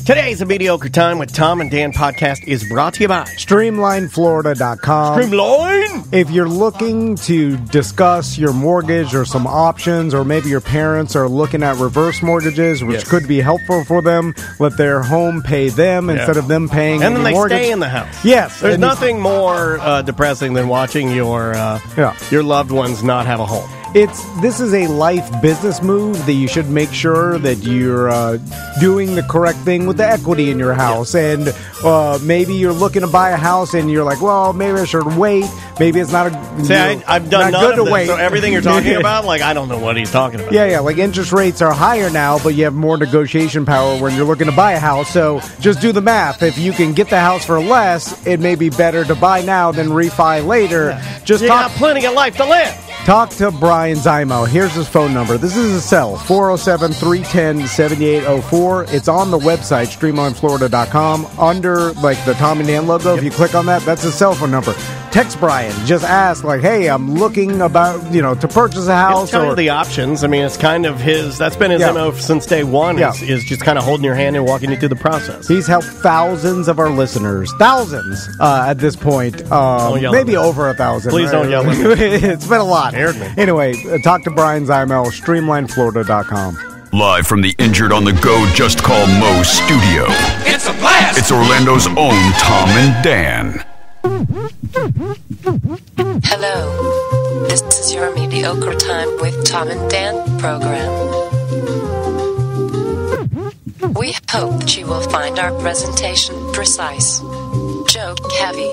Today's A Mediocre Time with Tom and Dan podcast is brought to you by StreamlineFlorida.com. Streamline! If you're looking to discuss your mortgage or some options, or maybe your parents are looking at reverse mortgages, which could be helpful for them, let their home pay them instead of them paying and then they mortgage. stay in the house. Yes. There's nothing more depressing than watching your loved ones not have a home. This is a life business move that you should make sure that you're doing the correct thing with the equity in your house. And maybe you're looking to buy a house and you're like, well, maybe I should wait. Maybe it's not a See, I've done none of this, so everything you're talking about, like, I don't know what he's talking about. Yeah, like interest rates are higher now, but you have more negotiation power when you're looking to buy a house. So just do the math. If you can get the house for less, it may be better to buy now than refi later. Just got plenty of life to live. Talk to Brian Zymo. Here's his phone number. This is his cell, 407-310-7804. It's on the website, StreamlineFlorida.com. Under, like, the Tom and Dan logo, if you click on that, that's his cell phone number. Text Brian. Just ask, like, hey, I'm looking about, to purchase a house. Tell you the options. I mean, it's kind of that's been his MO since day one, is just kind of holding your hand and walking you through the process. He's helped thousands of our listeners. Thousands at this point. Maybe over 1,000. Please don't yell at me. It's been a lot. Scared me. Anyway, talk to Brian Zymo, StreamlineFlorida.com. Live from the Injured on the Go Just Call Mo studio. It's a blast! It's Orlando's own Tom and Dan. Hello. This is your Mediocre Time with Tom and Dan program. We hope that you will find our presentation precise, joke heavy,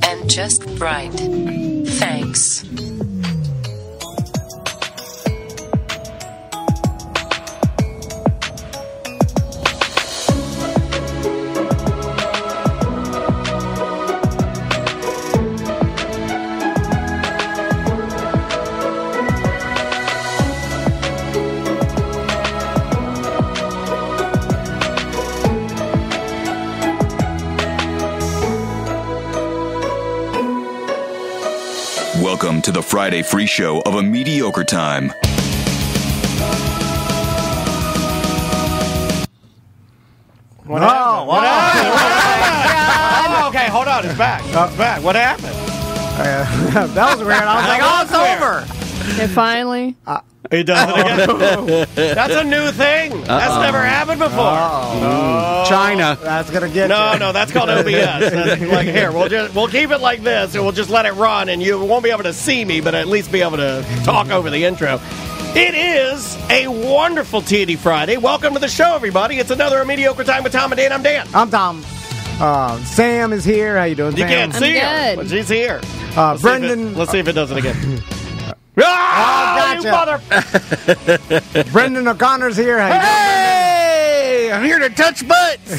and just right. Thanks. Welcome to the Friday free show of A Mediocre Time. What happened? Okay, hold on. It's back. It's back. What happened? That was weird. I was like, oh, it's over. And finally... He does it again. That's a new thing. That's never happened before. China. That's going to get you. No, that's called OBS. That's like, here, we'll keep it like this, and we'll just let it run, and you won't be able to see me, but at least be able to talk over the intro. It is a wonderful TD Friday. Welcome to the show, everybody. It's another A Mediocre Time with Tom and Dan. I'm Dan. I'm Tom. Sam is here. How you doing, Sam? You can't see her, but she's here. Brendan. Let's see if it does it again. Gotcha. Brendan O'Connor's here. Hey! I'm here to touch butts. All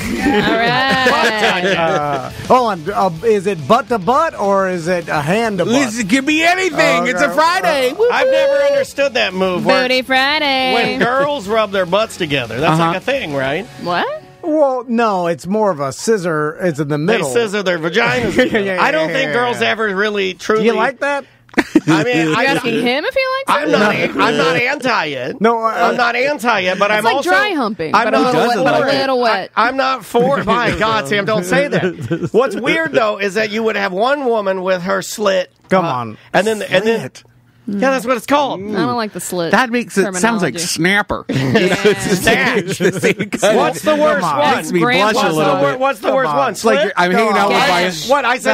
right. Hold on. Is it butt to butt or is it a hand to butt? It could be anything. It's a Friday. I've never understood that move. Booty Friday. When girls rub their butts together, that's like a thing, right? What? Well, no, it's more of a scissor. It's in the middle. They scissor their vaginas together. I don't think girls ever really truly... Do you like that? I mean, You're asking him if he likes I'm not anti it. No, I'm not anti it, but I'm like also dry humping, I'm but a little wet. I'm not for. My God, Sam, don't say that. What's weird though is that you would have one woman with her slit. Come on, and then. Yeah, that's what it's called. I don't like the slit. That makes it sounds like snapper. Snatch. What's the worst one? Makes me blush a little bit. What's the worst one? It's like I'm hanging out with my... What? I said...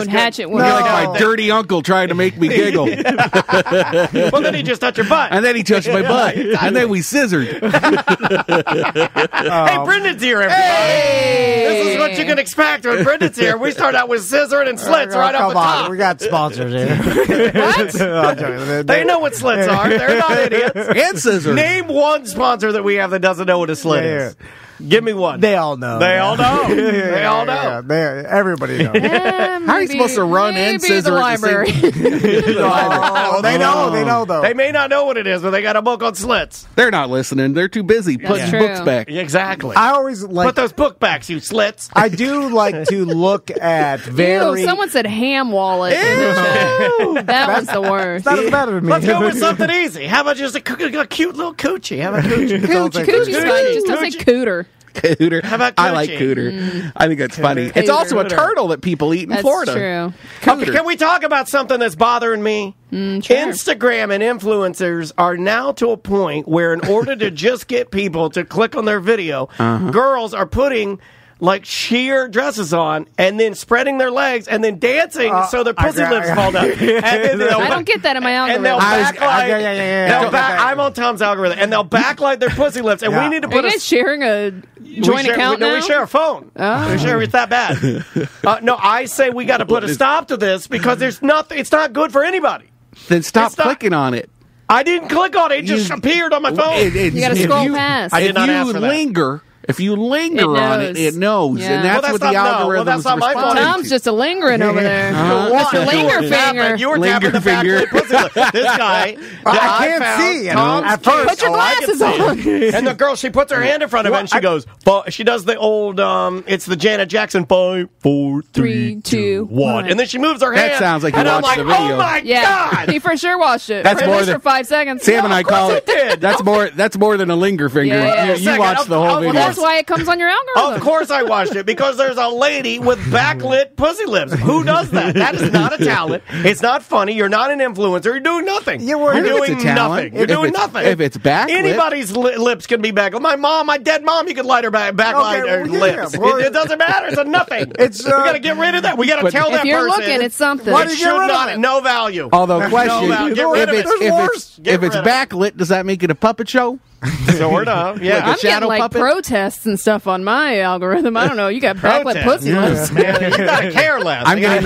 Hatchet wound. You're like my dirty uncle trying to make me giggle. Well, then he just touched your butt. And then he touched my butt. And then we scissored. Hey, Brendan's here, everybody. Hey! This is what you can expect when Brendan's here. We start out with scissoring and slits right off the top. On. We got sponsors here. What? They know what slits are. They're not idiots. And scissors. Name one sponsor that we have that doesn't know what a slit is. Give me one. They all know. They all know. They all know. Everybody knows. How are you supposed to run and scissor the library? They know, though. They may not know what it is, but they got a book on slits. They're not listening. They're too busy putting books back. Exactly. I always like... Put those book backs, you slits. I do like to look at very... Ew, someone said ham wallet in the chat. That was the worst. That is better than me. Let's go with something easy. How about just a cute little coochie? How about coochie? Coogie's fine. Just don't say cooter. Cooter. How about I like coochie? cooter. I think that's funny. It's also a turtle that people eat in That's Florida. true. Okay, can we talk about something that's bothering me? Sure. Instagram and influencers are now to a point where in order to just get people to click on their video, girls are putting like sheer dresses on and then spreading their legs and then dancing so their pussy lips fall down. And then I don't get that in my algorithm. And they'll backlight. I'm on Tom's algorithm, and they'll backlight their pussy lips. And we need to Are put you guys sharing a joint account now? We share a phone. Oh. We share. It's that bad. No, I say we got to put a stop to this because there's nothing. It's not good for anybody. Then stop clicking on it. I didn't click on it. It just appeared on my phone. You got to scroll past. I did not ask for that. If you linger on it, it knows. Yeah. And that's what the algorithm's response. Tom's just a lingering over there. Mr. Linger Finger. You were tapping the Backlit pussy lip. This guy. I can't see. At first. Put your glasses on. And the girl, she puts her hand in front of it and she goes, she does the old, it's the Janet Jackson 5, 4, 3, 2, 1. And then she moves her hand. That sounds like you watched the video. Oh my God. He for sure watched it. That's more than for 5 seconds. Sam and I call it. That's more than a linger finger. Yeah. You watched the whole video. That's why it comes on your algorithm. Of course I watched it, because there's a lady with backlit pussy lips. Who does that? That is not a talent. It's not funny. You're not an influencer. You're doing nothing. You're doing nothing. You're doing nothing. If it's backlit. Anybody's lips can be backlit. My dead mom, you could light her backlight her lips. It doesn't matter. It's a nothing. We got to get rid of that. We got to tell that person. If you're looking, it's something. It should not. No value. Although, question, if it's backlit, does that make it a puppet show? Sort of, yeah. I'm getting like protests and stuff on my algorithm. I don't know. You got backlit pussy lips. You gotta care less. I get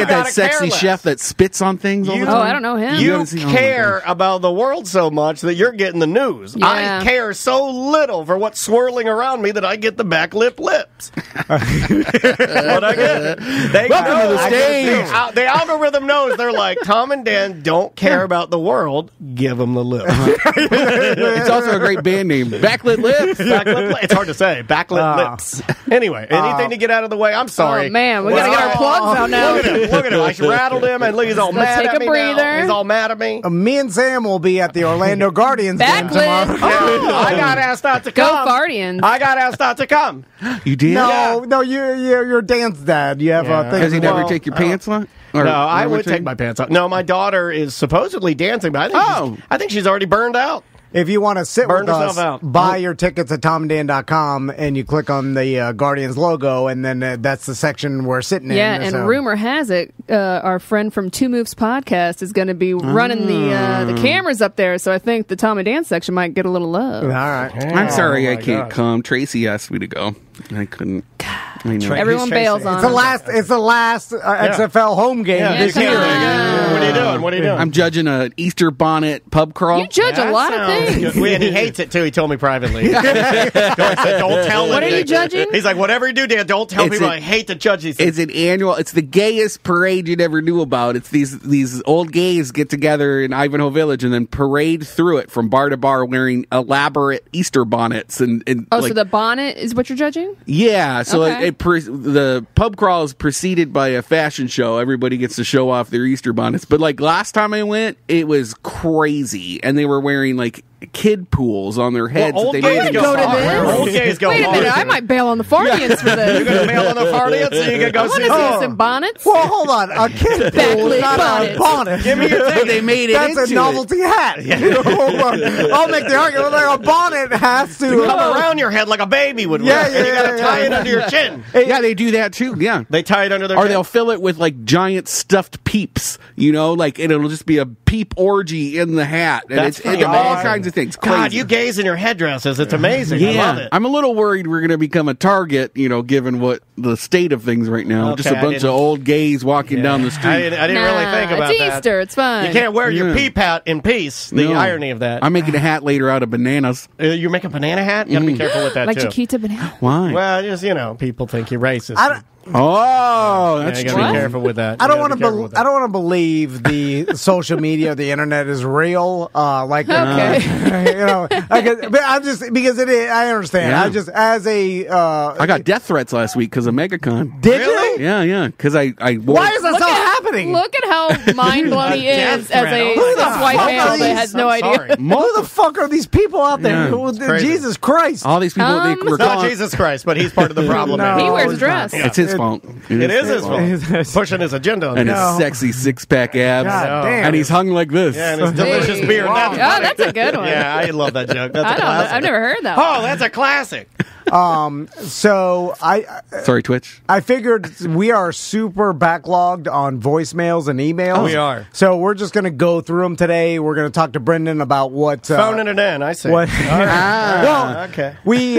that sexy chef that spits on things all the time. Oh, I don't know him. You care about the world so much that you're getting the news. Yeah. I care so little for what's swirling around me that I get the backlit lips. What I get. Welcome to the stage. The algorithm knows. They're like, Tom and Dan don't care about the world. Give them the lips. It's also a great band name. Backlit Lips. It's hard to say. Backlit Lips. Anyway, anything to get out of the way? I'm sorry. Oh, man. We got to get our plugs out now. Look at him. I rattled him, and look, he's all mad at me. Take a breather. Now. He's all mad at me. Me and Sam will be at the Orlando Guardians game tomorrow. I got asked not to come. Go Guardians. I got asked not to come. You did? No, you're Dan's dad. You have a thing. Does he never take your pants off? No, I would take my pants off. No, my daughter is supposedly dancing, but I think she's already burned out. If you want to sit with us, out. buy your tickets at TOMANDDAN.com, and you click on the Guardians logo, and then that's the section we're sitting in. Yeah, and rumor has it, our friend from Two Moves Podcast is going to be running the cameras up there, so I think the Tom and Dan section might get a little love. All right. I'm sorry I can't come. Tracy asked me to go. I couldn't. Everyone bails on It's the last XFL home game this year. What are you doing? I'm judging an Easter bonnet pub crawl. You judge a lot of things. And he hates it, too. He told me privately. Don't tell him. What are you judging? He's like, whatever you do, Dan, don't tell people. I hate to judge these things. It's an annual. It's the gayest parade you never knew about. It's these old gays get together in Ivanhoe Village and then parade through it from bar to bar wearing elaborate Easter bonnets. So the bonnet is what you're judging? Yeah. So the pub crawl is preceded by a fashion show. Everybody gets to show off their Easter bonnets. But like last time I went, it was crazy, and they were wearing like kid pools on their heads. Well, old gays go to this. Old gays go. Wait a minute, I might bail on the Fardians for this. You're going to bail on the Fardians, so you can go see some bonnets. Well, hold on, a kid pool is not a bonnet. Give me your ticket. They made it. That's a novelty hat. I'll make the argument like a bonnet has to come around your head like a baby would wear. And you got to tie it under your chin. Yeah, they do that too. Yeah, they tie it under their chin. Or they'll fill it with like giant stuffed peeps. Like it'll just be a peep orgy in the hat. And it's all kinds of things. God, you gays in your headdresses. It's amazing. Yeah. I love it. I'm a little worried we're going to become a target, given what the state of things right now. Okay, just a bunch of old gays walking down the street. I didn't really think about it's that. It's Easter. It's fine. You can't wear your peep hat in peace. The irony of that. I'm making a hat later out of bananas. You're making a banana hat? You got to be careful with that, like too. Like Chiquita banana? Why? Well, just, people think you're racist. That's you gotta be careful with that. I don't want to believe the social media, the internet is real. But I'm just because it is. I understand. Yeah. I just as a I got death threats last week because because of Megacon. Did Really? you? Yeah, because I wore. Why is that so happening? Look at how mind blown he is as a white fuck male are that these? has no I'm idea. sorry. Who the fuck are these people out there? Yeah, crazy. Jesus Christ. all these people they were Not calling. Jesus Christ, but he's part of the problem. No. He wears a it's dress. not. It's his fault. It is his fault. Pushing his agenda on And you. his sexy six-pack abs. God damn. And he's hung like this. Yeah, and his delicious Hey. beard. Wow. That's Oh, funny. that's a good one. Yeah, I love that joke. That's a I don't. classic. I've never heard that. Oh, that's a classic. So Sorry, Twitch. I figured we are super backlogged on voicemails and emails. We are. So we're just going to go through them today. We're going to talk to Brendan about what... Phoning it in, I see. What? Well, okay. We,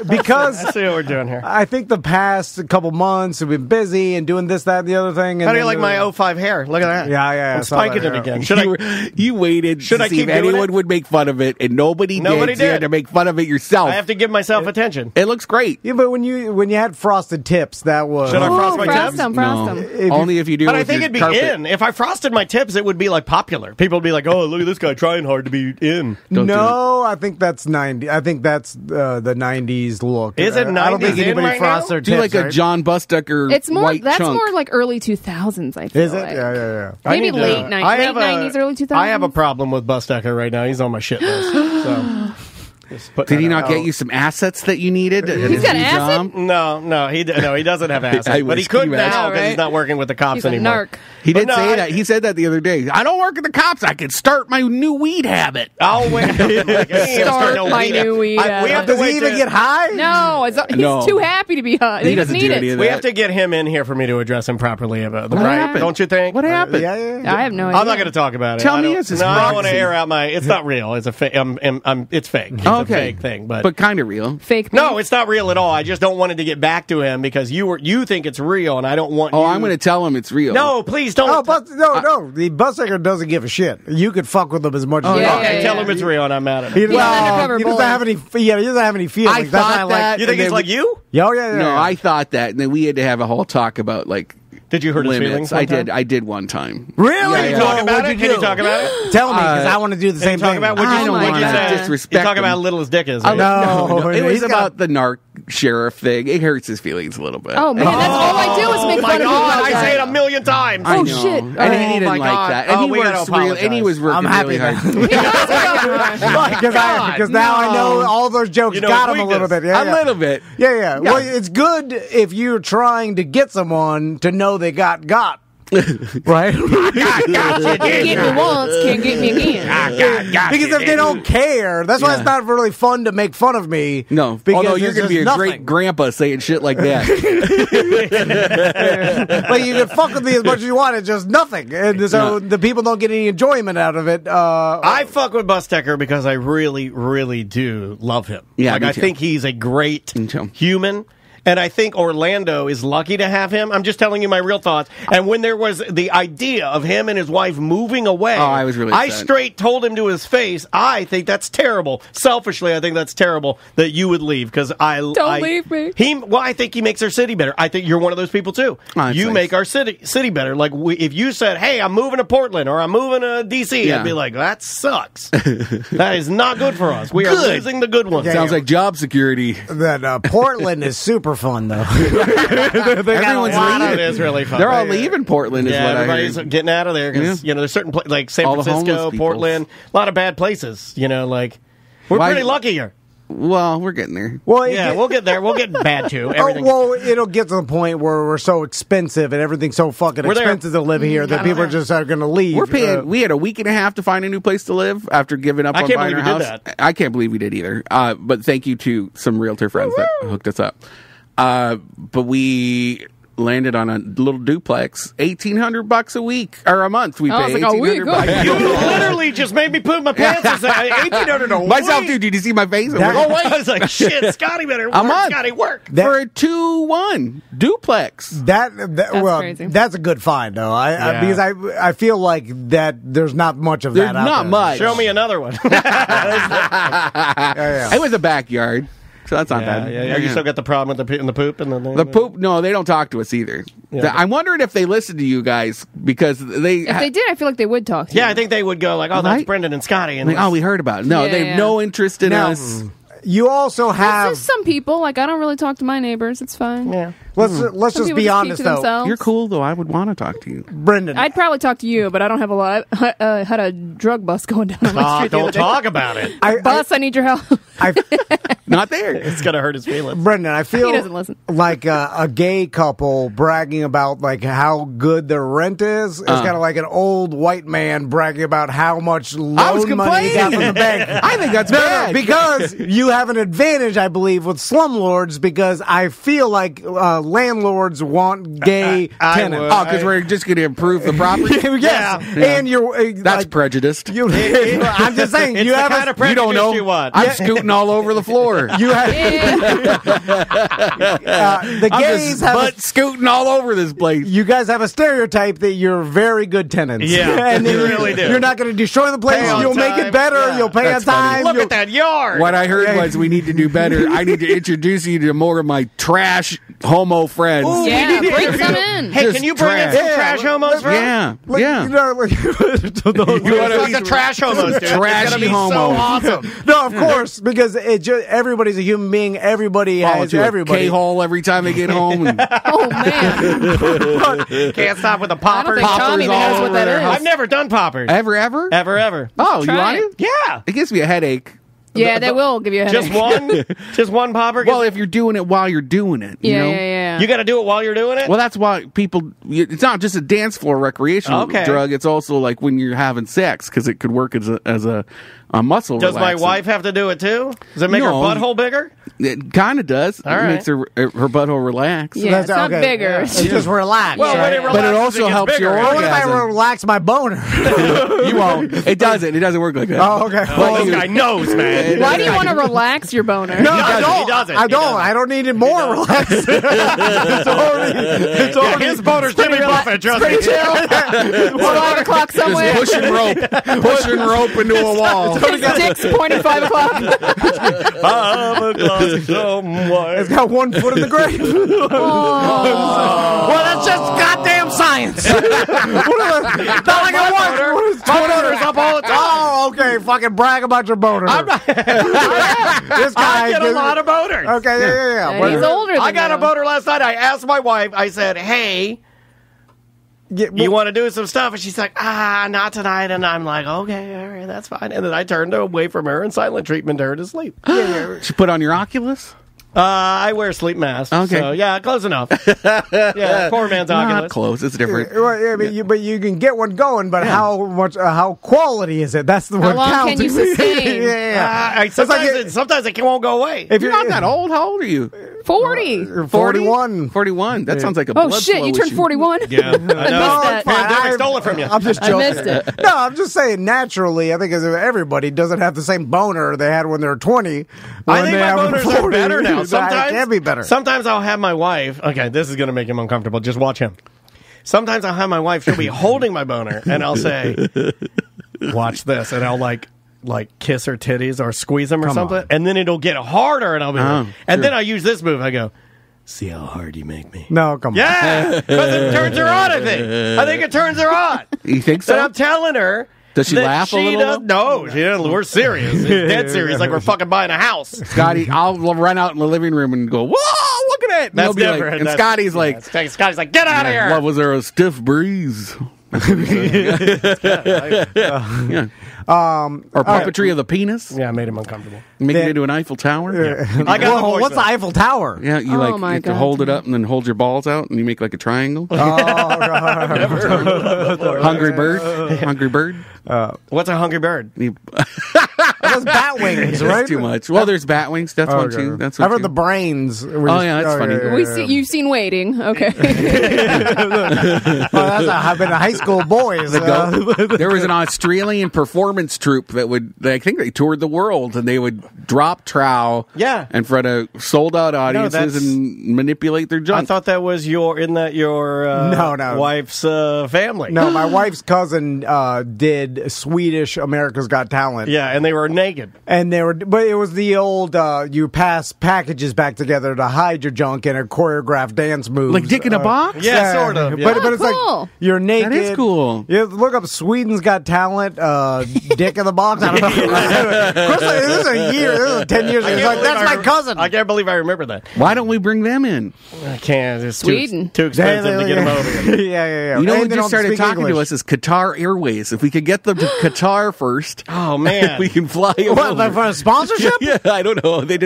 because I see what we're doing here. I think the past couple months we've been busy and doing this, that, and the other thing. And How do you then like my 05 hair? Look at that. Yeah, I'm I saw spiking that, it yeah. again. Should You waited Should to I see keep if doing anyone it? would make fun of it, and nobody Nobody did. So you had did. to make fun of it yourself. I have to give myself attention. It looks great. Yeah, but when you had frosted tips, that was... Should I frost Oh, my frost tips? them, frost them. Only if you do. But I with think your it'd be carpet. in. If I frosted my tips, it would be like popular. People would be like, "Oh, look at this guy trying hard to be in." Don't do No, I think that's 90. I think that's the 90s look. Is it I don't 90s think in anybody right frosts now? their Do tips, like a right? John Bustucker It's more. white That's chunk. more like early 2000s. I feel Is it? like. Yeah. I Maybe need to- late I have 90s, early 2000s. I have a problem with Bustucker right now. He's on my shit list. So, just put Did that he out. not get you some assets that you needed? He's got acid? No, he doesn't have assets, I but he wish could he now had. because he's Right? not working with the cops He's a anymore. narc. He did But no, say that. He said that the other day. I don't work at the cops. I could start my new weed habit. I'll wait. Start my new weed We have to Does wait he even to- get high? No, he's No. too happy to be hot. He doesn't do any of We that. have to get him in here for me to address him properly about the What right. happened? Don't you think? What happened? Yeah. I have no idea. I'm not going to talk about it. Tell I me don't- it's his No, I don't want to proxy. air out my. It's not real. It's a fake. It's fake. It's a fake thing, but kind of real. Fake. no, it's not real at all. I just don't want it to get back to him because you think it's real, and I don't want. Oh, you... I'm going to tell him it's real. No, please don't. Oh, but no. The Busticker doesn't give a shit. You could fuck with him as much as you yeah, want. okay, yeah, tell yeah. him it's real, and I'm mad at He him. He's an undercover he doesn't bully. have any. Yeah, he doesn't have any feelings. I That's why thought like. that. You think and he's then like you? Yeah, yeah. No, I thought that, and then we had to have a whole talk about like Did you hurt his limits. feelings? I did one time. Really? Can you Well, talk about what'd it? you Can you do? talk about it? Tell me, because I want to do the Can you same talk thing. about I what you don't what'd you wanna say? disrespect You talk him. about how little his dick is. Oh, Right? No, It was he's got- about the narc sheriff thing. It hurts his feelings a little bit. Oh man, that's all I do is make Oh my fun of him God! about I that. say it a million times. I Oh, know. shit. And Oh, he didn't my like God. that. And Oh, he we gotta works real. And he was working I'm happy really hard. Because now I know all those jokes You know got his him a little weakness. bit. Yeah, A little bit. Yeah. Well, it's good if you're trying to get someone to know they got. Right? Can't get me once, can't get me again. Because if they don't care, that's why it's not really fun to make fun of me. No. because Although you're going to be a great grandpa saying shit like that. Like you can fuck with me as much as you want. It's just nothing, and so the people don't get any enjoyment out of it. I fuck with Bustecker because I really, really do love him. Yeah, like me I too. think he's a great Me too. human. And I think Orlando is lucky to have him. I'm just telling you my real thoughts. And when there was the idea of him and his wife moving away, Oh, I was really I upset. straight told him to his face, I think that's terrible. Selfishly, I think that's terrible that you would leave because Don't leave me. I think he makes our city better. I think you're one of those people too. Oh, that's you nice. make our city better. Like if you said, "Hey, I'm moving to Portland" or "I'm moving to DC," Yeah. I'd be like, "That sucks. That is not good for us. We are Good. losing the good ones." Sounds like job security. that Portland is super fun though. Everyone's It leaving. is really fun. They're all leaving Portland, is Yeah, what I everybody's heard. getting out of there because Yeah. there's certain like San All the homeless Francisco, people. Portland, a lot of bad places. Like we're Why- pretty lucky here. Well, we're getting there. Well, Yeah, we'll get there. We'll get bad too. Oh, Everything. well, it'll get to the point where we're so expensive and everything's so fucking We're there. expensive to live here that people are just are going to leave. We're paying. We had a week and a half to find a new place to live after giving up I on can't buying our believe we house. did that. I can't believe we did either. But thank you to some realtor friends that hooked us up. But we landed on a little duplex, $1,800 a week or a month. We Oh, pay it's like a week, $1,800. you literally just made me poop my pants. And say, 1,800 a Myself, week. dude. Did you see my face? I'm That- like, oh wait, I was like, shit, Scotty better work. A month. Scotty, work. for a 2-1 duplex. Well, crazy. that's a good find though. Yeah. Because I feel like that there's not much of There's that. out not there. much. Show me another one. Yeah. It was a backyard, so that's not bad. Yeah. You still got the problem with the poop and The poop? No, they don't talk to us either. I'm wondering if they listen to you guys because they. If they did, I feel like they would talk to Yeah, you. I think they would go like, "Oh, that's Right? Brendan and Scotty." And Like, oh, we heard about it. No, Yeah, they have yeah. no interest in Now, us. you also have There's some people, like, I don't really talk to my neighbors. It's fine. yeah. Let's Some just people be just honest keep to though, themselves. You're cool though. I would want to talk to you. Brendan. I'd probably talk to you, but I don't have a lot. I had a drug bus going down on my street the other Don't day. talk about it. Bus, I need your help. Not there. It's gonna hurt his feelings. Brendan, I feel He doesn't listen. like a gay couple bragging about like how good their rent is. It's kind of like an old white man bragging about how much loan money he got from the bank. I think that's No, bad. because you have an advantage, I believe, with slumlords. Because I feel like landlords want gay I tenants. would. Oh, because we're just going to improve the property. Yes, Yeah. and you're That's like, prejudiced. You, I'm just saying It's you the have kind a, of prejudice you don't know. you want. I'm scooting all over the floor. you have the I'm gays just have. butt scooting all over this place. You guys have a stereotype that you're very good tenants. Yeah, and you then really do. You're not going to destroy the place. Pay on You'll make time. it better. Yeah. You'll pay That's on funny. time. Look You'll- at that yard. What I heard was we need to do better. I need to introduce you to more of my trash homo friends. Ooh, Yeah, we need to bring interview- some in. Hey, Just can you bring in trash. some Yeah, trash homos? Bro? Yeah, Like, yeah. You know, like, You want to the trash homos, dude. It's Trashy gonna be so homos. awesome. no, of course, because everybody's a human being. Everybody Fall has into a everybody. K-hole every time they get home. And Oh, man. Can't stop with the I don't poppers. think Poppers Tommy all knows over what that their is. house. I've never done poppers. ever? Ever. Oh, you Try want it. to? Yeah. It gives me a headache. Yeah, they will give you a headache. Just one? Just one popper? Well, if you're doing it while you're doing it, you Yeah, know? yeah. You got to do it while you're doing it? Well, that's why people. It's not just a dance floor recreational Okay. drug. It's also like when you're having sex because it could work as a muscle. Does my relaxant. wife have to do it too? Does it make No. her butthole bigger? It kind of does. All It right. makes her butthole relax. Yeah, it's not bigger. Yeah. It's just relax. Well, when it right? relaxes, But it also gets helps bigger. your Well, what if I orgasm. relax my boner? You won't. It doesn't. It doesn't work like that. Oh, okay. Well, this guy knows, man. Why do you want to relax your boner? No, He I doesn't. don't. He doesn't. I He don't. doesn't. I don't need it more relaxed. It's already. His boner's Jimmy Buffett, trust me. Pretty chill. It's 5 o'clock somewhere. Just pushing rope into a wall. His dick's pointing 5 o'clock. 5 o'clock somewhere. It's got 1 foot in the grave. Well, that's just goddamn science. Not like it works. My boner's up all the time. Oh, okay. Fucking brag about your boner. This guy I get a gives- lot of boners. Okay, yeah. And he's older than I got you. a boner last night. I asked my wife, I said, hey, Yeah, you want to do some stuff? And she's like, not tonight. And I'm like, okay, all right, that's fine. And then I turned away from her and silent treatment her to sleep. Should put on your Oculus. I wear sleep masks. Okay. So, yeah, close enough. Yeah, poor man's Not Oculus. close. It's different. Well, yeah, but you can get one going, but how quality is it? That's the How what long counts. can you sustain? yeah. Sometimes it won't go away. If You're not that old. How old are you? 40. 41. 41. That sounds like a Oh, blood shit. flow You turned issue. 41? Yeah, I know. missed that. Pandemic stole it from you. I'm just I joking. missed it. No, I'm just saying naturally, I think as everybody doesn't have the same boner they had when they were 20. I when think they my have them boners are 40. better now. It Sometimes can be better. Sometimes I'll have my wife. Okay, this is going to make him uncomfortable. Just watch him. Sometimes I'll have my wife. She'll be holding my boner, and I'll say, "Watch this," and I'll like kiss her titties or squeeze them or something, and then it'll get harder, and I'll be, and then I use this move. I go, "See how hard you make me." No, come on. Yeah, because it turns her on. I think it turns her on. You think And so? I'm telling her. Does she that laugh a little? Does, no, she doesn't. We're serious. It's dead serious. Like we're fucking buying a house. Scotty, I'll run out in the living room and go, "Whoa, look at it!" And That's he'll be like- different. and That's- Scotty's like, Scotty's like, get out of here. "What was there a stiff breeze?" Yeah. Or puppetry of the penis, Yeah, I made him uncomfortable. make it That- into an Eiffel Tower. I got the Whoa, voice what's the though. Eiffel Tower? Yeah, you Oh my have to God. hold it up and then hold your balls out, and you make like a triangle. Hungry bird. What's a hungry bird? You- That's bat wings, That's right? too much. Well, there's bat wings. That's one too. That's one I've heard too. the brains. Oh, yeah, that's funny. You've seen Waiting. Okay. I've been a high school boys. There was an Australian performance troupe that I think they toured the world, and they would drop trowel Yeah. in front of sold out audiences that's- and manipulate their I junk. thought that was your No. wife's family. No, my wife's cousin did Swedish America's Got Talent. Yeah, and they were naked. And but it was the old, you pass packages back together to hide your junk in a choreographed dance move. Like dick in a box? Yeah, sort of. Yeah. But it's cool. like, you're naked. That is cool. You look up Sweden's Got Talent, dick in the box. I don't know. Of course, this is a year. This is 10 years ago. It's like, that's my cousin. I can't believe I remember that. Why don't we bring them in? I can't. It's Sweden. too expensive to get them over here. Yeah. You know And who they just don't started speak talking English. to us is Qatar Airways. If we could get them to Qatar first, Oh, man. we can fly over. What, like for a sponsorship? Yeah, I don't know. They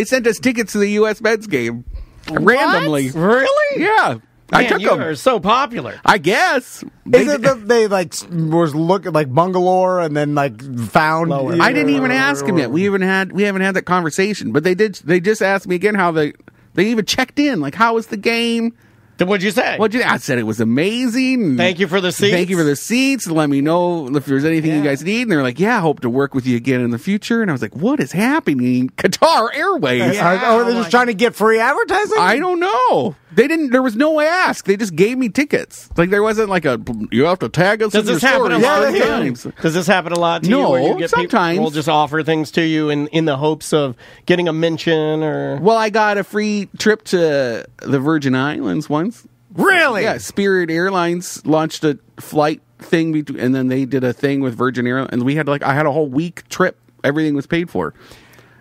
sent us tickets to the U.S. Men's game randomly. Really? Yeah. I Man, took you them. are so popular. I guess. Is it that they like was looking like Bangalore and then like found? Lower. I didn't even ask him yet. We haven't had that conversation. But they did. They just asked me again how they even checked in. Like, how was the game? Then what'd you say? I said it was amazing. Thank you for the seats. Thank you for the seats. Let me know if there's anything you guys need. And they're like, yeah, hope to work with you again in the future. And I was like, what is happening? Qatar Airways. Are they just trying to get free advertising? I don't know. They didn't. There was no ask. They just gave me tickets. Like there wasn't like you have to tag us. Does in your this happen a stories lot? three times. Does this happen a lot to you? No, Where you get sometimes. people will just offer things to you in the hopes of getting a mention or. Well, I got a free trip to the Virgin Islands once. Really? Yeah, Spirit Airlines launched a flight thing, and then they did a thing with Virgin Airlines, and we had I had a whole week trip. Everything was paid for,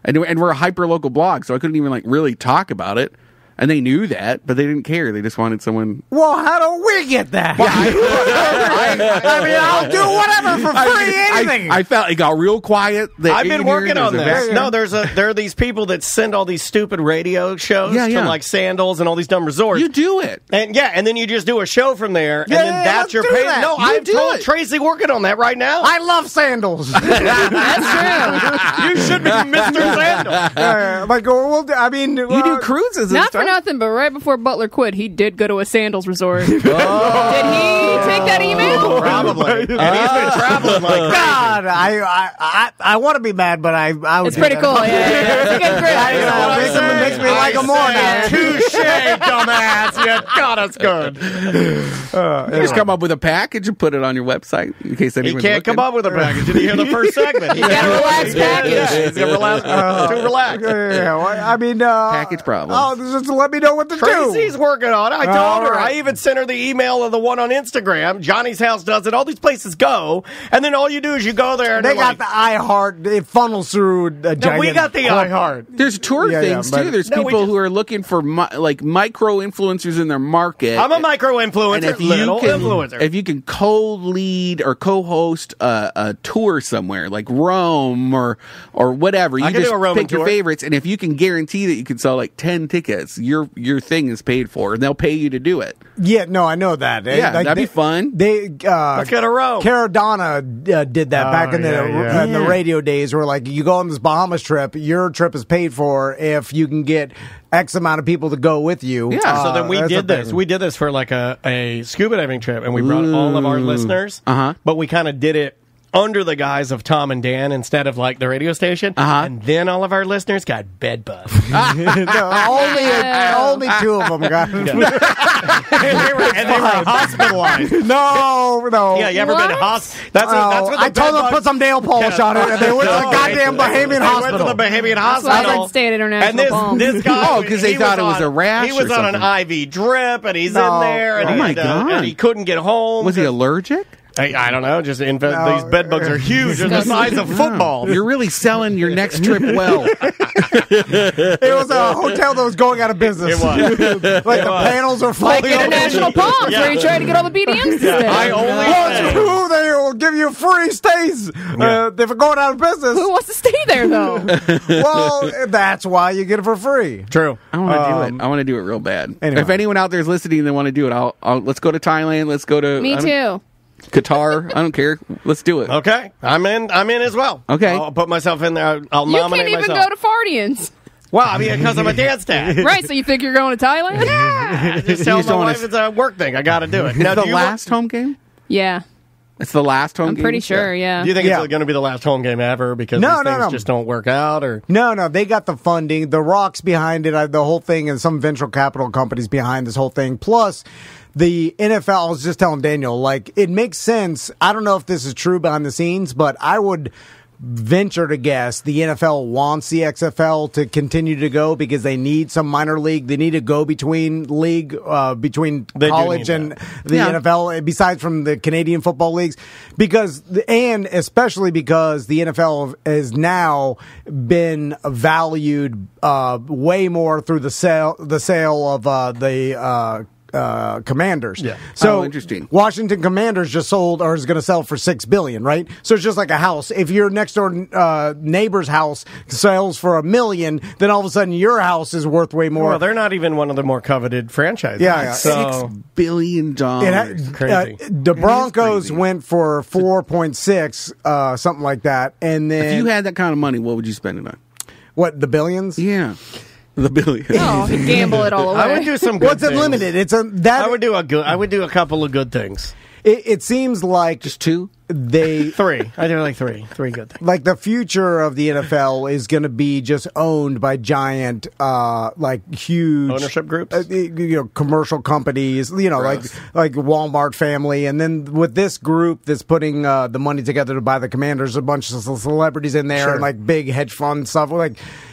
and we're a hyper local blog, so I couldn't even really talk about it. And they knew that, but they didn't care. They just wanted someone. Well, how do we get that? I mean, I'll do whatever for free, anything. I felt it got real quiet. I've been working on this. vacuum. No, there are these people that send all these stupid radio shows Yeah, to yeah. like Sandals and all these dumb resorts. You do it. And then you just do a show from there, and Yeah, then yeah, that's let's your do pay. that. No, You I've do told it. Tracy working on that right now. I love sandals. That's true. You should be Mr. Sandal. Like, well, I mean, You do cruises and Not stuff. for nothing, but right before Butler quit, he did go to a sandals resort. Did he take that email? Probably. And he's been traveling like crazy. God, I want to be mad, but I would. It's do pretty that. cool. Yeah. It's a good group. It makes me like him more now. Touche, dumbass. You got us good. You just come up with a package and put it on your website in case He anyone's can't come looking. up with a package. Did you hear the first segment? He got a relaxed package. Yeah, he's got too relaxed. Yeah, well, I mean, Package problems. Oh, just let me know what to Tracy's do. working on it. I told All her. right. I even sent her the email of the one on Instagram. Johnny's House does it. All these places go. And then all you do is you go there and They they're got like, the iHeart. It funnels through. no, we got the iHeart. There's tour Yeah, things yeah, but- too. There's No, we people just- who are looking for micro influencers in their market. I'm a micro influencer, and if little you can, influencer. if you can co-lead or co-host a tour somewhere like Rome or whatever, you I can just do a Roman pick your tour. favorites. And if you can guarantee that you can sell like 10 tickets, your thing is paid for, and they'll pay you to do it. Yeah, no, I know that. Yeah, that'd be fun. They Let's get a row. Caradonna did that back in the radio days, where like you go on this Bahamas trip, your trip is paid for if you can get X amount of people to go with you. Yeah. So then we that's did the this. thing. We did this for like a scuba diving trip, and we brought all of our listeners. Uh-huh. But we kind of did it under the guise of Tom and Dan instead of like the radio station. Uh-huh. And then all of our listeners got bed bugs. Only two of them got. and they were hospitalized. No. Yeah, you ever been to What? hospital? That's what the I told them to put some nail polish on it, and they went to the goddamn Bahamian They went hospital. to the Bahamian That's why I hospital. like stay at International And Palm. this guy, Oh, 'cause they he thought it was on- a rash He was or on an IV drip, and he's No. in there, and, Oh my God. and he couldn't get home. Was he allergic? I don't know. Just these No. bed bugs are huge. They're the size of footballs. You're really selling your next trip well. It was a hotel that was going out of business. It was. Like the panels are falling Like International Palms, Yeah. where you try to get all the BDMs to stay. I only said- Who they will give you free stays if they're going out of business. Who wants to stay there, though? Well, that's why you get it for free. True. I want to do it. I want to do it real bad. Anyway. If anyone out there is listening and they want to do it, I'll let's go to Thailand. Let's go to Me too. Qatar. I don't care. Let's do it. Okay, I'm in. I'm in as well. Okay. I'll put myself in there. I'll You nominate can't even myself. go to Fardians. Well, I mean, because I'm a dance tag. Right, so you think you're going to Thailand? I just tell just my don't wanna wife it's a work thing. I got to do it. It's Now, the do you last home game? Yeah. It's the last home I'm game? pretty sure, yeah. Do you think Yeah. it's going to be the last home game ever because No, these no, things no. just don't work out? Or No, they got the funding. The Rock's behind it, the whole thing, and some venture capital companies behind this whole thing. Plus, the NFL, I was just telling Daniel, like, it makes sense. I don't know if this is true behind the scenes, but I would venture to guess the NFL wants the XFL to continue to go because they need some minor league. They need to go between between college and the NFL, besides from the Canadian football leagues, and especially because the NFL has now been valued way more through the sale of the Commanders. Yeah. So interesting. Washington Commanders just sold or is going to sell for $6 billion, right? So it's just like a house. If your next door neighbor's house sells for $1 million, then all of a sudden your house is worth way more. Well, they're not even one of the more coveted franchises. Yeah. So $6 billion. crazy. The Broncos went for 4.6, something like that. And then If you had that kind of money, what would you spend it on? what, the billions? Yeah. The billion. Oh, he'd gamble it all away. I would do some good What's things. unlimited? I would do a couple of good things. It seems like Just two? Three. I do like three good things. like the future of the NFL is going to be just owned by giant, like huge Ownership groups? commercial companies, like Walmart family. And then with this group that's putting the money together to buy the Commanders, a bunch of celebrities in there, Sure. and like big hedge fund stuff.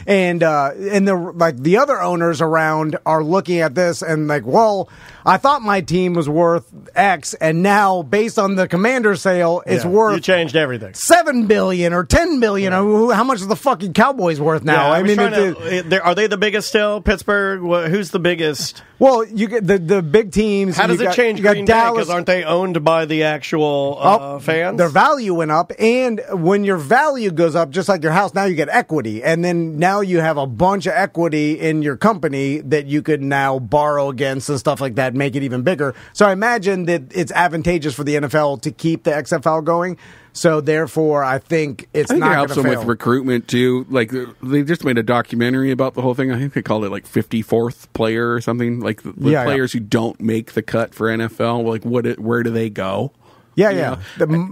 And the other owners around are looking at this and like, well, I thought my team was worth X, and now based on the Commander sale, it's You worth changed everything. $7 billion or $10 billion. How much is the fucking Cowboys worth now? Yeah, are they the biggest still? Pittsburgh? Who's the biggest? Well, you get the big teams. How does it change You got Green Bay? Dallas. Because aren't they owned by the actual fans? Their value went up, and when your value goes up, just like your house, now you get equity, and then now you have a bunch of equity in your company that you could now borrow against and stuff like that, make it even bigger. So I imagine that it's advantageous for the NFL to keep the XFL going. So therefore, I think I think not it helps going them to fail. with recruitment too. Like they just made a documentary about the whole thing. I think they called it like 54th player or something. Like the players who don't make the cut for NFL. Like where do they go? Yeah.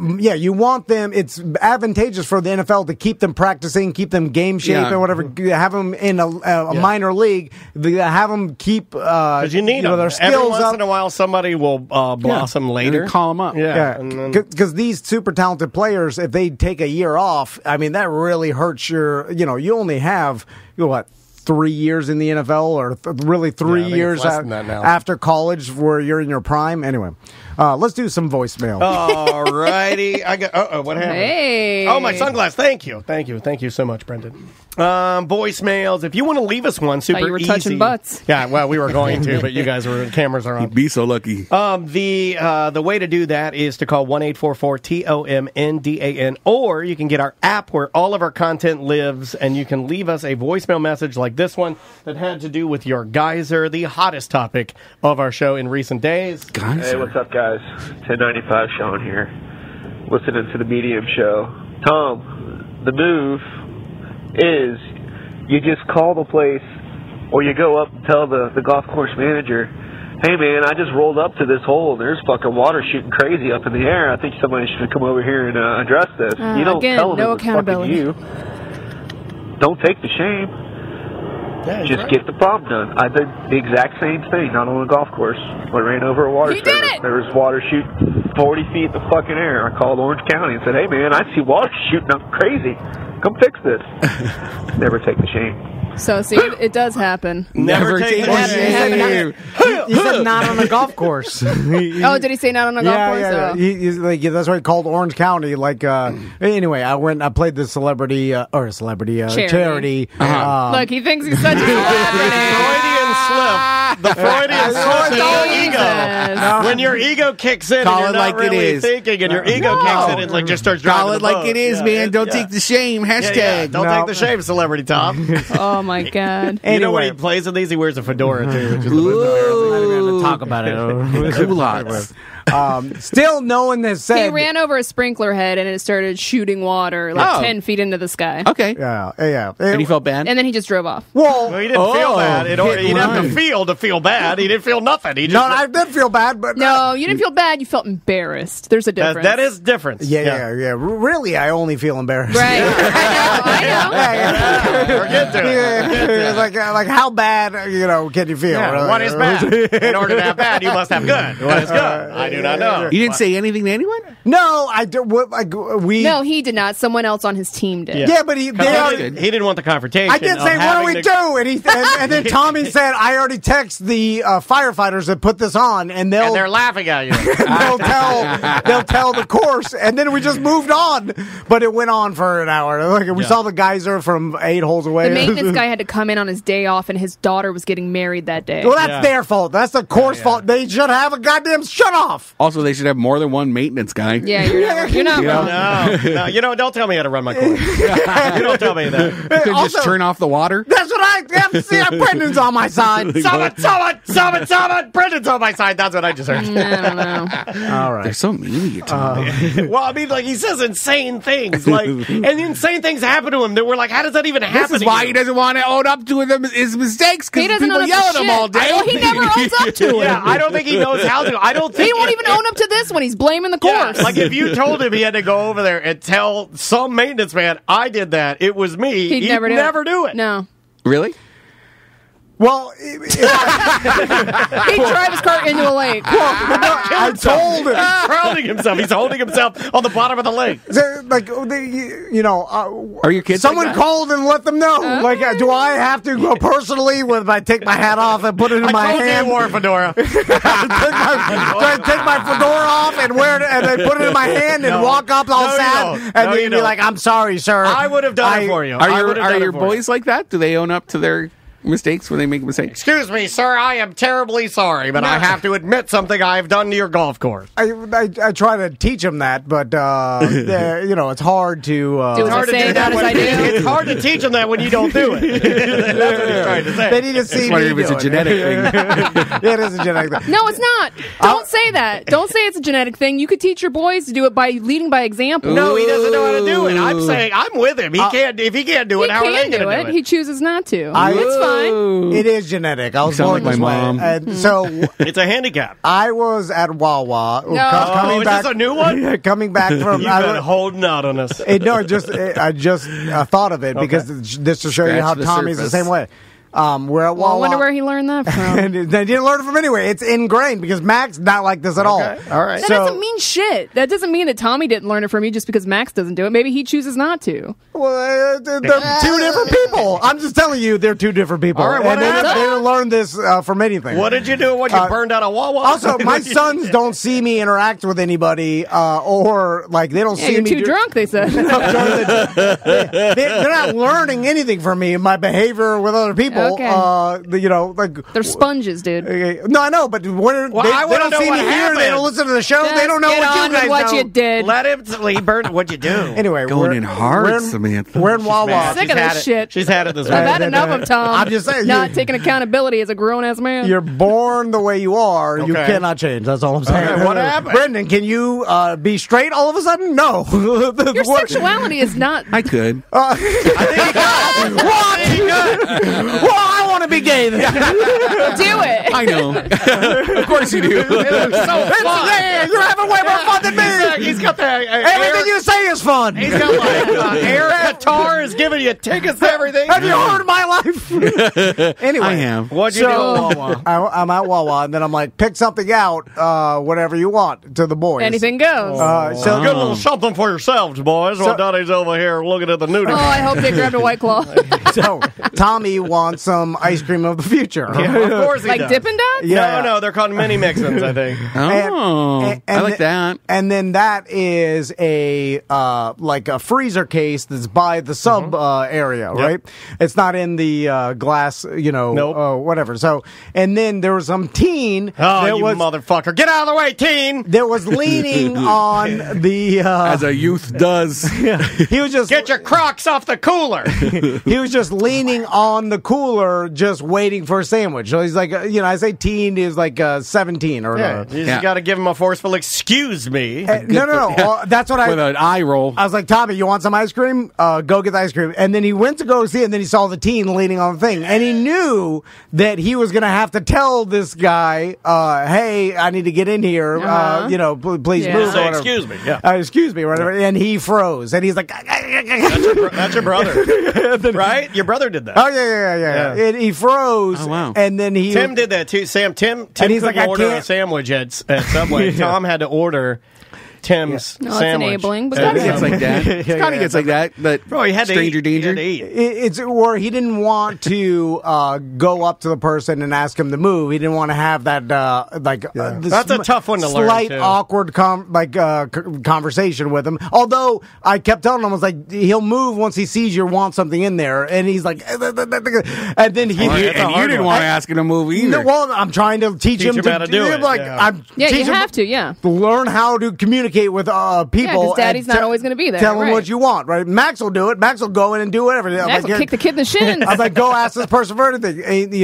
You want them. It's advantageous for the NFL to keep them practicing, keep them game shape or whatever. Have them in a minor league. Have them keep because you need them. their skills Every once up. in a while, somebody will blossom later. And call them up. Yeah, because these super talented players, if they take a year off, I mean that really hurts your. You only have 3 years in the NFL, or really 3 years less than that now. after college where you're in your prime. Anyway, let's do some voicemail. All righty. I got. What happened? Hey. Oh, my sunglasses. Thank you so much, Brendan. Voicemails. If you want to leave us one, super Thought you were easy. touching butts. Yeah, well, we were going to, but you guys cameras are on. You'd be so lucky. The way to do that is to call 1-844-TOMNDAN, or you can get our app where all of our content lives, and you can leave us a voicemail message like this one that had to do with your geyser, the hottest topic of our show in recent days. Hey, what's up, guys? 1095 Sean here. Listening to the Medium Show. Tom, the move is you just call the place, or you go up and tell the golf course manager, hey man, I just rolled up to this hole and there's fucking water shooting crazy up in the air. I think somebody should come over here and address this. You don't again, tell them no it was fucking accountability. you. Don't take the shame. Yeah, Just get the problem done. I did the exact same thing, not on a golf course. I ran over a water You did service. it! There was water shooting 40 feet in the fucking air. I called Orange County and said, hey man, I see water shooting up crazy. Come fix this. Never take the shame. So, see, it does happen. Never take the shame. He said not on a golf course. Oh, did he say not on a golf course? Yeah. Oh. He's like, that's why he called Orange County. Anyway, I played the charity. Look, he thinks he's such a celebrity. Freudian slip. The Freudian slip in your ego. When your ego kicks in, Call and you're it not like it really is. thinking, and your ego kicks in, and just starts driving Call it the like boat. it is, man. Don't take the shame. Hashtag. Yeah. Don't No. take the shame, celebrity Tom. Oh, my God. You know when he Anyway. plays with these, he wears a fedora too. Which is Ooh. talk about it. Culottes. Still, no one has said. He ran over a sprinkler head and it started shooting water 10 feet into the sky. Okay. Yeah. And he felt bad? And then he just drove off. Well, he didn't feel bad. He hit didn't have to run. feel bad. He didn't feel nothing. He just No, I did feel bad, but No, you didn't feel bad. You felt embarrassed. There's a difference. that is different. Yeah. Really, I only feel embarrassed. Right. I know. We're getting to it. Like how bad, can you feel? Yeah, really? what is bad? In order to have bad, you must have good. What is good? I do do not know. You didn't say anything to anyone? No, I do. We No, he did not. Someone else on his team did. yeah, but He didn't want the confrontation. I did say, "What do we do?" And then Tommy said, "I already text the firefighters that put this on, and they're laughing at you. they'll tell the course." And then we just moved on, but it went on for an hour. Like we saw the geyser from 8 holes away. The maintenance guy had to come in on his day off, and his daughter was getting married that day. Well, that's their fault. That's the course fault. They should have a goddamn shut off. Also, they should have more than one maintenance guy. Yeah, you're not wrong. No, don't tell me how to run my course. You don't tell me that. You could just turn off the water. That's what I have to see. Brendan's on my side. Someone! Brendan's on my side. That's what I just heard. I don't know. All right. They're so mean to you, Tommy. Well, I mean, like, he says insane things. Like, and insane things happen to him that we're like, how does that even happen? This is why he doesn't want to own up to his mistakes, He because doesn't people own up yell to at him shit. all day. Well, he never owns up to it. Yeah, I don't think he knows how to. I don't think He won't even own up to this when he's blaming the course. Like, if you told him he had to go over there and tell some maintenance man, I did that, it was me, He'd never do it. No. Really? Well, He'd drive his car into a lake. I told him. He's crowding himself. He's holding himself on the bottom of the lake. Are your kids someone like that? called and let them know. Like, do I have to go personally when I take my hat off and put it in my hand? I wore a fedora. Do I take my fedora off and wear it and then put it in my hand and walk up all sad and then be like, "I'm sorry, sir." I would have done it for you. Are your boys like that? Do they own up to their mistakes when they make mistakes? Excuse me, sir, I am terribly sorry, but I have to admit something I have done to your golf course. I try to teach them that, but it's hard to. Do as I say, not as I do. It's hard to teach them that when you don't do it. That's what he's trying to say. They need to see me If it's a genetic thing. Yeah, it is a genetic thing. No, it's not. Don't say that. Don't say it's a genetic thing. You could teach your boys to do it by leading by example. No, he doesn't know how to do it. I'm saying I'm with him. He can't. If he can't do it, how are they going to do it? He chooses not to. It's fine. It is genetic. I was sound born like this my way. mom. And so It's a handicap. I was at Wawa. Is this a new one? Coming back from. You've been holding out on us. I just thought of it because this to show you how Scratch the Tommy's the surface. same way. We're at Wawa. Well, I wonder where he learned that from. And they didn't learn it from anywhere. It's ingrained because Max not like this at all. All right. That doesn't mean shit. That doesn't mean that Tommy didn't learn it from you just because Max doesn't do it. Maybe he chooses not to. Well, they're two different people. I'm just telling you, they're two different people. All right, what and they happened? didn't learn this from anything. What did you do when you burned out a Wawa? Also, my sons don't see me interact with anybody, or like they don't Yeah, see you're me. too drunk, they said. They're not learning anything from me. My behavior with other people. Okay. They're sponges, dude. No, I know, but when they I wanna don't know see me what here, happened. they don't listen to the show. Just They don't know get what you on guys with what know. you did. Let him. He burned. What'd you do? Anyway, Going we're in hard, we're in, Samantha. We're in Wawa. Sick of this shit. She's had it this I've week. had enough of Tom. I'm just saying, Not taking accountability as a grown-ass man. You're born the way you are. You Okay. cannot change. That's all I'm saying. Okay, what happened? Brendan, can you be straight all of a sudden? No. Your sexuality is not... I could. What? Well, I want to be gay then. Do it. I know. Of course you do. So fun. You're having way more fun than me. He's got the Everything you say is fun. He's got like air guitar is giving you tickets to everything. Have you heard of my life? Anyway, I have. What'd you do at Wawa? I'm at Wawa, and then I'm like, pick something out, whatever you want, to the boys. Anything goes. So Get a little something for yourselves, boys, while Donnie's over here looking at the nudity. Oh, I hope they grabbed a White Claw. So Tommy wants some ice cream of the future. Of course he Like does. Dippin' Dots? Yeah. No, they're called mini mixins, I think. Oh, I like that. And then that is a like a freezer case that's by the sub area, right? It's not in the glass, Nope. whatever. So, and then there was some teen. Oh, that you was, motherfucker. Get out of the way, teen! that was leaning on the. As a youth does. He was just Get your Crocs off the cooler! he was just leaning on the cooler, just waiting for a sandwich. So he's like, I say teen is like 17 or Yeah, you just got to give him a forceful excuse me. no. Well, that's what With an eye roll. I was like, Tommy, you want some ice cream? Go get the ice cream. And then he went to go see it, and then he saw the teen leaning on the thing. And he knew that he was going to have to tell this guy, hey, I need to get in here. Please Yeah. move. Say, or whatever. excuse me. Yeah. Excuse me, or whatever. And he froze. And he's like, That's your brother. Right? Your brother did that. oh, yeah. And he froze. Oh, wow. And then he Tim Tim did that too. Tim And he's couldn't like, I order a can't- sandwich at Subway. Tom had to order Tim's No, it's sandwich. enabling, but And- that's It's like that. It kind of gets like that. But Bro, he had to stranger eat. danger. He had to eat. It's where he didn't want to go up to the person and ask him to move. He didn't want to have that That's a tough one to learn, slight too. awkward conversation with him. Although I kept telling him, I was like, he'll move once he sees you want something in there, and he's like, and then he And you didn't want to ask him to move either. No, well, I'm trying to teach him how to do it, Like yeah. I'm Yeah, you teach him have to, yeah. learn how to communicate with people. 'cause Daddy's and not always gonna be there, Tell him right. what you want, right? Max will do it. Max will go in and do whatever. I'm Max will kick the kid in the shins. I was like, go ask this person for anything,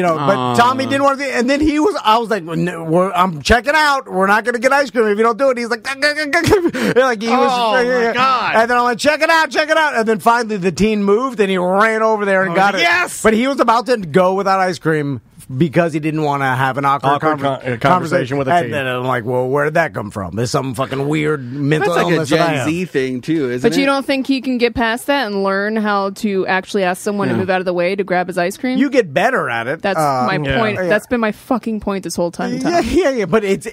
But Tommy didn't want to. And then I was like, no, I'm checking out. We're not going to get ice cream if you don't do it. He's like, like he was. Oh, my God. And then I'm like, check it out. And then finally the teen moved and he ran over there and got it. yes! But he was about to go without ice cream because he didn't want to have an awkward conversation with a teen. And then I'm like, well, where did that come from? There's some fucking weird mental That's like a illness that I Gen have. Z thing too, isn't it? But you don't think he can get past that and learn how to actually ask someone to move out of the way to grab his ice cream? You get better at it. That's my yeah. point. Yeah. That's been my fucking point this whole time. Tom. Yeah. But it's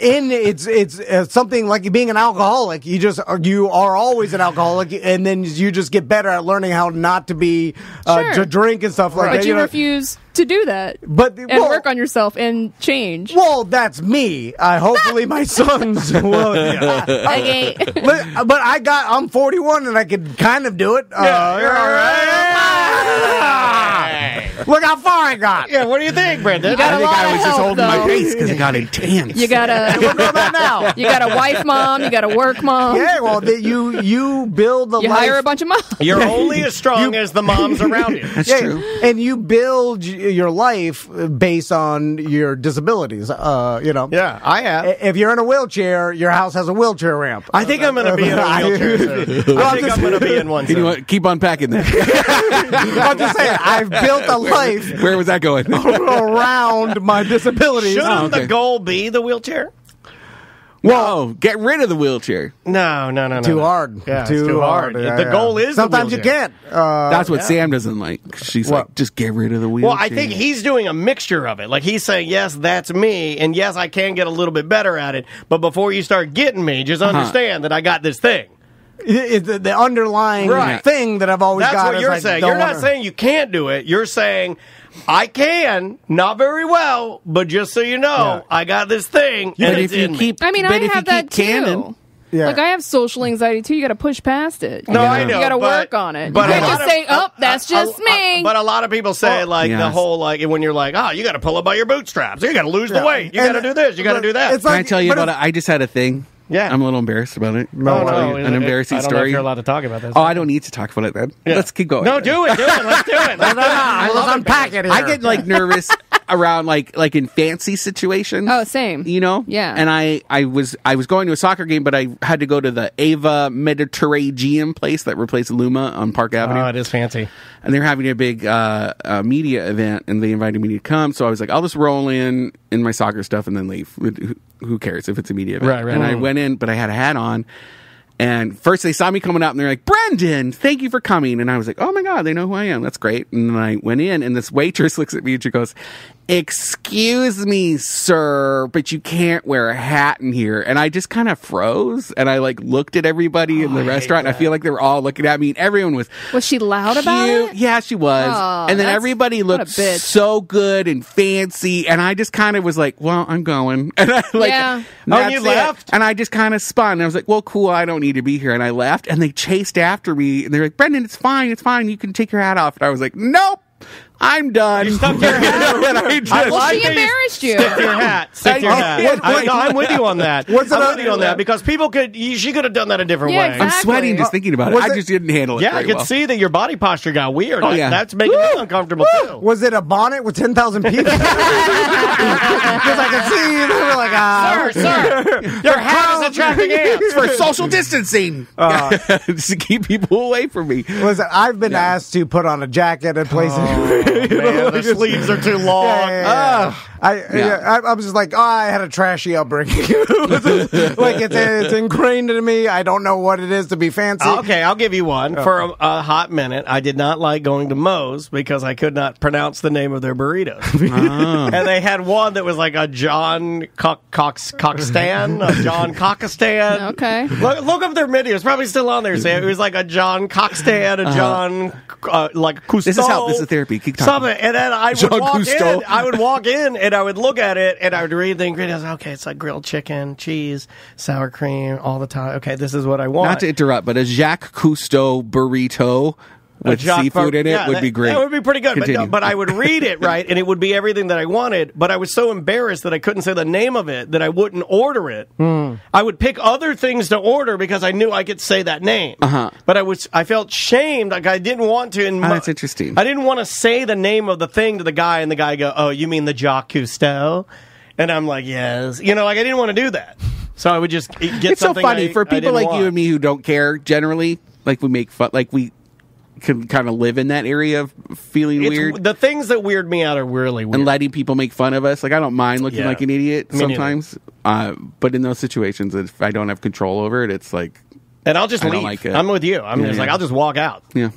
something like being an alcoholic. You are always an alcoholic, and then you just get better at learning how not to be Sure. to drink and stuff like that. But you refuse to do that But and work on yourself and change. Well, that's me. Hopefully, my sons will. Okay. But I'm 41 and I can kind of do it. You're all right. Look how far I got. Yeah, what do you think, Brendan? You got I a think lot I of was just help, holding my though. face because it got intense. You got now. you got a wife mom, you got a work mom. Yeah, well, you build the You life. hire a bunch of moms. You're only as strong as the moms around you. That's Yeah, true. and you build your life based on your disabilities. Yeah, I have. If you're in a wheelchair, your house has a wheelchair ramp. I think I'm going to be in a wheelchair soon. I think I'm going to be in one You know soon. what? Keep unpacking that. I'm just saying, I've built a life Where was that going? around my disabilities. Shouldn't okay. the goal be the wheelchair? Whoa, get rid of the wheelchair. No. Too hard. Yeah, too it's too hard. Yeah, The yeah. goal is sometimes the you wheelchair. can't. That's what Sam doesn't like. She's What? like, just get rid of the wheelchair. Well, I think he's doing a mixture of it. Like he's saying, yes, that's me, and yes, I can get a little bit better at it. But before you start getting me, just understand that I got this thing. It's the underlying Right. thing that I've always That's got. what is you're I saying. don't You're not wanna- saying you can't do it. You're saying I can, not very well, but just so you know, I got this thing, But and if it's you in me. keep, I mean, but I if have you that keep canning, too. Yeah. Like I have social anxiety too. You got to push past it. No, I know. You got to but- work on it. You but a can't lot just of- say, "Oh, that's just me." But a lot of people say like the Yes. whole like when you're like, you got to pull up by your bootstraps. You got to lose the weight. You got to do this. You got to do that. It's can I like- tell you but about it? I just had a thing. Yeah. I'm a little embarrassed about it. No, no, an embarrassing I don't know story. if you're allowed to talk about this. Oh, I don't need to talk about it then. Yeah. Let's keep going. No, do it. Let's do it. Let's unpack it here. I get like nervous around like in fancy situations. Oh, same. You know? Yeah. And I was going to a soccer game, but I had to go to the Ava Mediterranean place that replaced Luma on Park Avenue. Oh, it is fancy. And they're having a big media event, and they invited me to come. So I was like, I'll just roll in my soccer stuff and then leave. Who cares if it's a media event? Right. And I went in, but I had a hat on. And first they saw me coming out, and they're like, Brendan, thank you for coming. And I was like, oh, my God, they know who I am. That's great. And then I went in, and this waitress looks at me, and she goes, excuse me, sir, but you can't wear a hat in here. And I just kind of froze, and I like looked at everybody in the restaurant. And I feel like they were all looking at me, and everyone was Was she loud about cute. it? Yeah, she was. Oh, and then that's- everybody what a looked bitch. so good and fancy, and I just kind of was like, well, I'm going. And I like, Yeah. that's you it. left? And I just kind of spun. I was like, well, cool, I don't need to be here. And I left, and they chased after me, and they're like, Brendan, it's fine, you can take your hat off. And I was like, nope, I'm done. You stuck your hat And I just- Well, like she that you embarrassed you. Stick to your hat. Stick to your hat. I'm with you on that. I'm with you on that because people she could have done that a different Yeah, way. exactly. I'm sweating just thinking about it. Was I it- just didn't handle it Yeah, I very could well. see that your body posture got weird. Oh, yeah. That's making me uncomfortable too. Was it a bonnet with 10,000 people? Because I could see they were like, Sir, your hat is attracting ants. for for social distancing. Just to keep people away from me. Listen, I've been asked to put on a jacket at places. Man, the sleeves are too long. I was just like, I had a trashy upbringing. Like it's ingrained in me. I don't know what it is to be fancy. Okay, I'll give you one. For a hot minute, I did not like going to Moe's because I could not pronounce the name of their burritos. And they had one that was like a John Cockstan, a John Cockastan. Okay. Look up their menu. It's probably still on there. Sam. It was like a John Cockstan, a John like Cousteau. This is therapy. Keep talking. Something. And then I would walk Cousteau. in. I would walk in and I would look at it and I would read the ingredients. Okay, it's like grilled chicken, cheese, sour cream, all the time. Okay, this is what I want. Not to interrupt, but a Jacques Cousteau burrito with seafood in it would be great. That would be pretty good. But I would read it, right, and it would be everything that I wanted, but I was so embarrassed that I couldn't say the name of it that I wouldn't order it. I would pick other things to order because I knew I could say that name. But I felt shamed, like I didn't want to. That's interesting. I didn't want to say the name of the thing to the guy, and the guy go, "Oh, you mean the Jacques Cousteau?" And I'm like, "Yes." Like I didn't want to do that. So I would just get it's something. So funny for people like want. you and me who don't care generally. Like we make fun, like we can kind of live in that area of feeling weird. The things that weird me out are really weird. And letting people make fun of us. Like I don't mind looking like an idiot sometimes. But in those situations, if I don't have control over it, it's like. And I'll just leave. Don't like it. I'm with you. I'm just like, I'll just walk out. Yeah.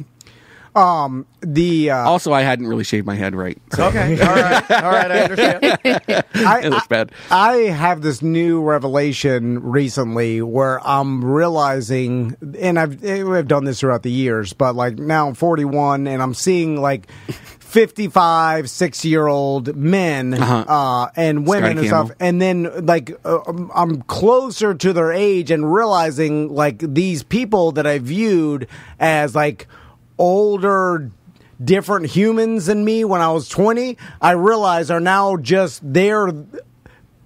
Also, I hadn't really shaved my head right. So. Okay. All right, I understand. It looks bad. I have this new revelation recently where I'm realizing, and I've done this throughout the years, but like now I'm 41 and I'm seeing like 55, 6-year-old men and women and stuff, and then like I'm closer to their age and realizing like these people that I viewed as like older, different humans than me when I was 20, I realize are now just their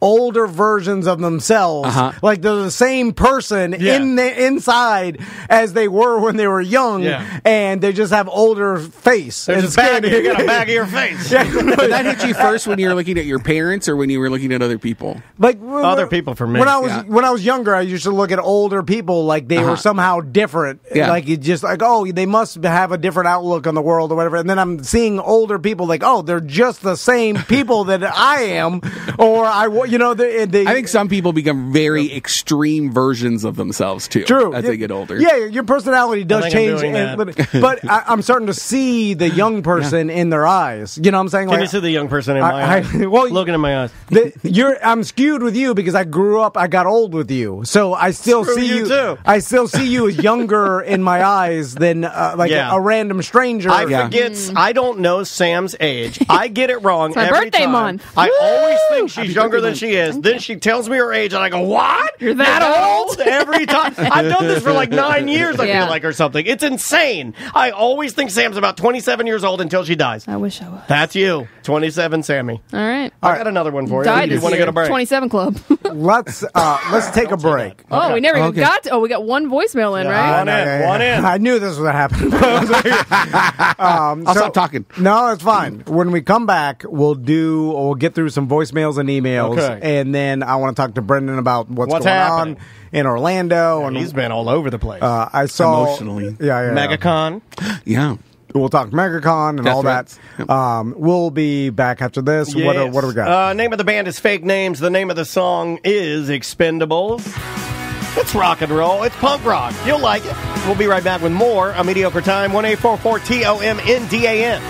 older versions of themselves. Like they're the same person in the inside as they were when they were young, and they just have older face. You got a bag of your face. Did that hit you first when you were looking at your parents or when you were looking at other people? Like other people for me. When I was younger, I used to look at older people like they were somehow different. Like it just like, oh, they must have a different outlook on the world or whatever. And then I'm seeing older people like, oh, they're just the same people that I am, or I think some people become very extreme versions of themselves too. True. As they get older. Yeah, your personality does change. But I'm starting to see the young person in their eyes. You know what I'm saying? Can you see the young person in my eyes? Looking in my eyes. I'm skewed with you because I got old with you. So I still see you too. I still see you as younger in my eyes than a random stranger. I forget. I don't know Sam's age. I get it wrong my every birthday time. month. I always think she's younger than she is. Then she tells me her age, and I go, "What? You're that old?" Every time. I've done this for like 9 years. I feel like or something. It's insane. I always think Sam's about 27 years old until she dies. I wish I was. That's you, 27, Sammy. All right. I got another one for you. Died You want to go to break? 27 Club. Let's take a break. Oh, we never even got to. Oh, we got one voicemail in, right? One in. I knew this would happen. I'll stop talking. No, it's fine. When we come back, we'll get through some voicemails and emails, and then I want to talk to Brendan about what's going happening on in Orlando. And he's been all over the place. I saw emotionally. Megacon. Yeah. We'll talk Megacon and all that. Yep. We'll be back after this. Yes. What do we got? Name of the band is Fake Names. The name of the song is Expendables. It's rock and roll. It's punk rock. You'll like it. We'll be right back with more on Mediocre Time. 1-844-TOMANDDAN.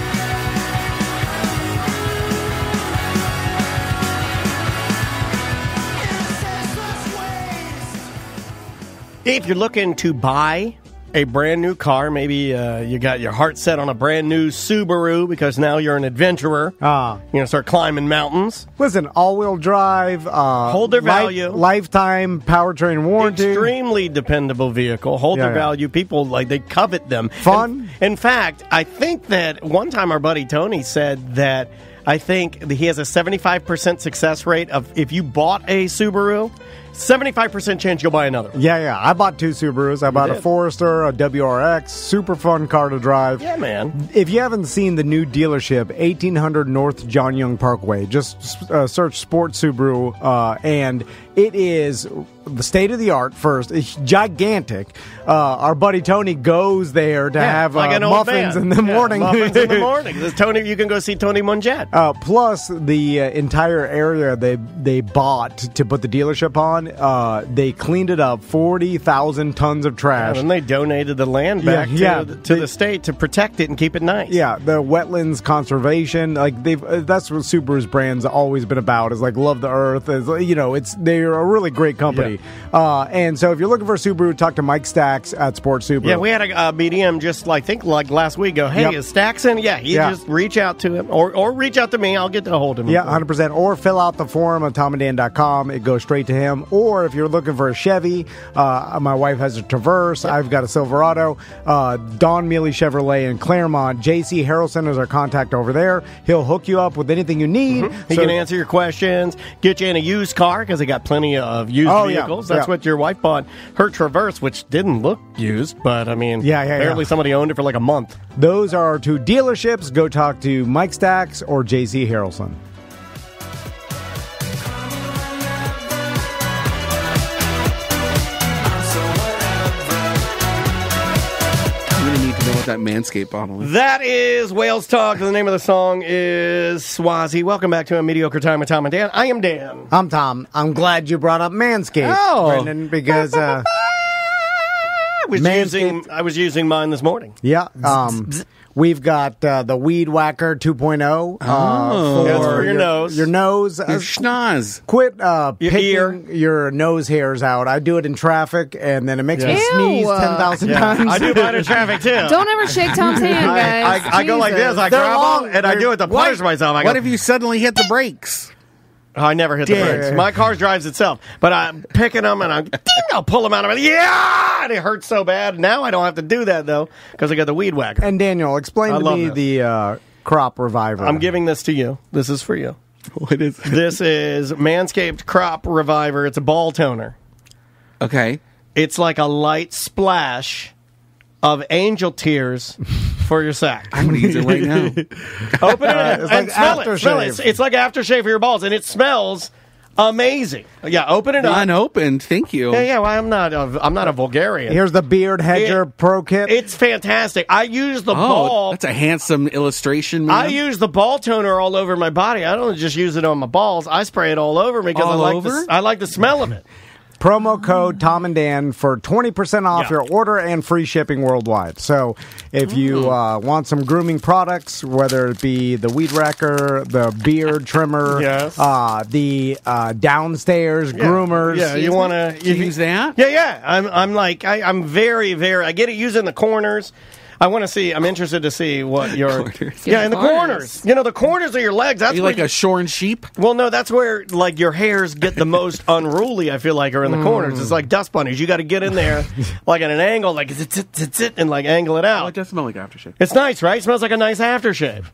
If you're looking to buy a brand new car, maybe you got your heart set on a brand new Subaru because now you're an adventurer. You're going to start climbing mountains. Listen, all-wheel drive. Hold their value. Lifetime powertrain warranty. Extremely dependable vehicle. Hold their value. People, they covet them. Fun. In fact, I think that one time our buddy Tony said that he has a 75% success rate of if you bought a Subaru 75% chance you'll buy another. Yeah. I bought 2 Subarus. I bought a Forester, a WRX. Super fun car to drive. Yeah, man. If you haven't seen the new dealership, 1800 North John Young Parkway, just search Sport Subaru, and it is the state of the art. First, it's gigantic. Our buddy Tony goes there to have like an old muffins man. in the morning. Muffins in the morning. This Tony, you can go see Tony Monjet. Plus, the entire area they bought to put the dealership on, they cleaned it up. 40,000 tons of trash. And they donated the land back to the state to protect it and keep it nice. Yeah, the wetlands conservation, like that's what Subaru's brand's always been about. Is like love the earth. They're a really great company. Yeah. And so if you're looking for a Subaru, talk to Mike Stacks at Sport Subaru. Yeah, we had a BDM just like last week. Go, hey, is Stacks in? Yeah, just reach out to him or reach out to me. I'll get a hold of him. Yeah, 100%. Or fill out the forum on TOMANDDAN.com. It goes straight to him. Or if you're looking for a Chevy, my wife has a Traverse. I've got a Silverado. Don Mealy Chevrolet in Claremont. JC Harrelson is our contact over there. He'll hook you up with anything you need. Mm-hmm. He can answer your questions, get you in a used car because they got plenty of used vehicles. That's what your wife bought. Her Traverse, which didn't look used, but I mean, apparently somebody owned it for like a month. Those are our 2 dealerships. Go talk to Mike Stacks or JC Harrelson. That Manscaped bottle is. That is Wales Talk. The name of the song is Swazi. Welcome back to A Mediocre Time with Tom and Dan. I am Dan. I'm Tom. I'm glad you brought up Manscaped, Brendan, because I was using mine this morning. Yeah. We've got the Weed Whacker 2.0. That's for your nose. Your nose. Your schnoz. Quit picking your nose hairs out. I do it in traffic, and then it makes me sneeze 10,000 times. I do mine in traffic, too. Don't ever shake Tom's hand, guys. I go like this. I grab them, and I do it to punish myself. What if you suddenly hit the brakes? I never hit the brakes. My car drives itself. But I'm picking them, and I'll pull them out of it. Yeah! And it hurts so bad. Now I don't have to do that, though, because I got the Weed Whacker. And Daniel, explain to me the Crop Reviver. I'm giving this to you. This is for you. What is it? This is Manscaped Crop Reviver. It's a ball toner. Okay. It's like a light splash of angel tears for your sack. I'm going to use it right now. Open it it's and like smell it. Smell aftershave. it. It's like aftershave for your balls, and it smells amazing. Yeah, open it up. Unopened. Thank you. Yeah. Well, I'm not a vulgarian. Here's the Beard Hedger Pro Kit. It's fantastic. I use the ball. That's a handsome illustration, man. I use the ball toner all over my body. I don't just use it on my balls. I spray it all over me because I like the smell of it. Promo code Tom and Dan for 20% off your order and free shipping worldwide. So if you want some grooming products, whether it be the Weed Whacker, the beard trimmer, the downstairs groomers. Yeah, you want to use that? Yeah. I'm very, very. I get it used in the corners. I'm interested to see what your corners. In the corners. You know, the corners of your legs. That's you like a shorn sheep? Well, no, that's where like your hairs get the most unruly. I feel like are in the corners. It's like dust bunnies. You got to get in there like at an angle, like and like angle it out. Oh, it does smell like aftershave. It's nice, right? It smells like a nice aftershave.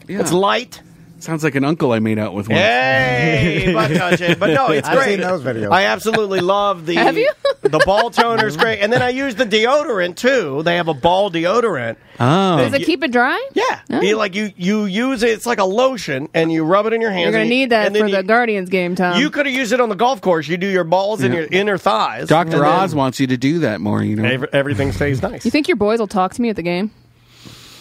Yeah. It's light. Sounds like an uncle I made out with once. Hey, butt touching. But no, it's I've great. seen those videos. I absolutely love the. Have you? The ball toner's great, and then I use the deodorant too. They have a ball deodorant. Oh, Does it keep it dry? Yeah, Oh. you use it. It's like a lotion, and you rub it in your hands. You're going to need that for the Guardians game, Tom. You could have used it on the golf course. You do your balls in your inner thighs. Dr. Oz wants you to do that more. You know, everything stays nice. You think your boys will talk to me at the game?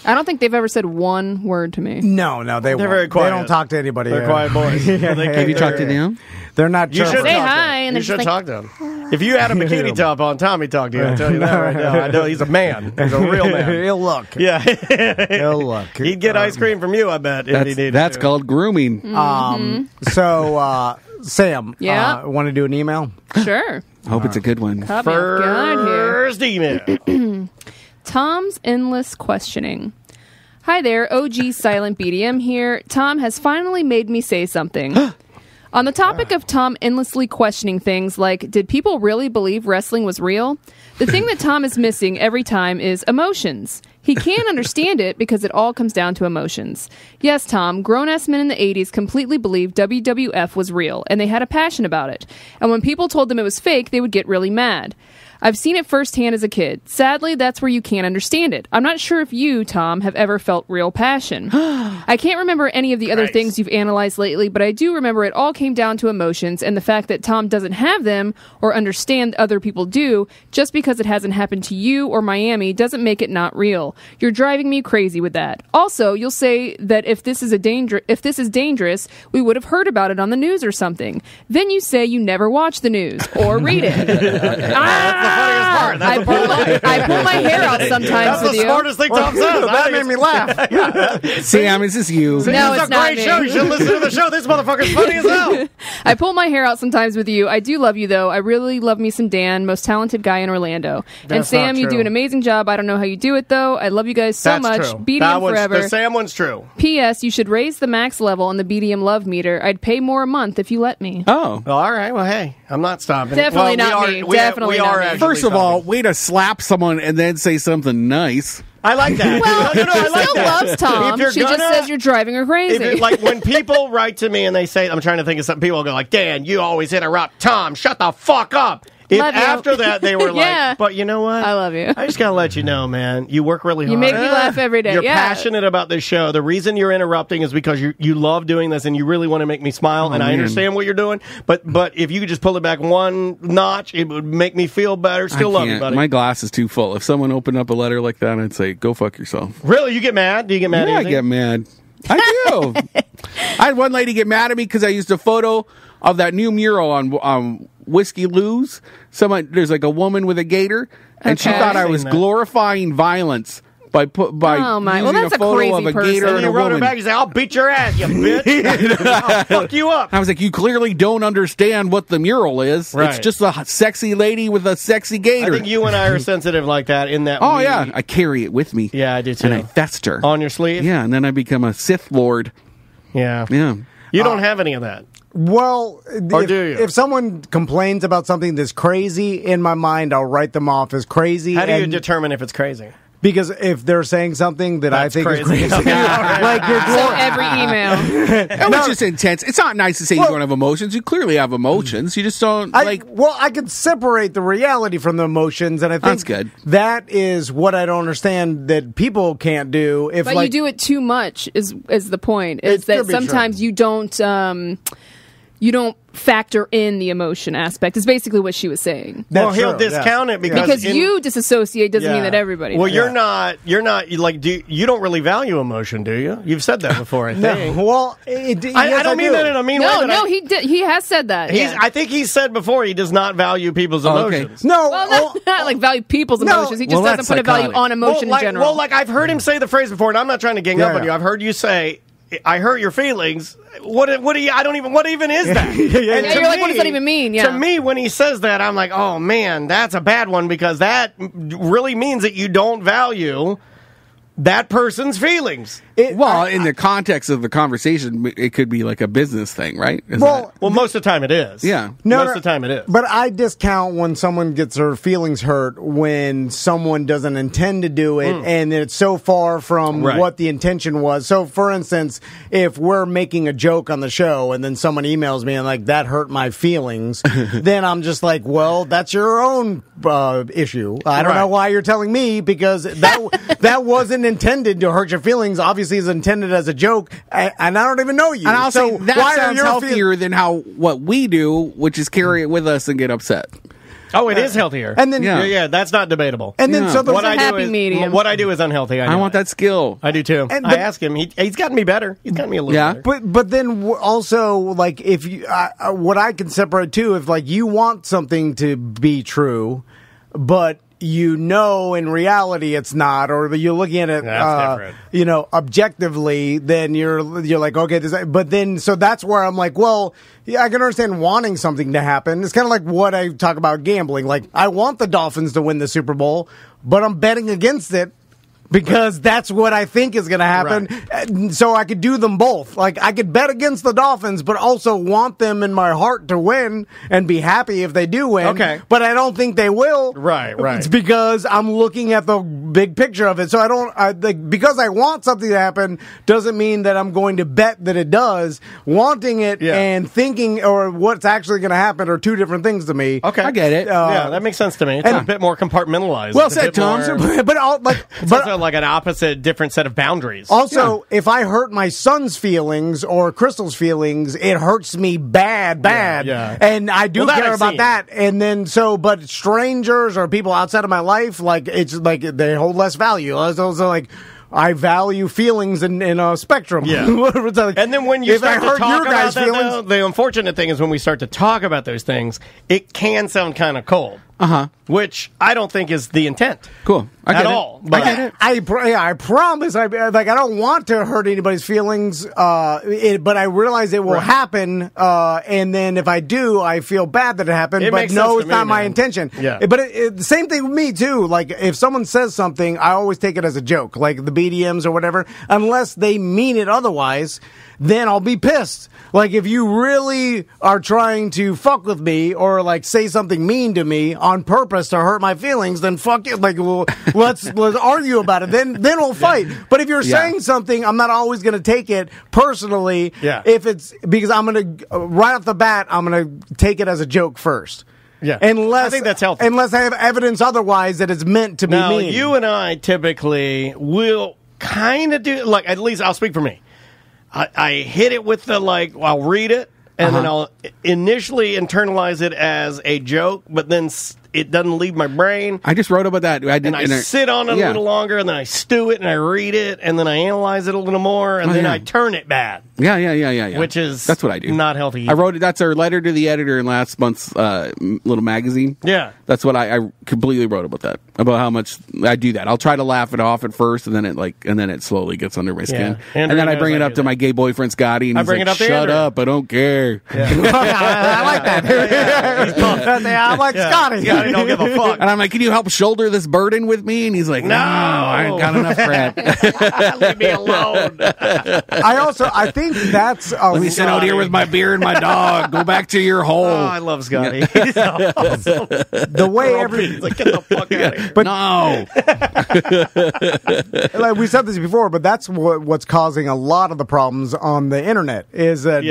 I don't think they've ever said one word to me. No, they're very quiet. They don't talk to anybody. They're quiet boys. have you talked to them? They're not. You should Say talk to hi, them. and You they're should just talk to them. If you had a bikini top on, Tommy talked to you. I'll tell you that right now. I know he's a man. He's a real man. He'll look. Yeah, He'll look. He'd get ice cream from you. I bet. If he needed That's to. called grooming. So, Sam, Yeah? want to do an email? Sure. Hope it's a good one. Copy of God here. First email. Tom's endless questioning. Hi there, OG Silent BDM here. Tom has finally made me say something. On the topic of Tom endlessly questioning things like, did people really believe wrestling was real? The thing that Tom is missing every time is emotions. He can't understand it because it all comes down to emotions. Yes, Tom, grown-ass men in the 80s completely believed WWF was real, and they had a passion about it. And when people told them it was fake, they would get really mad. I've seen it firsthand as a kid. Sadly, that's where you can't understand it. I'm not sure if you, Tom, have ever felt real passion. I can't remember any of the other things you've analyzed lately, but I do remember it all came down to emotions, and the fact that Tom doesn't have them or understand other people do, just because it hasn't happened to you or Miami doesn't make it not real. You're driving me crazy with that. Also, you'll say that if this is dangerous, we would have heard about it on the news or something. Then you say you never watch the news or read it. I pull my hair out sometimes with you. That's the smartest thing Tom says. That made me laugh. Sam, is this you? No, This is it's a not great me. show. You should listen to the show. This motherfucker's funny as hell. I pull my hair out sometimes with you. I do love you, though. I really love me some Dan, most talented guy in Orlando. And That's Sam, not you do true. an amazing job. I don't know how you do it, though. I love you guys so That's much. true. BDM forever. The Sam one's true. P.S. You should raise the max level on the BDM love meter. I'd pay more a month if you let me. Oh. Well, all right. Well, hey, I'm not stopping. Definitely well, not me. Definitely not me. actually First of all, stopping. way to slap someone and then say something nice. I like that. Well, no, I she like still that. loves Tom. If you're She just gonna- says you're driving her If crazy. it, like when people write to me and they say, I'm trying to think of some people go like, Dan, you always interrupt. Tom, shut the fuck up. If Love you. after that they were Yeah. like, but you know what? I love you. I just gotta let you know, man. You work really hard. You make me laugh every day. You're Yeah. passionate about this show. The reason you're interrupting is because you love doing this and you really want to make me smile. And I man. understand what you're doing. But if you could just pull it back one notch, it would make me feel better. Still I love you, can't. buddy. My glass is too full. If someone opened up a letter like that, I'd say, go fuck yourself. Really? You get mad? Do you get mad? Yeah, I easy? get mad. I do. I had one lady get mad at me because I used a photo of that new mural on Whiskey Lou's. There's like a woman with a gator, and she Okay. thought I I've was seen that. glorifying violence by Oh, my. using Well, that's a a photo crazy of a person. gator And and you a wrote her woman. back and said, I'll beat your ass, you bitch. I'll fuck you up. I was like, you clearly don't understand what the mural is. Right. It's just a sexy lady with a sexy I gator. think you and I are sensitive like that in that Oh, we- yeah. I carry it with me. Yeah, I do too. And I fester. On your sleeve? Yeah, and then I become a Sith Lord. Yeah. Yeah. You don't have any of that. Well, Or if, do you? if someone complains about something that's crazy, in my mind, I'll write them off as crazy. How do you and- determine if it's crazy? Because if they're saying something that That's I think crazy. is crazy, Okay. like you're So every email. That was just intense. It's not nice to say you don't have emotions. You clearly have emotions. You just don't, I can separate the reality from the emotions, and I think That's good. that is what I don't understand that people can't do. If But like, you do it too much is the point. It Is that could be true. sometimes you don't factor in the emotion aspect. Is basically what she was saying. Well, That's he'll true, yeah. discount it because Because in- you disassociate doesn't mean Yeah. that everybody. Well, does. you're not you like you don't really value emotion, do you? You've said that before, I no, think. well, I don't mean that in a mean way. no, but no. He has said that. he's. Yeah. I think he said before he does not value people's okay. emotions. No, Well, not like value people's No. emotions. He just Well, doesn't that's put a value psychotic. on emotion in general. Well, like I've heard him say the phrase before, and I'm not trying to gang up on Yeah. you. I've heard you say, "I hurt your feelings." What do you? I don't even. What even is that? And Yeah, to you're like, what does that even mean? Yeah. To me, when he says that, I'm like, oh man, that's a bad one because that really means that you don't value that person's feelings. well, in the context of the conversation, it could be like a business thing, right? Is Well, Well, most of the time it is. Yeah. Most of the time it is. But I discount when someone gets their feelings hurt when someone doesn't intend to do it and it's so far from Right. what the intention was. So, for instance, if we're making a joke on the show and then someone emails me and like, that hurt my feelings, then I'm just like, well, that's your own issue. I don't Right. know why you're telling me because that wasn't intended to hurt your feelings. Obviously, it's intended as a joke, and I don't even know you. And I'll so say that why are sounds your healthier than what we do, which is carry it with us and get upset. Oh, it is healthier. And then- yeah, that's not debatable. And then Yeah. so the what a I do happy is medium. what I do is unhealthy. I want that skill. I do too. And I the- ask him. He's gotten me better. He's gotten me a little Yeah. better. But then also like if you what I can separate too, if like you want something to be true, but you know in reality it's not, or you're looking at it That's different. objectively, then you're like, okay, but then so that's where I'm like, well, yeah, I can understand wanting something to happen. It's kind of like what I talk about gambling. Like I want the Dolphins to win the Super Bowl, but I'm betting against it because that's what I think is going to happen. So I could do them both. Like, I could bet against the Dolphins, but also want them in my heart to win and be happy if they do win. Okay. But I don't think they will. Right. It's because I'm looking at the big picture of it. So because I want something to happen doesn't mean that I'm going to bet that it does. Wanting it and thinking or what's actually going to happen are two different things to me. Okay. I get it. Yeah, that makes sense to me. It's a bit more compartmentalized. Well It's a said, bit Tom. more- But also like an opposite, different set of boundaries. also, if I hurt my son's feelings or Crystal's feelings, it hurts me bad. Yeah. And I do Well, that care I've about seen. that. And then but strangers or people outside of my life, like, it's like they hold less value. It's also like, I value feelings in a spectrum. Yeah. And then when you if I start to hurt talk your about guys' that, feelings, though, the unfortunate thing is when we start to talk about those things, it can sound kind of cold. Which I don't think is the intent. Cool. I get At it. all. I get it. I promise. I don't want to hurt anybody's feelings, but I realize it will happen. And then if I do, I feel bad that it happened. It but makes sense no, to it's me, not my man. intention. Yeah. But the same thing with me too. Like, if someone says something, I always take it as a joke, like the BDMs or whatever, unless they mean it otherwise. Then I'll be pissed. Like, if you really are trying to fuck with me or like say something mean to me on purpose to hurt my feelings, then fuck it. Like, well, let's argue about it. Then we'll fight. But if you're saying something, I'm not always going to take it personally. Yeah. If it's because I'm going to right off the bat, I'm going to take it as a joke first. Yeah. Unless I think that's healthy. Unless I have evidence otherwise that it's meant to be Now, mean. you and I typically will kind of do, like, at least I'll speak for me. I hit it with the, like, I'll read it, and then I'll initially internalize it as a joke, but then it doesn't leave my brain. I just wrote about that. And I sit on it a little longer, and then I stew it, and I read it, and then I analyze it a little more, and then I turn it bad. Yeah. Which is that's what I do. Not healthy either. I wrote it. That's our letter to the editor in last month's little magazine. Yeah. That's what I completely wrote about that. About how much I do that. I'll try to laugh it off at first, and then it slowly gets under my skin. Yeah. And then I Andrew bring it knows I up do to that. my gay boyfriend Scotty, and I he's bring like, it up to "Shut Andrew. up! I don't care." I like that. I'm like Scotty. Scotty don't give a fuck. And I'm like, "Can you help shoulder this burden with me?" And he's like, "No, I ain't got enough crap. Leave me alone. I think that's Let me sit out here with my beer and my dog. Go back to your hole." Oh, I love Scotty. He's so awesome. the way He's like, get the fuck out of here. But no. like we said this before, but that's what's causing a lot of the problems on the internet is that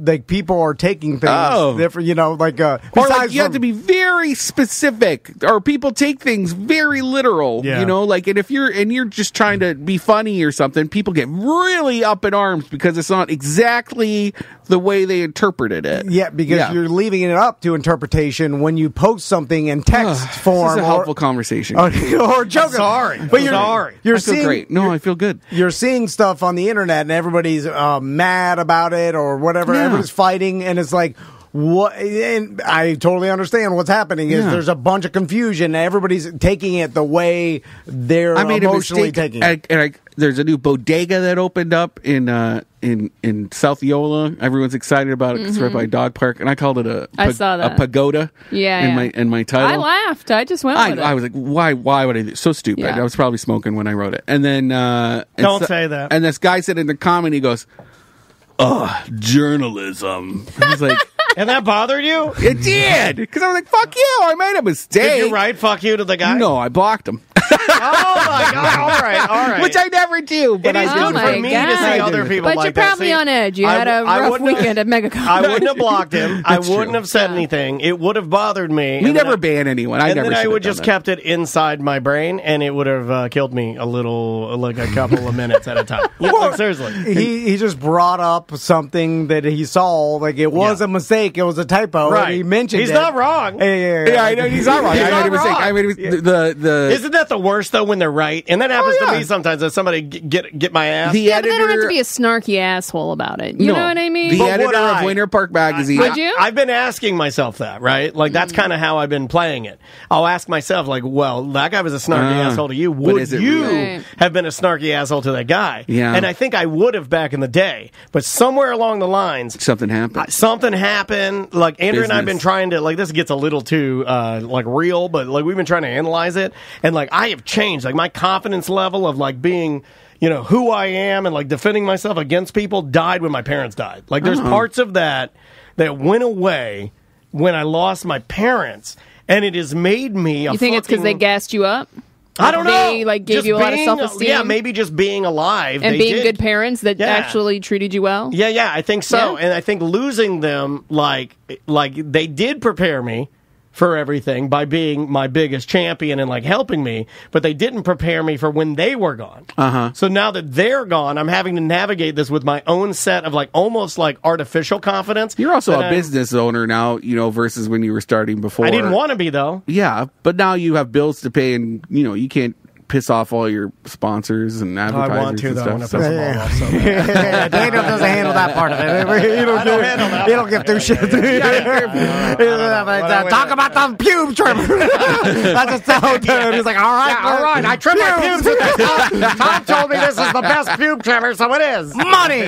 like people are taking things different. You know, like Or like you have to be very specific, or people take things very literal. Yeah. You know, like, and if you're just trying to be funny or something, people get really up in arms because it's not exactly the way they interpreted it. Yeah, because you're leaving it up to interpretation when you post something in text form. This is a helpful conversation. Or joke. Sorry. But you're sorry. You're I feel seeing, great. No, I feel good. You're seeing stuff on the internet and everybody's mad about it or whatever. Yeah. Everybody's fighting, and it's like, what? And I totally understand what's happening. Is there's a bunch of confusion. Everybody's taking it the way they're emotionally taking it. There's a new bodega that opened up in South Yola. Everyone's excited about it. It's right by a dog park, and I called it I saw that. a pagoda. Yeah, in my title. I laughed. I just went with it. I was like, why would I do so stupid? Yeah. I was probably smoking when I wrote it. And then Don't say that. And this guy said in the comment, he goes, journalism. I was like, And that bothered you? it did, because I was like, fuck you, I made a mistake. Did you write fuck you to the guy? No, I blocked him. Oh, my God. All right. Which I never do, but It is I good did. for my me God. to see other people But like you're that. probably See, on edge. You I had a w- I rough wouldn't have- weekend at Megacon. I wouldn't have blocked him. I That's wouldn't true. have said anything. It would have bothered me. We And then never ban anyone. I and never then I should would have just done that. kept it inside my brain, and it would have killed me a little, like a couple of minutes at a time. Like, seriously. He just brought up something that he saw, like it was a mistake, it was a typo, Right. and he mentioned He's it. not wrong. Yeah, I know he's not wrong. He's I not made a mistake. wrong. I made a the Isn't that the worst though when they're right? And that happens to me sometimes. That somebody get my ass. the Yeah, but they don't have editor. to be a snarky asshole about it. You know what I mean? The But would editor I? of Winter Park Magazine. Would you? I've been asking myself that, right? Like that's kind of how I've been playing it. I'll ask myself, like, well, that guy was a snarky asshole to you. Would is it you really? Right. have been a snarky asshole to that guy? Yeah. And I think I would have back in the day. But somewhere along the lines, Something happened. something happened. Like Andrew and I have been Business. trying to, like, this gets a little too like real, but like we've been trying to analyze it. And like I I have changed. Like my confidence level of like being, who I am and like defending myself against people died when my parents died. Like there's parts of that went away when I lost my parents, and it has made me. You think it's because they gassed you up? I don't know. They gave you a lot of self-esteem. Yeah, maybe just being alive and being good parents that actually treated you well. Yeah, I think so. Yeah. And I think losing them, like they did prepare me for everything by being my biggest champion and like helping me, but they didn't prepare me for when they were gone. So now that they're gone, I'm having to navigate this with my own set of like almost like artificial confidence. You're also a business owner now, versus when you were starting before. I didn't want to be though. Yeah, but now you have bills to pay, and you can't piss off all your sponsors and advertisers. I want to, though. I want to piss them all off. Daniel doesn't handle that part of it. He don't give two shits. Talk about the pube trimmer. That's just how it is. He's like, all right. I trim my pubes with this. Tom told me this is the best pube trimmer, so it is. Money!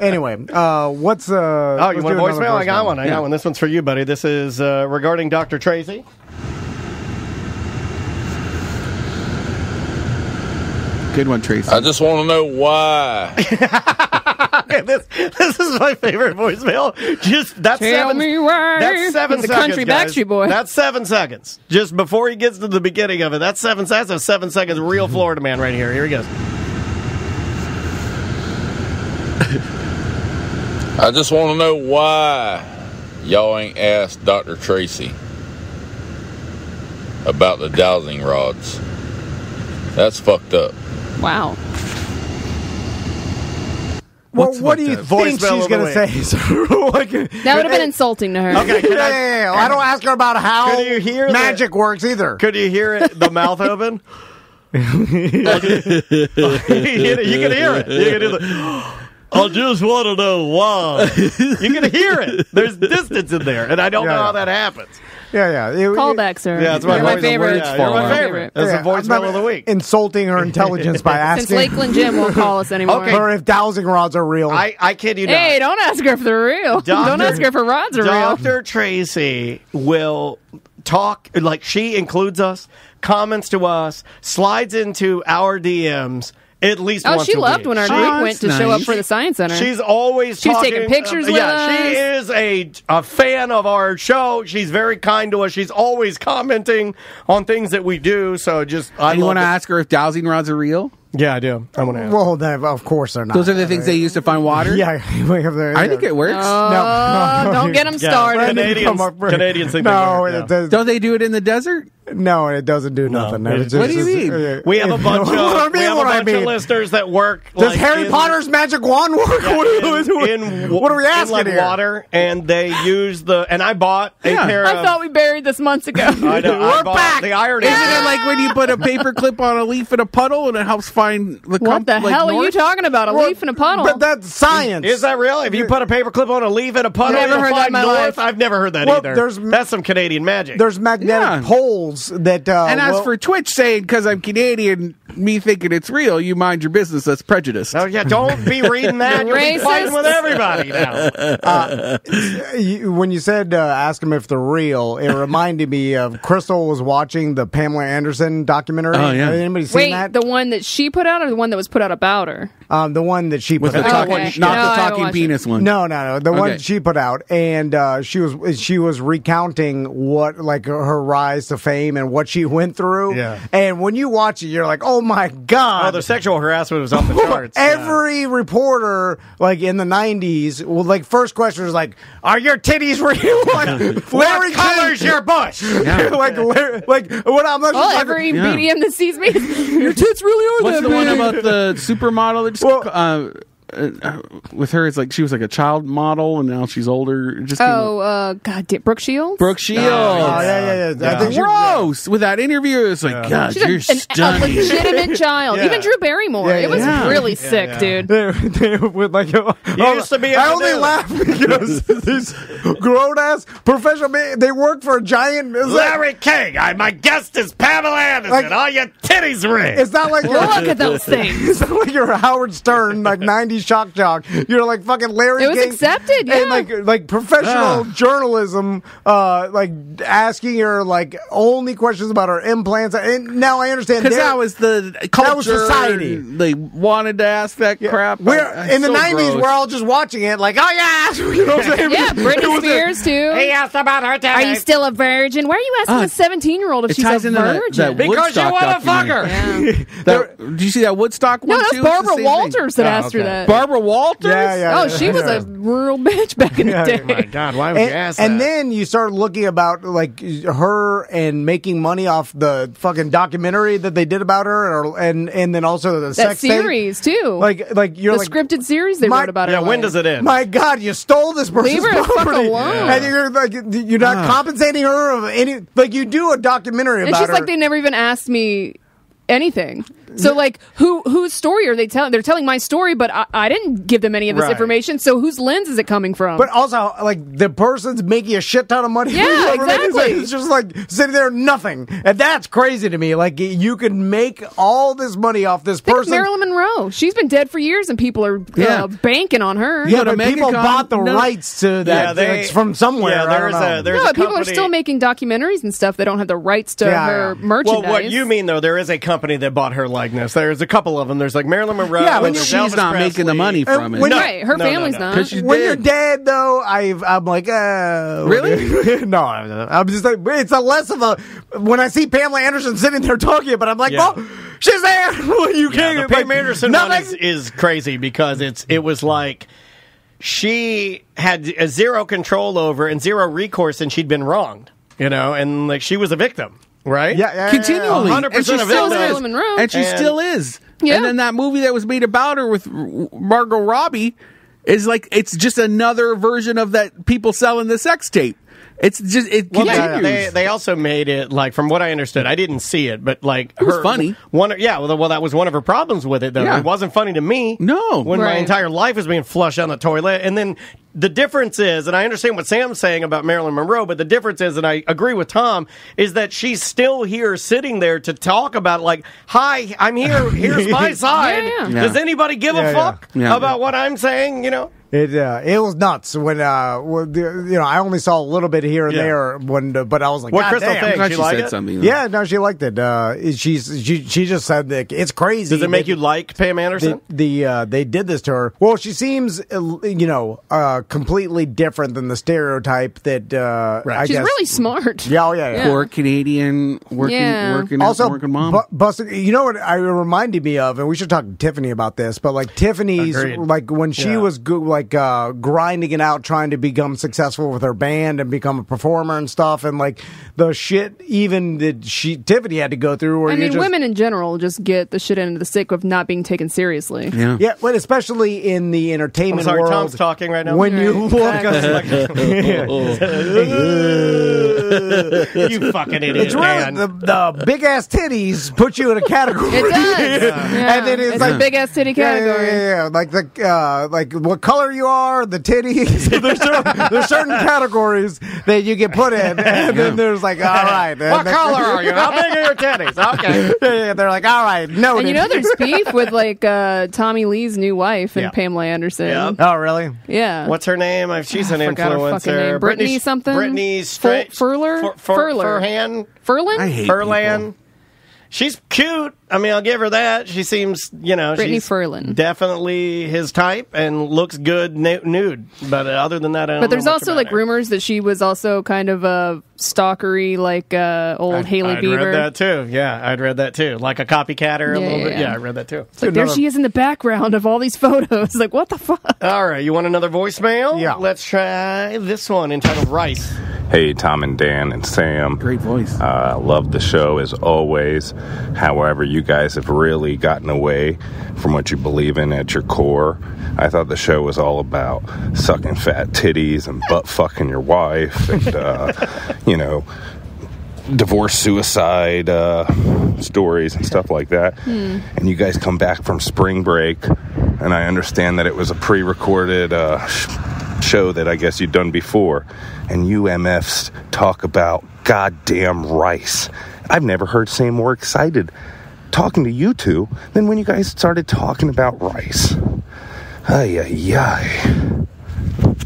Anyway, what's... you want a voicemail? I got one. This one's for you, buddy. This is regarding Dr. Tracy. Good one, Tracy. I just want to know why. This is my favorite voicemail. Tell me why. That's 7 seconds, country guys. Backstreet Boy. That's 7 seconds. Just before he gets to the beginning of it. That's 7 seconds. That's a 7 seconds real Florida man right here. Here he goes. I just want to know why y'all ain't asked Dr. Tracy about the dowsing rods. That's fucked up. Wow. Well, what do you think she's going to say? That would have been insulting to her. Okay, I don't ask her about how magic works either. Could you hear it? The mouth open? You can hear it. You can hear I just want to know why. You can hear it. There's distance in there, and I don't know how that happens. Callback, sir. Yeah, that's You're my favorite. You're my favorite. That's the voicemail of the week. Insulting her intelligence by asking. Since Lakeland Jim won't call us anymore. Or if dowsing rods are real. I kid you not. Hey, don't ask her if they're real. Don't ask her if her rods are real. Dr. Tracy will talk, like she includes us, comments to us, slides into our DMs. At least once she a loved week. when our group went to show up for the Science Center. She's always She's talking, taking pictures with us. She is a fan of our show. She's very kind to us. She's always commenting on things that we do. So you want to ask her if dowsing rods are real? Yeah, I do. I want to ask. Well, of course they're not. Those are the things they use to find water? Yeah. I think it works. No, don't get them started. Canadians think Don't they do it in the desert? No, it doesn't do nothing. What do you mean? We have a bunch of listeners that work. Does Harry Potter's magic wand work? What are we asking here? Water, and they use and I bought a pair of... I thought we buried this months ago. I know. We're back. The irony Isn't it like when you put a paper clip on a leaf in a puddle and it helps find the What the hell are you talking about? A leaf in a puddle? But that's science. Is that real? If you put a paper clip on a leaf in a puddle, Never heard that in my life. I've never heard that either. That's some Canadian magic. There's magnetic poles that... and as for Twitch saying, because I'm Canadian, me thinking it's real, you mind your business, that's prejudiced. Oh, yeah, don't be reading that. You'll be fighting with everybody now. When you said ask them if they're real, it reminded me of Crystal was watching the Pamela Anderson documentary. Oh, yeah. Anybody seen that? The one that she put out or the one that was put out about her? The one that she put out. Not the talking penis one. No. The one she put out. And she was recounting what, like, her rise to fame and what she went through. Yeah. And when you watch it, you're like, oh my God. Oh, the sexual harassment was off the charts. Every reporter, like, in the 90s, like, first question was like, are your titties real? What color's your bush? Yeah. like, what I'm like, every medium that sees me, your tits really are What's that the big. one about the supermodel that just with her, it's like she was like a child model and now she's older. God, Brooke Shields? Brooke Shields. Yeah. I think gross. With that interview, it's like, God, you're stunning. A legitimate child. Yeah. Even Drew Barrymore. It was really sick, dude. They would like, used to be I only laugh because these grown-ass professional men, they work for a giant... Larry King, my guest is Pamela Anderson. All your titties ring. It's not like look at those things. It's not like you're Howard Stern, like 90 TV shock jock. You're like fucking Larry It was King. accepted, yeah. And like professional journalism, like asking her like only questions about her implants. And now I understand because that was the culture. That was society. They wanted to ask that crap. We're in the 90s. gross. We're all just watching it, like, oh yeah, you know what I'm saying? Yeah, Britney Spears too. He asked about her Are you still a virgin? Why are you asking a 17-year-old if it she's ties a into virgin? because you want to fuck her. Yeah. Did you see that Woodstock one? No, that's too? It's the Barbara same Walters thing. that asked her that. Barbara Walters? Yeah. Oh, she was a real bitch back in the day. Oh my God, why would you ask that? And then you start looking about like her and making money off the fucking documentary that they did about her, and then also the That sex tape. series too. Like you're the like scripted series they wrote about her. Yeah, when does it end? My God, you stole this person's Leave her the fuck property, alone. and you're like you're not compensating her of any. Like you do a documentary And about she's her. like, they never even asked me anything. So, like, whose story are they telling? They're telling my story, but I didn't give them any of this Right. information. So, whose lens is it coming from? But also, like, the person's making a shit ton of money. Yeah, exactly. It's just like sitting there, nothing. And that's crazy to me. Like, you can make all this money off this Think of person. Marilyn Monroe. She's been dead for years, and people are banking on her. Yeah, Go to but people Megacon. bought the No. rights to that. It's from somewhere. Yeah, I don't know. there's No, a people are company- still making documentaries and stuff. They don't have the rights to Yeah, her yeah. merchandise. Well, what you mean though, there is a company that bought her likeness. There's a couple of them. There's like Marilyn Monroe. Yeah, but and there's she's Elvis not making the Presley. money from it. when- right, her No, family's no. not. 'Cause she's When dead. you're dead, though, I'm like, Really? No, I'm just like, it's a less of a. When I see Pamela Anderson sitting there talking, but I'm like, Yeah. well, she's there. You Yeah, can't. the Pam like, Anderson one nothing. is crazy because it was like she had zero control over and zero recourse, and she'd been wronged, and like she was a victim, right? Yeah. Continually. 100% And she of still it. is. Marilyn Monroe. And she And- still is. Yeah. And then that movie that was made about her with Margot Robbie is like, it's just another version of that people selling the sex tape. It's just, it Well, continues. they also made it like, from what I understood, I didn't see it, but like It was funny. Well, that was one of her problems with it, though. Yeah. It wasn't funny to me. No. when my Right. entire life was being flushed down the toilet, and then the difference is, and I understand what Sam's saying about Marilyn Monroe, but the difference is, and I agree with Tom, is that she's still here sitting there to talk about, like, hi, I'm here. Here's my side. Yeah. Does anybody give a fuck Yeah. about what I'm saying? It was nuts when I only saw a little bit here and Yeah. there but I was like, What God Crystal damn. think? I'm glad She she like said it? something. Yeah, no, she liked it. She just said that it's crazy. Does it make you like Pam Anderson? They did this to her. Well, she seems completely different than the stereotype that I She's guess. really smart. Yeah. Poor Canadian working Also, mom. busted. You know what it reminded me of, and we should talk to Tiffany about this. But like Tiffany's, Agreed. like when she was grinding it out, trying to become successful with her band and become a performer and stuff, and like the shit even that Tiffany had to go through. Where I you mean, just, women in general just get the shit end of the stick of not being taken seriously. Yeah, but especially in the entertainment I'm sorry, world. Tom's talking right now. When you Right, look, You fucking idiot, it's really man. the big ass titties put you in a category. It does. Yeah. And then it's a like big ass titty category. Yeah. Like like what color you are, the titties. there's certain categories that you get put in, and then there's like, all right, What color are you? How big are your titties? Okay. Yeah, they're like, all right, no. And there's beef with like Tommy Lee's new wife and Yeah. Pamela Anderson. Yeah. Oh, really? Yeah. What's her name? She's an forgot her fucking influencer. name. Brittany something? Brittany Furler? Furler. Furhan? Furlan? I hate Furlan? She's cute. I mean, I'll give her that. She seems, Brittany she's Furlan. definitely his type and looks good nude. But other than that, I don't But there's know much also about like her. rumors that she was also kind of a stalkery, like old Hailey I'd Bieber. read that too. Yeah, I'd read that too. Like a copycat or a Yeah, little bit. yeah. Yeah, I read that too. It's like, there she is in the background of all these photos. Like, what the fuck? All right, you want another voicemail? Yeah. Let's try this one entitled Rice. Hey, Tom and Dan and Sam. Great voice. Love the show as always. However, you guys have really gotten away from what you believe in at your core. I thought the show was all about sucking fat titties and butt fucking your wife and, divorce, suicide stories and stuff like that. And you guys come back from spring break, and I understand that it was a pre-recorded show that I guess you'd done before, and you MFs talk about goddamn rice. I've never heard Sam more excited talking to you two than when you guys started talking about rice. Ay, ay, ay.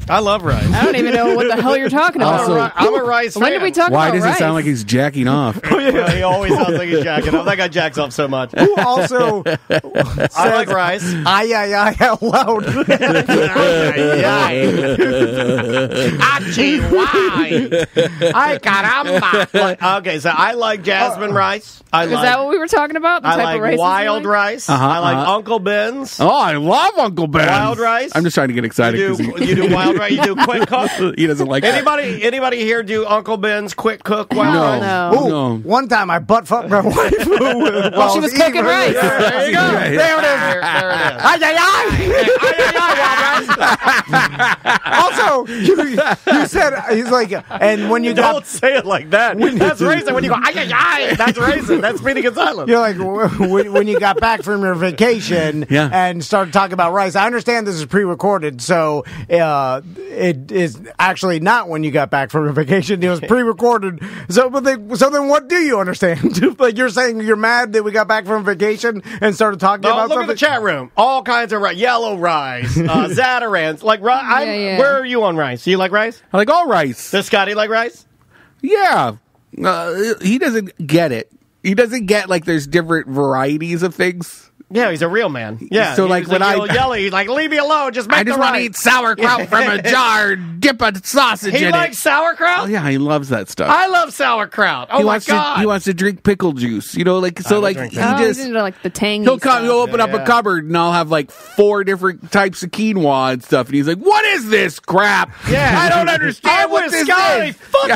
I love rice. I don't even know what the hell you're talking about. I'm a rice fan. When did we talk Why about does rice? it sound like he's jacking off? Well, he always sounds like he's jacking off. That guy jacks off so much. Who also I like rice. ay, ay, ay, out loud. Ay, caramba. Okay, so I like jasmine rice. Is that what we were talking about? The I type like of rice wild rice. I like Uncle Ben's. Oh, I love Uncle Ben's. Wild rice? I'm just trying to get excited. You do wild rice. You do quick cook. He doesn't like that. Anybody here do Uncle Ben's quick cook wild No. rice? No. Ooh, No. one time I butt fucked my wife while she was cooking rice. There you go. There it is. There it is. Ay, ay, ay. Also, you said, he's like, and when you Don't got, say it like that. That's racist. When you go, ay, ay, ay, that's racist. That's speaking in silence. you're like, when you got back from your vacation Yeah. and started talking about rice. I understand this is pre-recorded, so it is actually not when you got back from your vacation. It was pre-recorded. So then what do you understand? Like you're saying you're mad that we got back from vacation and started talking No, about look something? at the chat room. All kinds of rice. Yellow rice, Zatarans. Like, Yeah. where are you on rice? Do you like rice? I like all rice. Does Scotty like rice? Yeah. He doesn't get it. He doesn't get, like, there's different varieties of things. Yeah, he's a real man. Yeah. So, like, he's when yelly, he's like, leave me alone. Just make I just the want to rice. eat sauerkraut from a jar, dip a sausage He in likes it. sauerkraut? Oh, yeah, he loves that stuff. I love sauerkraut. Oh, he my wants God. he wants to drink pickle juice. You know, like, so, will like, drink he that. Oh, he's just... into like the tangy He'll come. stuff. He'll open up Yeah. a cupboard, and I'll have like 4 different types of quinoa and stuff. And he's like, "What is this crap? Yeah. I don't understand what with this Scotty. is." Fuck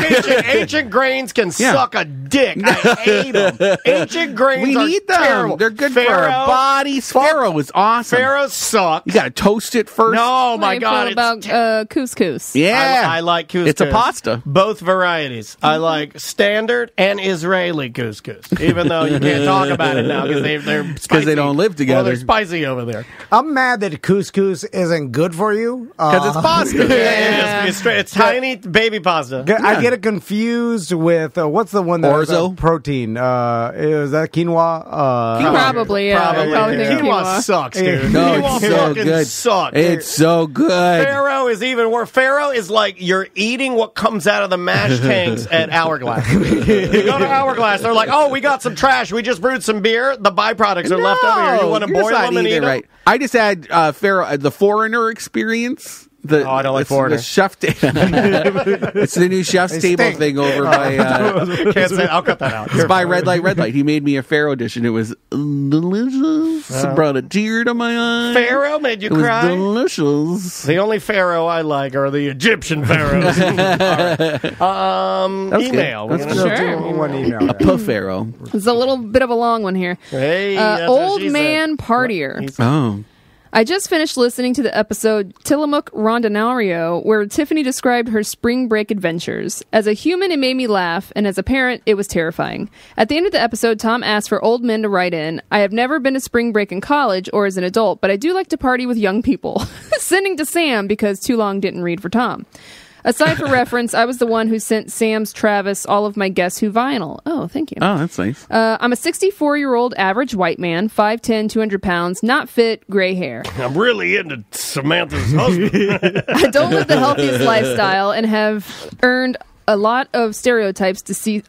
ancient grains can Yeah. suck a dick. I hate them. Ancient grains We are need them. terrible. They're good for our bodies. Farro is awesome. Farro sucks. You got to toast it first. No, How my do you God. feel about couscous? Yeah, I like couscous. It's a pasta. Both varieties. I like standard and Israeli couscous. Even though you can't talk about it now because they're spicy. they don't live together. Well, they're spicy over there. I'm mad that couscous isn't good for you. Because it's pasta. It's tiny baby pasta. I get it confused with what's the one that has Orzo? protein? Is that quinoa? Probably, yeah. Probably. Probably think Quinoa quinoa. sucks, dude. No, Quinoa it's so fucking good. sucks. It's so good. Farro is even worse. Farro is like you're eating what comes out of the mash tanks at Hourglass. You go to Hourglass, they're like, "Oh, we got some trash. We just brewed some beer. The byproducts are left over here. You want to you're boil not them and eating eat it right. I just had Farro, the Foreigner experience. I don't like it's Foreigner. The chef it's the new chef's table stink. thing over by. them?" Can't say. I'll cut that out. It's by Red Light, Red Light. He made me a Farro edition. It was delicious. Brought a tear to my eye. Farro made you It was cry. delicious. The only pharaoh I like are the Egyptian pharaohs. All right. Email. That's We're good. gonna Sure. One email. A puff Farro. It's a little bit of a long one here. Hey, that's what Old she man said. partier. He said. Oh. I just finished listening to the episode Tillamook Rondinario, where Tiffany described her spring break adventures. As a human, it made me laugh, and as a parent, it was terrifying. At the end of the episode, Tom asked for old men to write in. I have never been to spring break in college or as an adult, but I do like to party with young people. Sending to Sam because Too Long didn't read for Tom. Aside for reference, I was the one who sent Sam's Travis all of my Guess Who vinyl. Oh, thank you. Oh, that's nice. I'm a 64-year-old average white man, 5'10", 200 pounds, not fit, gray hair. I'm really into Samantha's husband. I don't live the healthiest lifestyle and have earned a lot of stereotypes,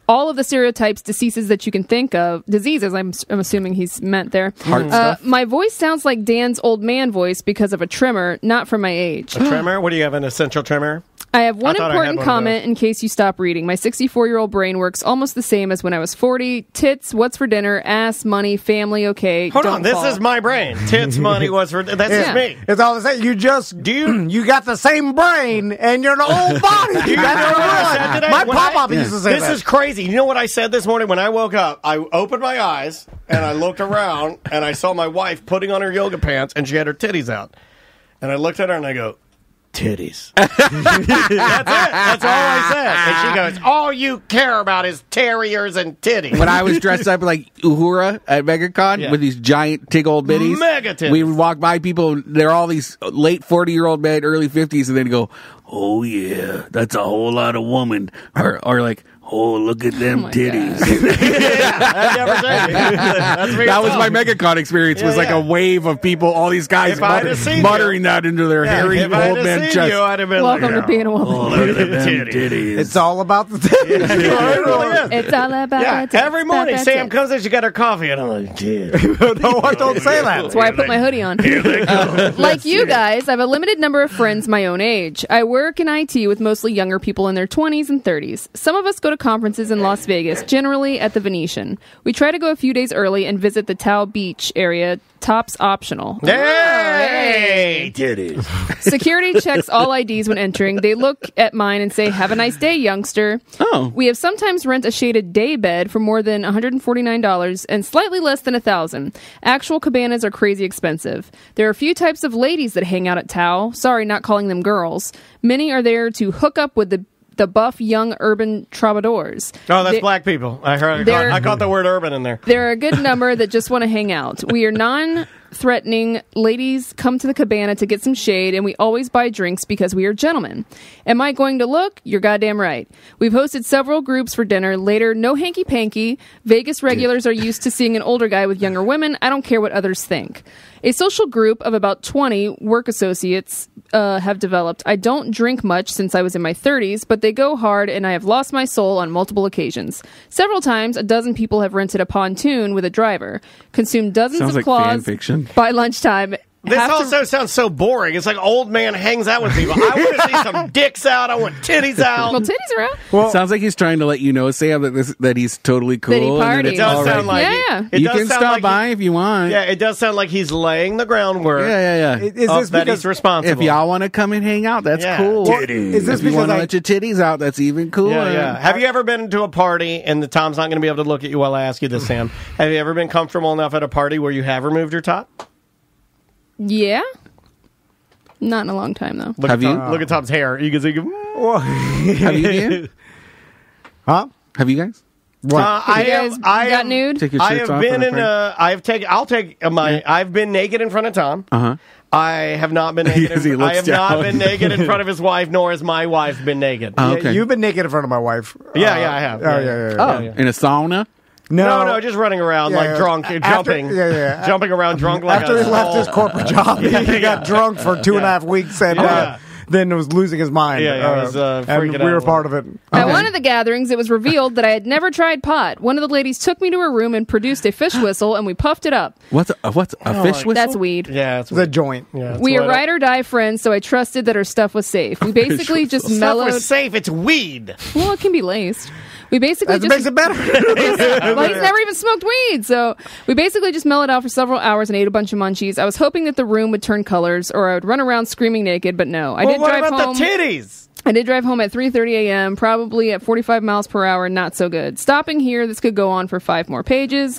all of the stereotypes, diseases that you can think of. Diseases, I'm assuming he's meant there. Heart stuff. My voice sounds like Dan's old man voice because of a trimmer, not from my age. A trimmer? What do you have, an essential trimmer? I have one I thought I had important one of comment in case you stop reading. My 64-year-old brain works almost the same as when I was 40. Tits, what's for dinner, ass, money, family, okay. Hold don't on, this fall. is my brain. Tits, money, what's for... That's just me. It's all the same. You just you got the same brain and you're an old body. Do you know That's what I what said today? my When pop-up used to say This that. is crazy. You know what I said this morning when I woke up? I opened my eyes and I looked around and I saw my wife putting on her yoga pants and she had her titties out. And I looked at her and I go, titties. That's it. That's all I said. And she goes, all you care about is terriers and titties. When I was dressed up like Uhura at Megacon with these giant tig old bitties, Mega-titties. we would walk by people, they're all these late 40-year-old men, early 50s, and they'd go, oh yeah, that's a whole lot of woman. Or like, oh, look at them titties. That was my Megacon experience, was like a wave of people, all these guys muttering that into their hairy old man chest. Welcome to being a woman. Oh, look at them titties. It's all about the titties. It really is. It's all about the Every morning, Sam comes in, she got her coffee, and I'm like, No, I don't say that. That's why I put my hoodie on. Like you guys, I have a limited number of friends my own age. I work in IT with mostly younger people in their 20s and 30s. Some of us go to conferences in Las Vegas, generally at the Venetian. We try to go a few days early and visit the Tao Beach area. Tops optional. hey, titties. Security checks all IDs when entering. They look at mine and say, have a nice day, youngster. Oh. We have sometimes rent a shaded day bed for more than $149 and slightly less than $1,000. Actual cabanas are crazy expensive. There are a few types of ladies that hang out at Tao. Sorry, not calling them girls. Many are there to hook up with the buff young urban troubadours. Oh, that's black people. I caught the word urban in there. There are a good number that just want to hang out. We are non-threatening. Ladies come to the cabana to get some shade, and we always buy drinks because we are gentlemen. Am I going to look? You're goddamn right. We've hosted several groups for dinner. Later, no hanky-panky. Vegas regulars are used to seeing an older guy with younger women. I don't care what others think. A social group of about 20 work associates have developed. I don't drink much since I was in my 30s, but they go hard, and I have lost my soul on multiple occasions. Several times, a dozen people have rented a pontoon with a driver, consumed dozens of claws fan fiction. by lunchtime. This also sounds so boring. It's like old man hangs out with people. I want to see some dicks out. I want titties out. Well, titties are out. Well, sounds like he's trying to let you know, Sam, that he's totally cool. That he and that parties. it's It does all sound right. like Yeah. You can stop by if you want. Yeah, it does sound like he's laying the groundwork. Yeah. Is this that because he's responsible. If y'all want to come and hang out, that's cool. Well, is this if you because want to I- let your titties out, that's even cooler. Yeah. Have you ever been to a party, and the Tom's not going to be able to look at you while I ask you this, Sam. Have you ever been comfortable enough at a party where you have removed your top? Yeah. Not in a long time, though. Look Have at you? Look at Tom's hair. You can see. Have you, Ian? Huh? Have you guys? I You guys got nude? Take your I shirts have off been for the in. friend? I'll take my. I've been naked in front of Tom. Uh-huh. I have not been naked. As he looks I have not down. been naked in front of his wife, nor has my wife been naked. Oh, okay. You've been naked in front of my wife. Yeah, I have. Yeah. Oh, in a sauna? No, just running around like drunk, After- jumping, yeah. jumping around drunk like After a he left his corporate job, he got drunk for 2.5 weeks and then was losing his mind. Yeah, he was freaking and we were out. part of it. At one of the gatherings, it was revealed that I had never tried pot. One of the ladies took me to her room and produced a fish whistle, and we puffed it up. What's a fish whistle? That's weed. Yeah, it's The joint. Yeah, We are ride or die friends, so I trusted that her stuff was safe. We basically just Stuff mellowed. was safe. It's weed. Well, it can be laced. We basically That just makes it better. well, he's never even smoked weed, so we basically just mellowed out for several hours and ate a bunch of munchies. I was hoping that the room would turn colors, or I would run around screaming naked, but no. I did what drive about home. the titties? I did drive home at 3:30 a.m., probably at 45 miles per hour. Not so good. Stopping here, this could go on for 5 more pages.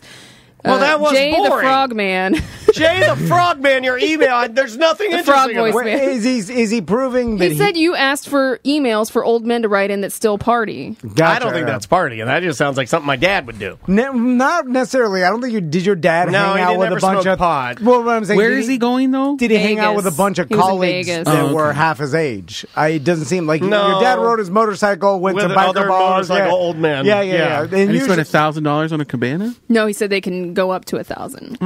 Well, that was Jay boring. the Frogman. Jay the Frogman, your email. There's nothing The frog interesting about voice it. man. Is he proving that He said you asked for emails for old men to write in that still party. Gotcha. I don't think that's partying. That just sounds like something my dad would do. Not necessarily. I don't think you did. Your dad No, hang he out didn't with a ever bunch smoke of pot. Well, what I'm saying, Where is he going, though? Did he hang out Vegas. with a bunch of He was in colleagues Vegas. that were half his age? It doesn't seem like No. your dad rode his motorcycle, went With to biker other bars, motorcycle old men. Yeah. Yeah. And And he usually, spent $1,000 on a cabana? No, he said they can go up to 1,000.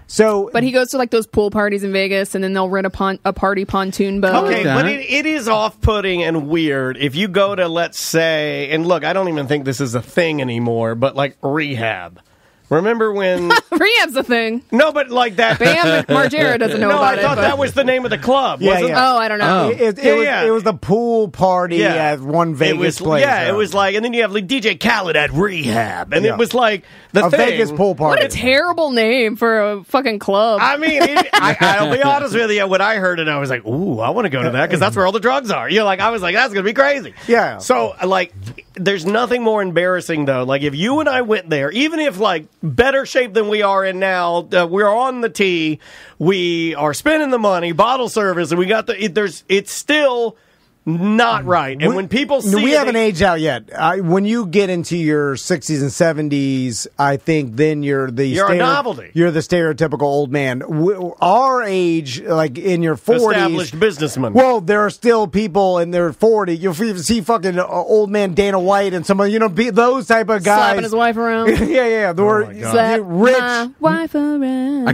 so, But he goes to like those pool parties in Vegas, and then they'll rent a party pontoon boat. Okay, that. but it is off-putting and weird if you go to, let's say, and look, I don't even think this is a thing anymore, but like rehab. Remember when... Rehab's a thing. No, but like that... Bam Margera doesn't know no, about I thought it. that was the name of the club. Yeah, wasn't yeah. Oh, I don't know. it was the pool party at one Vegas place. Yeah, it was like, and then you have like DJ Khaled at rehab, and Yeah. it was like the a thing. Vegas pool party. What a terrible name for a fucking club. I mean, I'll be honest with you. When I heard it, I was like, "Ooh, I want to go to that because that's where all the drugs are." I was like, "That's gonna be crazy." Yeah. So, like, there's nothing more embarrassing though. Like, if you and I went there, even if like better shape than we are in now, we're on the tee, we are spending the money, bottle service, and we got it's still not right. And when people see we it, haven't aged out yet. When you get into your 60s and 70s, I think then you're a novelty. You're the stereotypical old man. Our age, like in your 40s, established businessman. Well, there are still people in their 40s. You'll see fucking old man Dana White and some of those type of guys slapping his wife around. yeah. They're rich. My wife around. I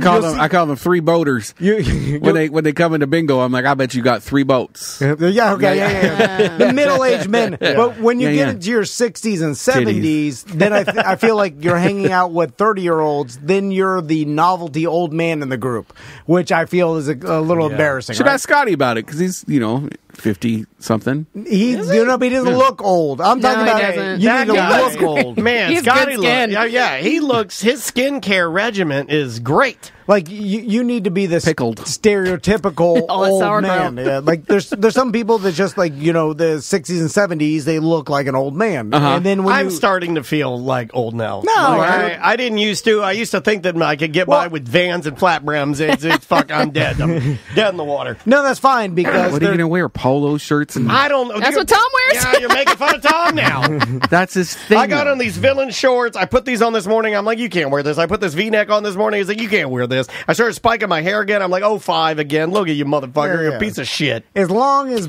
call them three boaters. When they come into bingo, I'm like, I bet you got 3 boats. Yeah, okay. Yeah. The middle-aged men. Yeah. But when you get into your 60s and 70s, then I feel like you're hanging out with 30-year-olds. Then you're the novelty old man in the group, which I feel is a little embarrassing. Should ask Scotty about it because he's 50-something. He doesn't look old. I'm talking about you need to look old. Man, Scotty looks. Yeah, he looks. His skincare regimen is great. Like you need to be this pickled, stereotypical old man. Yeah, like there's some people that just like the 60s and 70s they look like an old man. And then I'm starting to feel like old now. No, I didn't used to. I used to think that I could get by with Vans and flat brims. Fuck, I'm dead. I'm dead in the water. No, that's fine because what are you gonna wear? Polo shirts and I don't know. That's what Tom wears. Yeah, you're making fun of Tom now. That's his thing. I got on these villain shorts. I put these on this morning. I'm like, you can't wear this. I put this V-neck on this morning. He's like, you can't wear this. I started spiking my hair again. I'm like, 05 again. Look at you, motherfucker. You're a piece of shit. As long as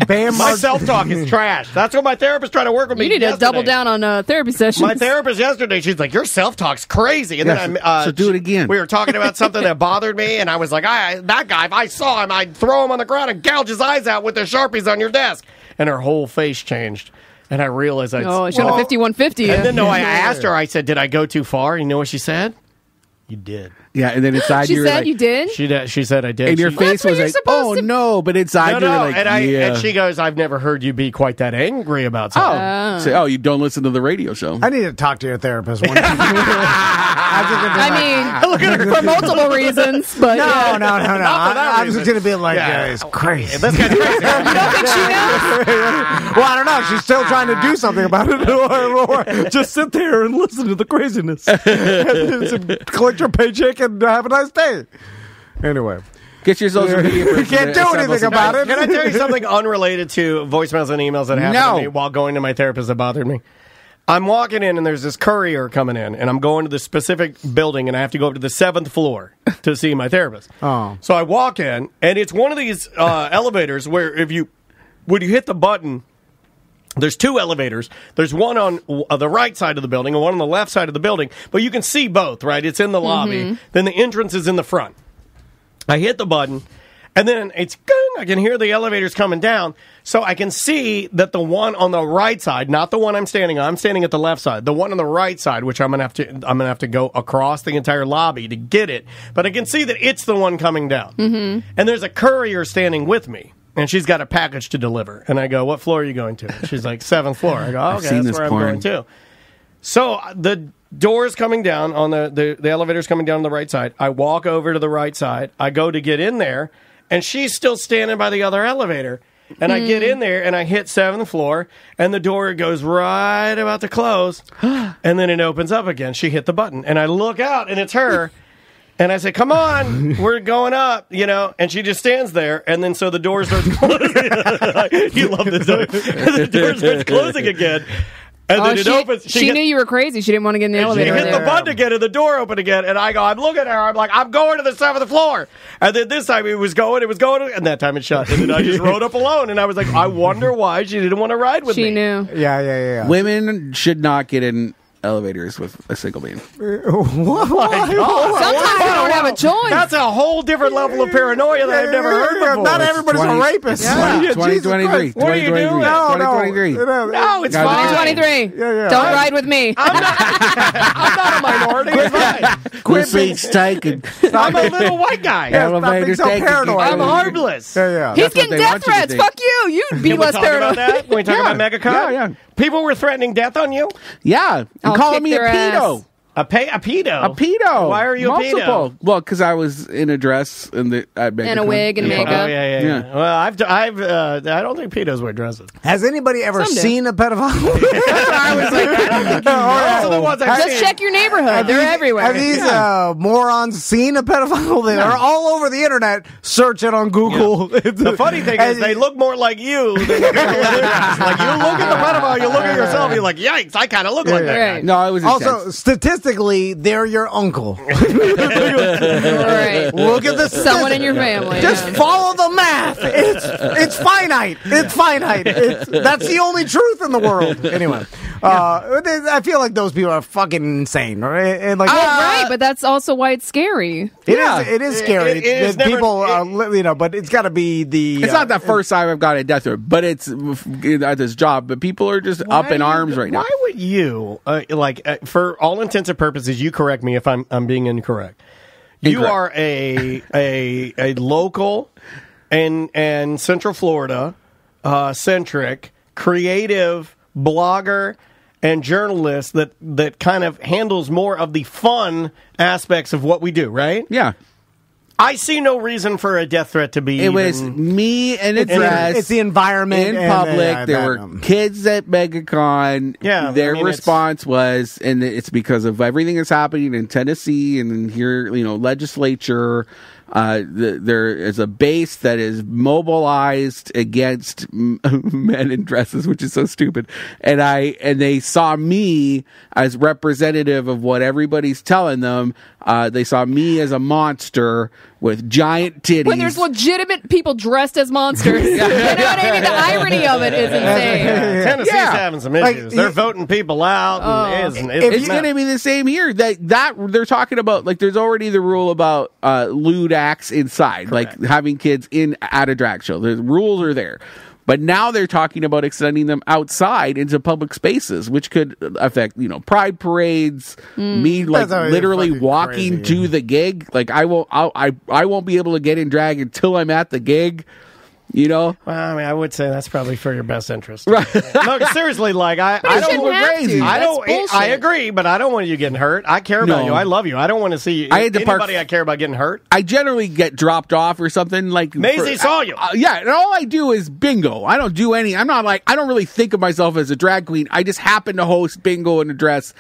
Bam my self-talk is trash. That's what my therapist tried to work with me. You need to double down on therapy sessions. My therapist yesterday, she's like, your self-talk's crazy. And then so do it again. We were talking about something that bothered me, and I was like, that guy, if I saw him, I'd throw him on the ground and gouge his eyes out with the Sharpies on your desk. And her whole face changed. And I realized I should have 5150. And then I asked her, I said, did I go too far? You know what she said? You did. Yeah, and then inside she you were said like, you did? She said I did. And your face was like, oh no, but inside you were like, and she goes, I've never heard you be quite that angry about something. So, you don't listen to the radio show. I need to talk to your therapist one time. look at her for multiple reasons, but no. I'm just going to be like, it's crazy. This guy's crazy. You don't think she knows? Well, I don't know. She's still trying to do something about it. Or just sit there and listen to the craziness. Collect your paycheck and have a nice day. Anyway. Get your social media. You can't do anything about it. Can I tell you something unrelated to voicemails and emails that happened to me while going to my therapist that bothered me? I'm walking in and there's this courier coming in and I'm going to this specific building and I have to go up to the 7th floor to see my therapist. Oh. So I walk in and it's one of these elevators where when you hit the button, there's 2 elevators. There's one on the right side of the building and one on the left side of the building, but you can see both, right? It's in the lobby. Then the entrance is in the front. I hit the button, and then it's I can hear the elevators coming down, so I can see that the one on the right side, not the one I'm standing on, I'm standing at the left side. The one on the right side, which I'm gonna have to go across the entire lobby to get it, but I can see that it's the one coming down. And there's a courier standing with me. And she's got a package to deliver. And I go, what floor are you going to? And she's like, 7th floor. I go, okay, that's where I'm going to. So the door's coming down on the elevator's coming down on the right side. I walk over to the right side. I go to get in there, and she's still standing by the other elevator. And I get in there, and I hit 7th floor, and the door goes right about to close. And then it opens up again. She hit the button. And I look out, and it's her. And I say, come on, we're going up, and she just stands there. And then so the door starts closing. You love this. The door starts closing again. And then it opens. She knew you were crazy. She didn't want to get in the elevator. She hit the button again, and the door opened again. And I'm looking at her. I'm like, I'm going to the 7th floor. And then this time it was going, and that time it shut. And then I just rode up alone. And I was like, I wonder why she didn't want to ride with me. She knew. Yeah. Women should not get in elevators with a single beam. Sometimes you don't have a choice. That's a whole different level of paranoia that I've never heard before. Not everybody's a rapist. 2023. What are you doing? No, it's fine. 2023. Don't ride with me. I'm not a minority. It's fine. Quit being taken. I'm a little white guy. Elevators taken. I'm harmless. He's getting death threats. Fuck you. You'd be less paranoid. Can we talk about Megacon? Yeah. People were threatening death on you? Yeah. And calling me a pedo. A pedo? A pedo. Why are you Multiple. a pedo? Well, because I was in a dress and a wig and makeup. Oh, yeah. Well, I don't think pedos wear dresses. Has anybody ever Some do. seen a pedophile? I was like, I don't think those are the ones I've Just seen. check your neighborhood. They're everywhere. Have these morons seen a pedophile? They are all over the internet. Search it on Google. The funny thing is, they look more like you than the girl in the dress. Like, you look at the pedophile, you look at yourself, you're like, yikes, I kind of look like that guy. Right. No, I was Also, statistically, they're your uncle. Right. Look at the Someone in your family. Just follow the math. It's finite. It's finite. That's the only truth in the world. Anyway, I feel like those people are fucking insane, right? And like, right, but that's also why it's scary. it is scary. It is that never- people, but it's got to be the. It's not the first time I've got a death threat, but it's at this job. But people are just up in arms right now. Why would you, for all intents and purposes, you correct me if I'm being incorrect. You are a local and Central Florida centric creative blogger and journalist that kind of handles more of the fun aspects of what we do, right? Yeah. I see no reason for a death threat to be. It was me and a dress. It's the environment in and, public. There were kids at Megacon. Yeah, their response was, and it's because of everything that's happening in Tennessee and here, legislature. There is a base that is mobilized against men in dresses, which is so stupid. And they saw me as representative of what everybody's telling them. They saw me as a monster with giant titties. When there's legitimate people dressed as monsters. You know what I mean? The irony of it is insane. Tennessee's having some issues. They're voting people out. And It's going to be the same here. That they're talking about, like, there's already the rule about lewd acts inside, Correct. like having kids at a drag show. The rules are there. But now they're talking about extending them outside into public spaces, which could affect, pride parades, me literally walking crazy, to the gig. Like I won't be able to get in drag until I'm at the gig. Well, I mean, I would say that's probably for your best interest. Right. No, seriously, like I don't crazy. I agree, but I don't want you getting hurt. I care about you. I love you. I don't want to see anybody I care about getting hurt. I generally get dropped off or something like Maisie saw you. Yeah, and all I do is bingo. I don't do any. I don't really think of myself as a drag queen. I just happen to host bingo in a dress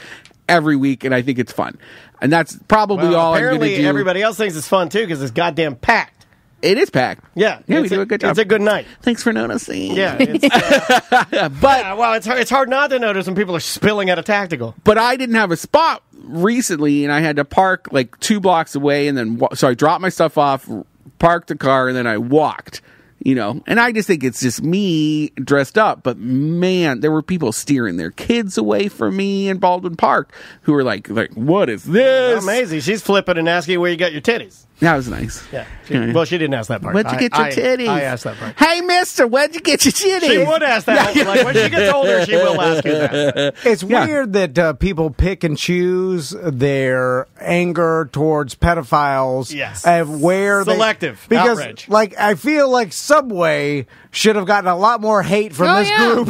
every week, and I think it's fun. And that's probably all I'm going to do. Apparently, everybody else thinks it's fun too because it's goddamn packed. It is packed. Yeah, we do a good job. It's a good night. Thanks for noticing. Yeah, it's, it's hard not to notice when people are spilling at a tactical. But I didn't have a spot recently, and I had to park like 2 blocks away, and then so I dropped my stuff off, parked the car, and then I walked. And I just think it's just me dressed up. But man, there were people steering their kids away from me in Baldwin Park who were like, what is this? Amazing. She's flipping and asking where you got your titties. That was nice. Yeah. Well, she didn't ask that part. Where'd you get your titties? I asked that part. Hey, mister, where'd you get your titties? She would ask that. Like, when she gets older, she will ask you that. It's weird that people pick and choose their anger towards pedophiles. Yes. And where Selective because, outrage. like, I feel like Subway should have gotten a lot more hate from this group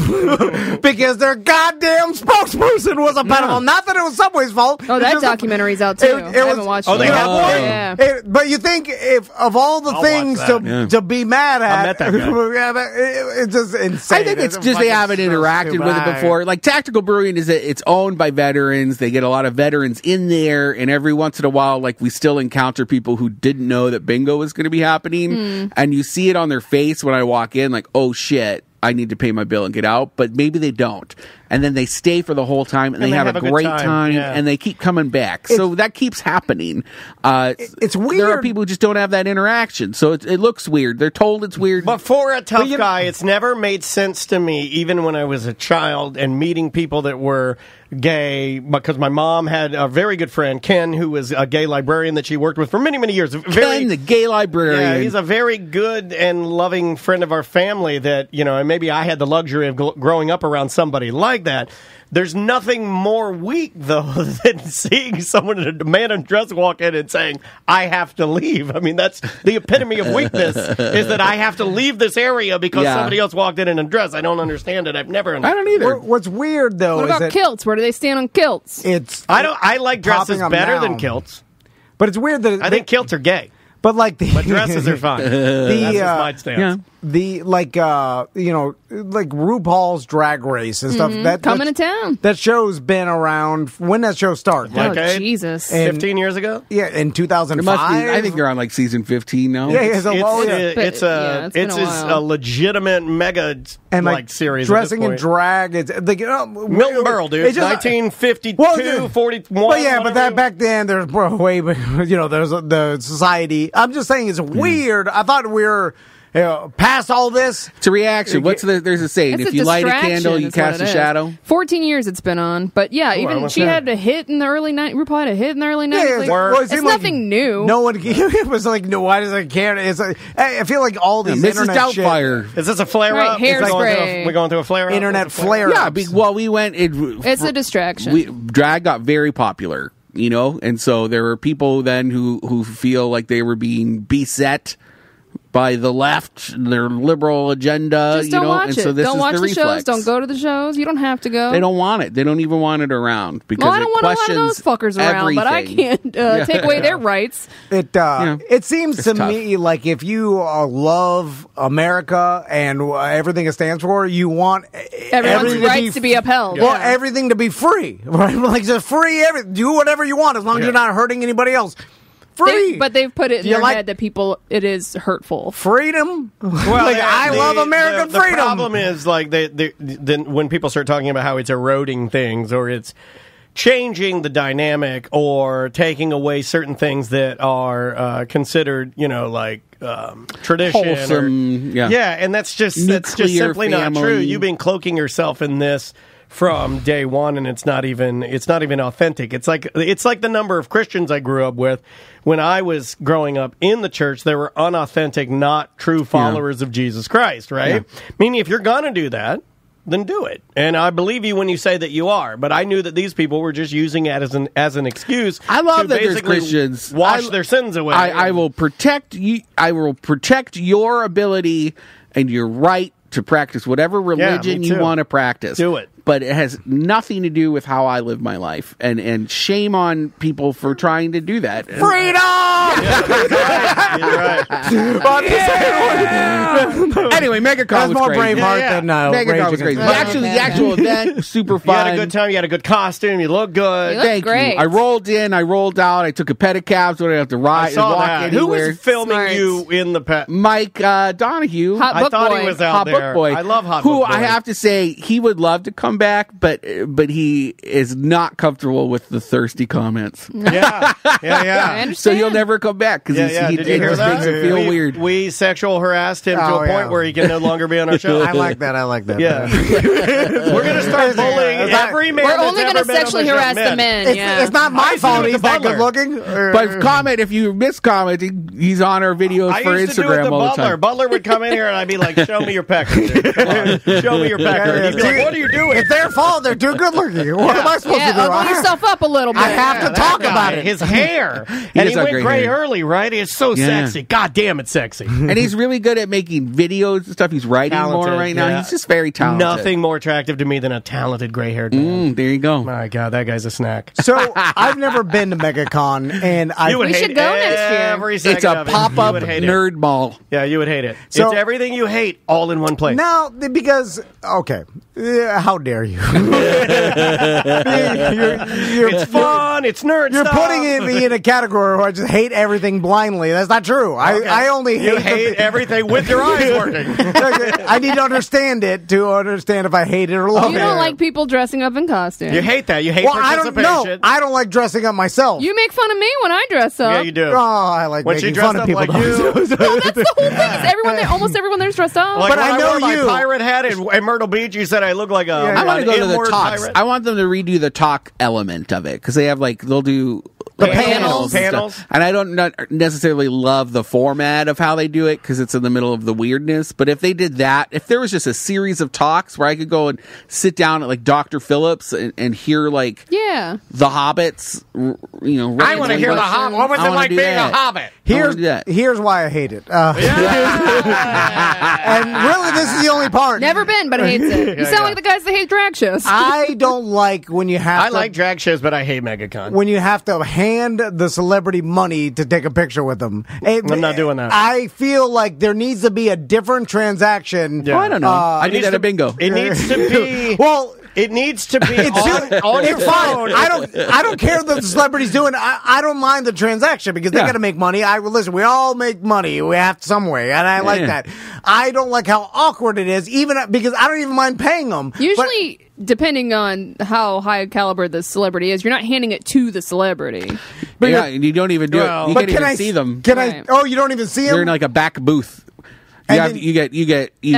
because their goddamn spokesperson was a pedophile. Not that it was Subway's fault. Oh, that documentary's out too. I haven't watched it. Oh, they have one? Yeah. But you think if of all the things to be mad at, I met that guy. it's just insane. I think it's just they haven't interacted with it before. Like Tactical Brewing it's owned by veterans. They get a lot of veterans in there, and every once in a while, like we still encounter people who didn't know that bingo was going to be happening, and you see it on their face when I walk in, like, oh shit, I need to pay my bill and get out, but maybe they don't. And then they stay for the whole time, and they have a great time, and they keep coming back. So that keeps happening. It's weird. There are people who just don't have that interaction, so it looks weird. They're told it's weird. But for a tough guy, it's never made sense to me, even when I was a child and meeting people that were gay, because my mom had a very good friend, Ken, who was a gay librarian that she worked with for many, many years. Ken, the gay librarian. Yeah, he's a very good and loving friend of our family that, maybe I had the luxury of growing up around somebody like that. There's nothing more weak, though, than seeing someone, a man in a dress, walk in and saying, I have to leave. I mean, that's the epitome of weakness, is that I have to leave this area because somebody else walked in a dress. I don't understand it. I've never understood. I don't either. What's weird, though, What is about that kilts? Where do they stand on kilts? I like dresses popping 'em better than down. kilts. But it's weird that I think kilts are gay. But like But dresses are fine. That's just my stance. The like RuPaul's Drag Race and stuff Coming to town. That show's been around. When that show started? Oh, Jesus. 15 years ago? Yeah, in It 2005. must be, I think they're on like season 15 now. It's been a while. a legitimate mega and like series. dressing in drag. It's like Milton Berle, dude. It's just, 1952, 41. Well, yeah, but that back then there's way, there's the society. I'm just saying it's weird. I thought we were past all this. It's a reaction. There's a saying: It's if you light a candle, you is what cast it a is. shadow. 14 years it's been on, but yeah, even what's she that? had a hit in the early 90s. RuPaul had a hit in the early 90s. It It's seemed like nothing new. No one. It was like, no, why does it care? It's like, I feel like all these Mrs. internet Doubtfire. Is this a flare Right, up? hairspray. We're going through a flare up? internet flare. Yeah, we went. It's a distraction. Drag got very popular, and so there were people then who feel like they were being beset by the left, their liberal agenda, Just don't watch and it. so this Don't is watch the the reflex. shows. Don't go to the shows. You don't have to go. They don't want it. They don't even want it around because Well, I don't it want a lot questions of those fuckers around, but I everything. can't take away their rights. It seems It's to tough. me like if you love America and everything it stands for, you want Everyone's everything rights to be upheld. Well, Yeah. everything to be free, right? Like just free. Do whatever you want as long as you're not hurting anybody else. Free, But they've put it in You their like- head that it is hurtful. freedom. Well, I love American the freedom. problem is like then when people start talking about how it's eroding things or it's changing the dynamic or taking away certain things that are considered, tradition. Wholesome, and that's just Nuclear simply not true. family. You've been cloaking yourself in this from day one, and it's not even authentic. It's like the number of Christians I grew up with. When I was growing up in the church, there were unauthentic, not true followers of Jesus Christ, right? Meaning if you're gonna do that, then do it. And I believe you when you say that you are. But I knew that these people were just using it as an excuse. I love to that there's basically Christians. wash their sins away. I will protect you. I will protect your ability and your right to practice whatever religion me you too. want to practice. Do it. But it has nothing to do with how I live my life. And shame on people for trying to do that. Freedom. You're right. Anyway, Megacon That's was more crazy. Megacon than Megacon Rage was crazy. Against The actual event, super You fun. had a good time. You had a good costume. You look good. You look Thank great. you. I rolled in. I rolled out. I took a pedicab so I didn't have to ride I and saw walk that. Who anywhere. was filming Smart. you in the pet? Mike Donahue. Hot I Book thought Boy. he was out Hot there. Book Boy. I love Hot Who Book Boy. I have to say he would love to come back, but he is not comfortable with the thirsty comments. Yeah. I Yeah. So understand. he'll never come back because he Did you hear just that? makes him feel we, weird. We sexual harassed him to Oh, a point yeah. where he can no longer be on our show. I like that. Yeah. We're going to start bullying every man We're that's only ever going to been on sexually the show. harass the men. Yeah. It's not my I fault. see He's the that butler. good looking. But comment if you miss commenting, he's on our videos I for used to do it Instagram to all the Butler. time. Butler would come in here and I'd be like, show me your pecker. Dude. Come on. Show me your pecker. And he'd be like, what are you doing? It's their fault. They're too good looking. What am I supposed to do? Ugly yourself up a little bit. I have to That talk guy, about it. His hair. He And does he have went great gray hair. early, right? It's so Yeah. sexy. God damn, it's sexy. And he's really good at making videos and stuff. He's writing Talented, more right now. yeah. He's just very talented. Nothing more attractive to me than a talented gray-haired man. There you go. My God, that guy's a snack. So I've never been to Megacon, and I You would We hate should go next year. every second It's a of it. pop-up You would hate it. nerd mall. Yeah, you would hate it. So- it's everything you hate all in one place. now because how dare you? It's fun. It's nerd You're stuff. putting me in a category where I just hate everything blindly. That's not true. Okay. I only You hate, hate everything with your eyes working. I need to understand it to understand if I hate it or love You it. don't like people dressing up in costumes. You hate that. You hate Well, I don't participation. know. I don't like dressing up myself. You make fun of me when I dress up. Yeah, you do. Oh, I like When she making dressed fun of up people. like you. Well, that's the whole thing. Is everyone there, almost everyone there's dressed up. Like But when I know wore my you. pirate hat in Myrtle Beach, you said I look like a. I want to go to the inward talks. pirate. I want them to redo the talk element of it because they have they'll do The panels. and stuff. And I don't not necessarily love the format of how they do it because it's in the middle of the weirdness. But if they did that, if there was just a series of talks where I could go and sit down at like Dr. Phillips and hear like the Hobbits, I want to hear the Hobbit. What was it like being a Hobbit? Here's why I hate it. And really, this is the only part. Never been, but hates it. You sound like the guys that hate drag shows. I don't like when you have. I like drag shows, but I hate Megacon. When you have to hand the celebrity money to take a picture with them. I'm not doing that. I feel like there needs to be a different transaction. Yeah. I don't know. I need that at bingo. It needs to be. Well. It needs to be on your phone. I don't care what the celebrity's doing. I don't mind the transaction because they got to make money. Listen, we all make money. We have to some way, and I like that. I don't like how awkward it is, even because I don't even mind paying them. Usually, depending on how high caliber the celebrity is, you're not handing it to the celebrity. But and you don't even do it. You can't even see them. Oh, you don't even see them? They're in like a back booth. You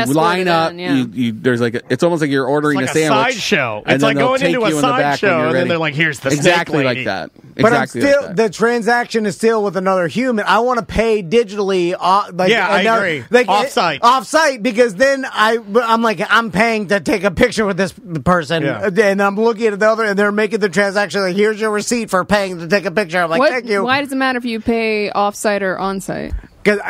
line up. There's like it's almost like you're ordering a sandwich. Sideshow. It's like going into a sideshow, and then they're like, "Here's the exactly snake lady." like that. But exactly I'm still like that. the transaction is still with another human. I want to pay digitally. I agree. Offsite because then I'm like I'm paying to take a picture with this person, and I'm looking at the other, and they're making the transaction. Like, here's your receipt for paying to take a picture. I'm like, thank you. Why does it matter if you pay offsite or onsite? Because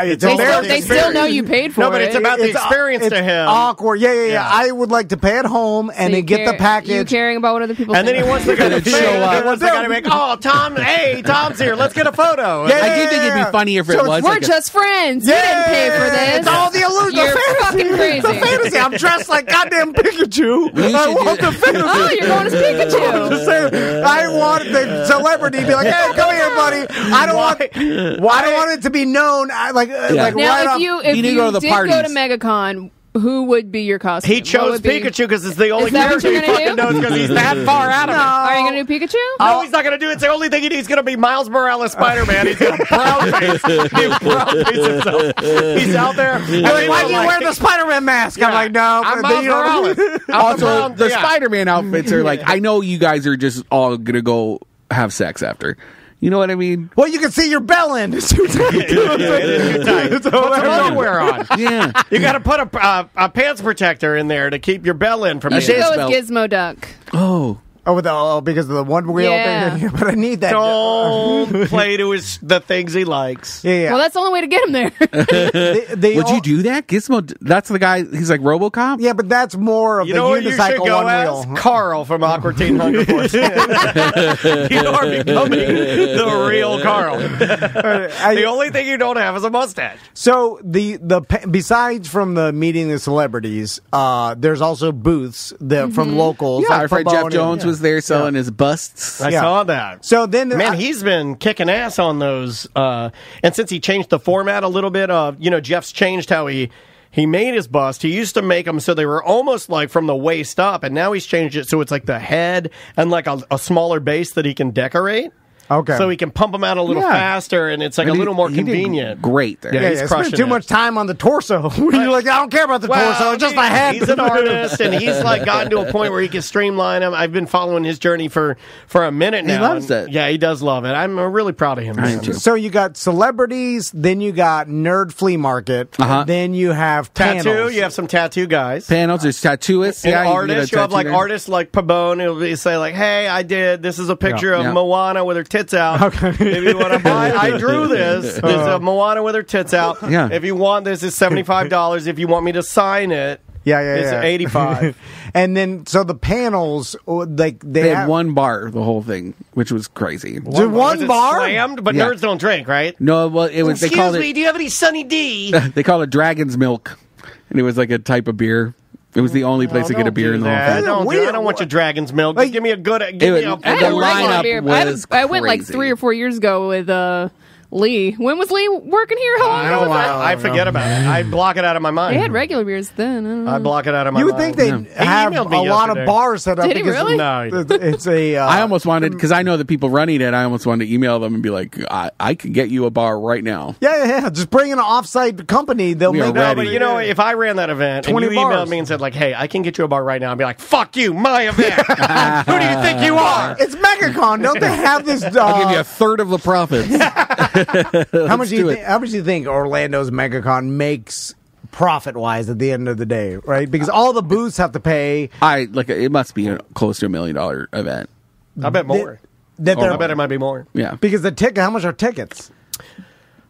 they still know you paid for it. No, but it's about the experience to him. Awkward. Yeah. I would like to pay at home and then get the package. You caring about what other people and think. then he wants the guy to show up. He wants the guy to make, Tom, hey, Tom's here. Let's get a photo. I do think it'd be funny if it was. We're just friends. You didn't pay for this. It's all the illusion. You're fucking crazy. The fantasy. I'm dressed like goddamn Pikachu. I want the fantasy. Oh, you're going as Pikachu. I want the celebrity to be like, hey, come here, buddy. I don't want it to be known. Now, if you did go to Megacon, who would be your costume? He chose Pikachu because it's the only character he fucking knows because he's that far out of it. Are you going to do Pikachu? No, he's not going to do it. It's the only thing he's going to be Miles Morales Spider-Man. He's going to brown face himself. He's out there. Why do you wear the Spider-Man mask? I'm like, no. I'm Miles Morales. Also, the Spider-Man outfits are like, I know you guys are just all going to go have sex after. You know what I mean? Well, you can see your bell in. It's too tight. It is too tight. Put some underwear on. Yeah. You got to put a pants protector in there to keep your bell in from you should go with Gizmo Duck. Because of the one wheel thing. But I need that. Don't play to the things he likes. Yeah. Well, that's the only way to get him there. Would you do that? Gizmo, that's the guy, he's like RoboCop? Yeah, but that's more of the unicycle one wheel. Carl from Awkward Teen Hunger Force. You are becoming the real Carl. The only thing you don't have is a mustache. So besides from the meeting the celebrities, there's also booths from locals. Yeah, our friend Jeff Jones was there selling his busts. I saw that. So then, he's been kicking ass on those. And since he changed the format a little bit, Jeff's changed how he made his bust. He used to make them so they were almost like from the waist up, and now he's changed it so it's like the head and like a smaller base that he can decorate. Okay. So he can pump them out a little faster, and it's like a little more convenient. Great there. Yeah, he's crushing too much time on the torso. You're like, I don't care about the torso, it's just my head. He's an artist, and he's like gotten to a point where he can streamline them. I've been following his journey for a minute now. He loves it. Yeah, he does love it. I'm really proud of him. So you got celebrities, then you got nerd flea market, then you have tattoo. panels. You have some tattoo guys. Panels, there's tattooists. And artists. You have like artists like Pabone. He'll say like, hey, I did. This is a picture of Moana with her tits out. Okay. If you want to buy, I drew this. There's a Moana with her tits out. Yeah. If you want this, it's $75. If you want me to sign it, it's $85. And then, so the panels, like they had one bar, the whole thing, which was crazy. One bar? Slammed? But nerds don't drink, right? No, well, it was. Excuse me, do you have any Sunny D? They call it Dragon's Milk, and it was like a type of beer. It was the only place to get a beer in the whole thing. I don't want your Dragon's Milk. Just give me a good. The lineup was I went like crazy. 3 or 4 years ago with Lee. When was Lee working here? How long ago was that? I forget about it. I block it out of my mind. They had regular beers then. I don't know. I block it out of my You would mind. think they'd have a emailed me lot of yesterday. bars set up. Did he because really? No. It's a. I almost wanted, because I know the people running it, I almost wanted to email them and be like, I could get you a bar right now. Yeah. Just bring in an off-site company. They'll We are make ready. But you know, if I ran that event and 20 you emailed bars. me and said, like, hey, I can get you a bar right now, I'd be like, fuck you, my event. Who do you think you are? It's Megacon. Don't they have this? I'll give you a third of the profits. How much do you think Orlando's Megacon makes profit-wise at the end of the day? Right, because all the booths have to pay. It must be close to $1 million event. I bet more. I bet it might be more. Yeah. Because how much are tickets?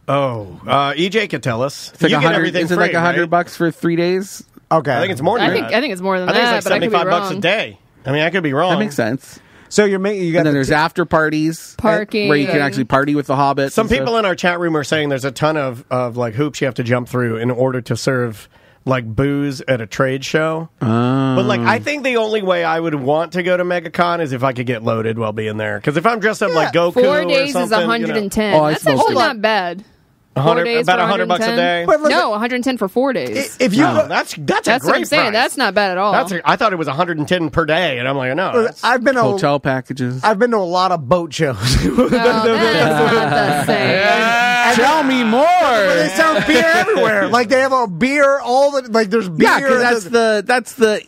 EJ could tell us. It's like you get 100, everything is it free, like $100 right? for 3 days? Okay, I think it's more than that. I think it's more than I think that, it's like but I could be $75 wrong. a day. I mean, I could be wrong. That makes sense. So you got. And then there's after parties, Parking. where you can actually party with the hobbits. Some and stuff. people in our chat room are saying there's a ton of like hoops you have to jump through in order to serve like booze at a trade show. But like, I think the only way I would want to go to MegaCon is if I could get loaded while being there. Because if I'm dressed up like Goku 4 days or is something, 110. Oh, I That's smoked actually it. not bad. 100, 4 days about for $100 a day. But look, No, 110 for 4 days. if you go, That's a That's great what I'm saying. price. That's not bad at all. I thought it was 110 per day, and I'm like, no. that's- I've been hotel packages. I've been to a lot of boat shows. No, that's not the same. Tell me more. They sell beer everywhere. Like they have a beer all the like. There's beer. Yeah, because that's the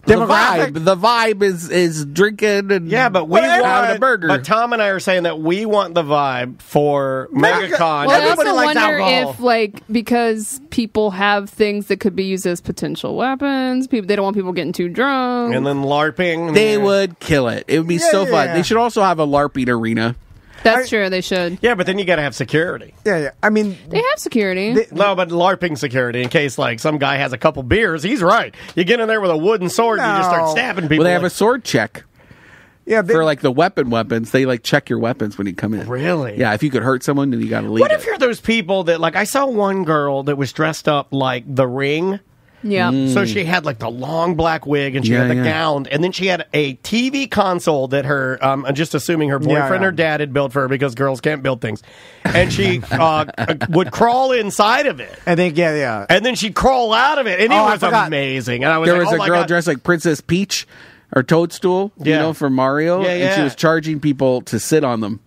Demographic? vibe. The vibe is drinking and Yeah, but we having want a burger. But Tom and I are saying that we want the vibe for MegaCon. Well, I Everybody also likes wonder alcohol. if, like, because people have things that could be used as potential weapons, they don't want people getting too drunk. and then LARPing. They would kill it. It would be so fun. yeah. They should also have a LARPing arena. That's true. They should. Yeah, but then you got to have security. Yeah. I mean, They have security. No, but LARPing security in case like some guy has a couple beers. He's right. You get in there with a wooden sword, and you just start No. stabbing people. Well, they have a like, sword check yeah. for like the weapons. They like check your weapons when you come in. Really? Yeah. If you could hurt someone, then you got to leave. What if you're those people that like I saw one girl that was dressed up like The Ring. Yeah. So she had like the long black wig and she had the gown, and then she had a TV console that her, I'm just assuming her boyfriend or dad had built for her because girls can't build things, and she would crawl inside of it, I think yeah. and then she'd crawl out of it, and it I was forgot. amazing. And I was There like, was oh a my girl God. dressed like Princess Peach or Toadstool, you know, from Mario, Yeah, and she yeah. was charging people to sit on them.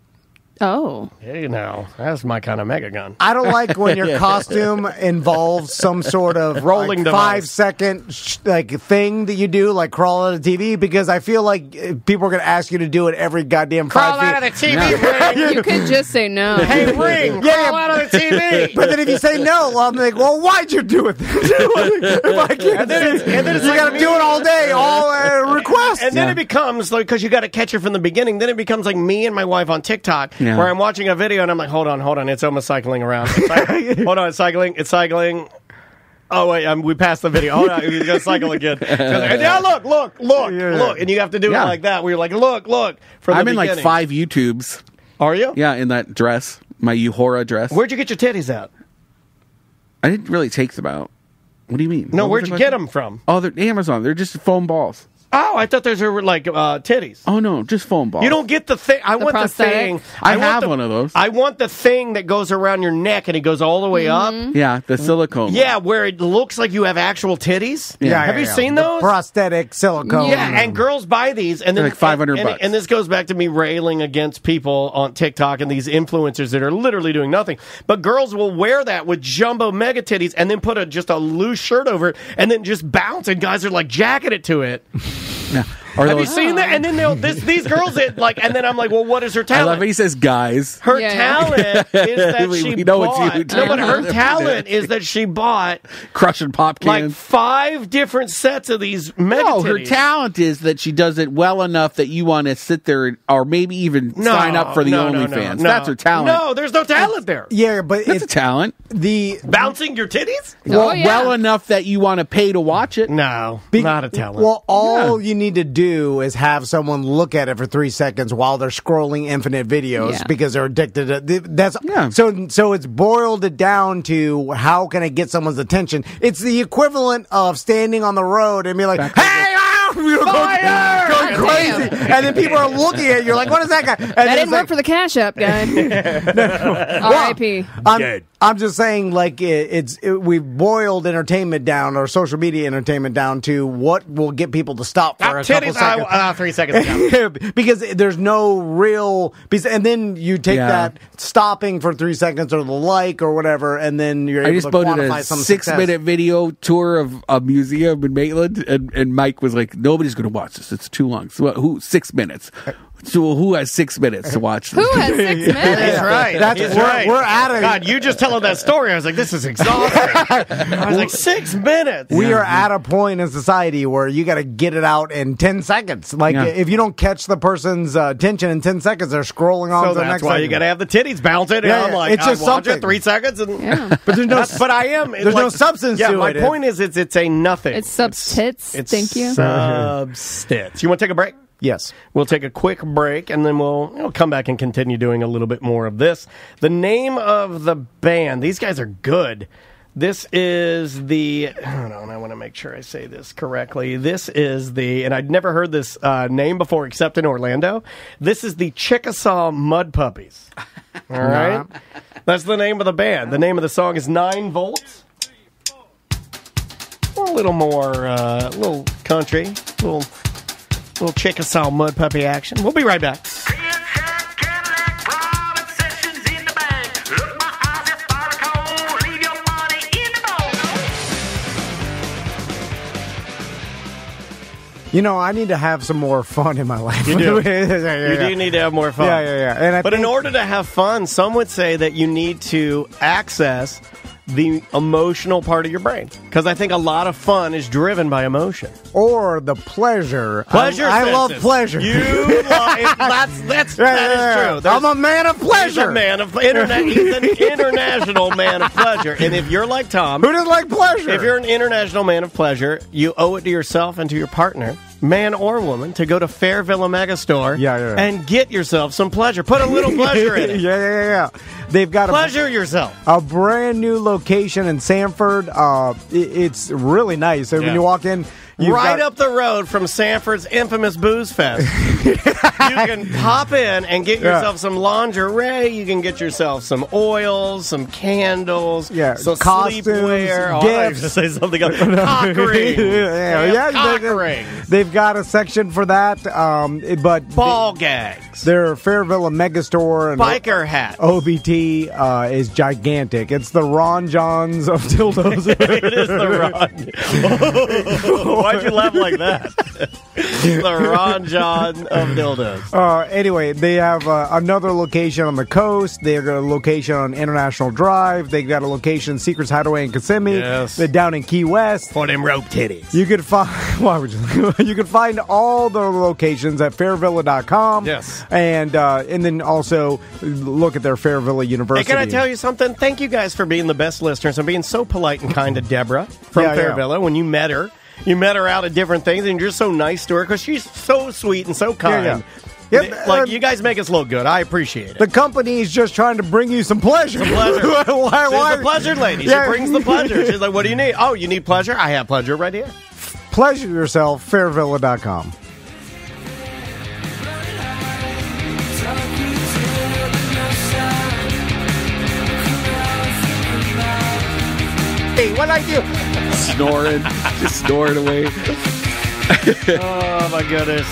Oh. You know, that's my kind of mega gun. I don't like when your costume involves some sort of Rolling like, device. 5-second like thing that you do, like crawl out of TV, because I feel like people are going to ask you to do it every goddamn 5 Crawl feet. out of the TV ring. You could just say no. Hey, ring, crawl out of the TV. But then if you say no, I'm like, well, why'd you do it? If I can't And then see- it's you like got to do it all day, all requests. And then it becomes like, because you got to catch it from the beginning. Then it becomes like me and my wife on TikTok, Yeah. where I'm watching a video and I'm like, hold on, it's almost cycling around. Hold on, it's cycling. Oh wait, we passed the video. Hold on, he's gonna cycle again. And now look, and you have to do it like that. Where you're like, look. From I'm the in like beginning. 5 YouTubes. Are you? Yeah, in that dress, my Uhura dress. Where'd you get your titties at? I didn't really take them out. What do you mean? No, What was where'd the you get question? them from? Oh, they're Amazon. They're just foam balls. Oh, I thought those were like titties. Oh no, just foam balls. You don't get the thing. I want prosthetic? the thing. I want have the- one of those. I want the thing that goes around your neck and it goes all the way up. Yeah, the silicone. Yeah, where it looks like you have actual titties. Yeah. Have you seen The those? prosthetic silicone. Yeah, and girls buy these, and then They're like $500 and, bucks. and this goes back to me railing against people on TikTok and these influencers that are literally doing nothing. But girls will wear that with jumbo mega titties, and then put just a loose shirt over it, and then just bounce, and guys are like jacking it to it. Yeah. Or Have you those- seen that? And then these girls that like, and then I'm like, well, what is her I talent? love it. He says guys. Her Yeah. talent is that We she know it's bought. you. No, but her talent is that she bought Crushing pop like cans. 5 different sets of these mega No, her titties. talent is that she does it well enough that you want to sit there or maybe even sign up for the OnlyFans. That's her talent. No, there's no talent there. Yeah, but That's a it's talent. the Bouncing your titties? Well enough that you want to pay to watch it. No, not a talent. Well, all you need to do is have someone look at it for 3 seconds while they're scrolling infinite videos Yeah. because they're addicted to that's Yeah. so it's boiled it down to how can I get someone's attention. It's the equivalent of standing on the road and be like, hey, go Fire! crazy and then people are looking at you. You're like, what is that guy? And That didn't work for the Cash App guy. R.I.P. I'm just saying, like, we've boiled entertainment down, or social media entertainment down, to what will get people to stop for a couple seconds. 3 seconds. Because there's no real... And then you take that stopping for 3 seconds or the like or whatever, and then you're able to quantify some success. I just posted a 6-minute video tour of a museum in Maitland, and Mike was like, nobody's going to watch this. It's too long. So who? 6 minutes. So who has 6 minutes to watch this? Who has 6 minutes? That's right. He's right. We're at it. God, you just telling that story. I was like, this is exhausting. I was like, 6 minutes. We are at a point in society where you got to get it out in 10 seconds. Like, if you don't catch the person's attention in 10 seconds, they're scrolling on to the next. That's why you got to have the titties bouncing. And I'm like, it's just watch something. it 3 seconds. And, But there's no. but I am. There's no substance to it. My point is, it's a nothing. It's substits. Thank you. Substits. You want to take a break? Yes. We'll take a quick break, and then we'll come back and continue doing a little bit more of this. The name of the band, these guys are good. This is the, hold on, I want to make sure I say this correctly. This is the, and I'd never heard this name before except in Orlando. This is the Chickasaw Mud Puppies. All right? That's the name of the band. The name of the song is 9 Volts. A little more, little country, little Chickasaw Mud Puppy action. We'll be right back. You know, I need to have some more fun in my life. You do. Yeah. You do need to have more fun. Yeah. But in order to have fun, some would say that you need to access the emotional part of your brain. Because I think a lot of fun is driven by emotion. Or the pleasure. Pleasure I love pleasure. You love it. That is true. I'm a man of pleasure. He's a man of he's an international man of pleasure. And if you're like Tom, who doesn't like pleasure? If you're an international man of pleasure, you owe it to yourself and to your partner, man or woman, to go to Fairville Megastore and get yourself some pleasure. Put a little pleasure in it. Yeah. They've got pleasure yourself. A brand new location in Sanford. It's really nice. So when you walk in, right up the road from Sanford's infamous Booze Fest. You can pop in and get yourself some lingerie. You can get yourself some oils, some candles, some costumes, sleepwear. gifts. I was to say something else. Cock rings. Cock rings. They've got a section for that. But ball gags. Their Fairville Megastore and biker hat. OBT is gigantic. It's the Ron Johns of dildos. It is the Ron. Why'd you laugh like that? The Ron John of dildos. Anyway, they have another location on the coast. They've got a location on International Drive. They've got a location Secrets Hideaway in Kissimmee. Yes. They're down in Key West. For them rope titties. You could find you can find all the locations at fairvilla.com. Yes. And then also look at their Fairvilla University. Hey, can I tell you something? Thank you guys for being the best listeners and being so polite and kind to Deborah from Fairvilla when you met her. You met her out at different things, and you're so nice to her because she's so sweet and so kind. Yep. You guys make us look good. I appreciate it. The company's just trying to bring you some pleasure. Some pleasure. She's the pleasure lady. She brings the pleasure. She's like, what do you need? Oh, you need pleasure? I have pleasure right here. Pleasure yourself, fairvilla.com. Hey, what I do? Snoring. Just snoring away. Oh, my goodness.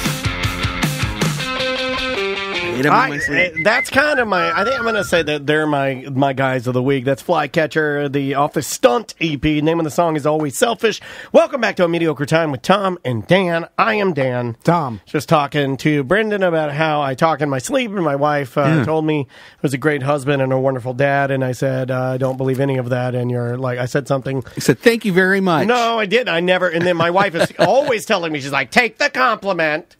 That's kind of I think I'm going to say that they're my guys of the week. That's Flycatcher, the Off the Stunt EP. The name of the song is Always Selfish. Welcome back to A Mediocre Time with Tom and Dan. I am Dan. Tom. Just talking to Brendan about how I talk in my sleep, and my wife told me I was a great husband and a wonderful dad, and I said, I don't believe any of that, and you're like, I said something. You said, thank you very much. No, I didn't. I never, and then my wife is always telling me, she's like, take the compliment.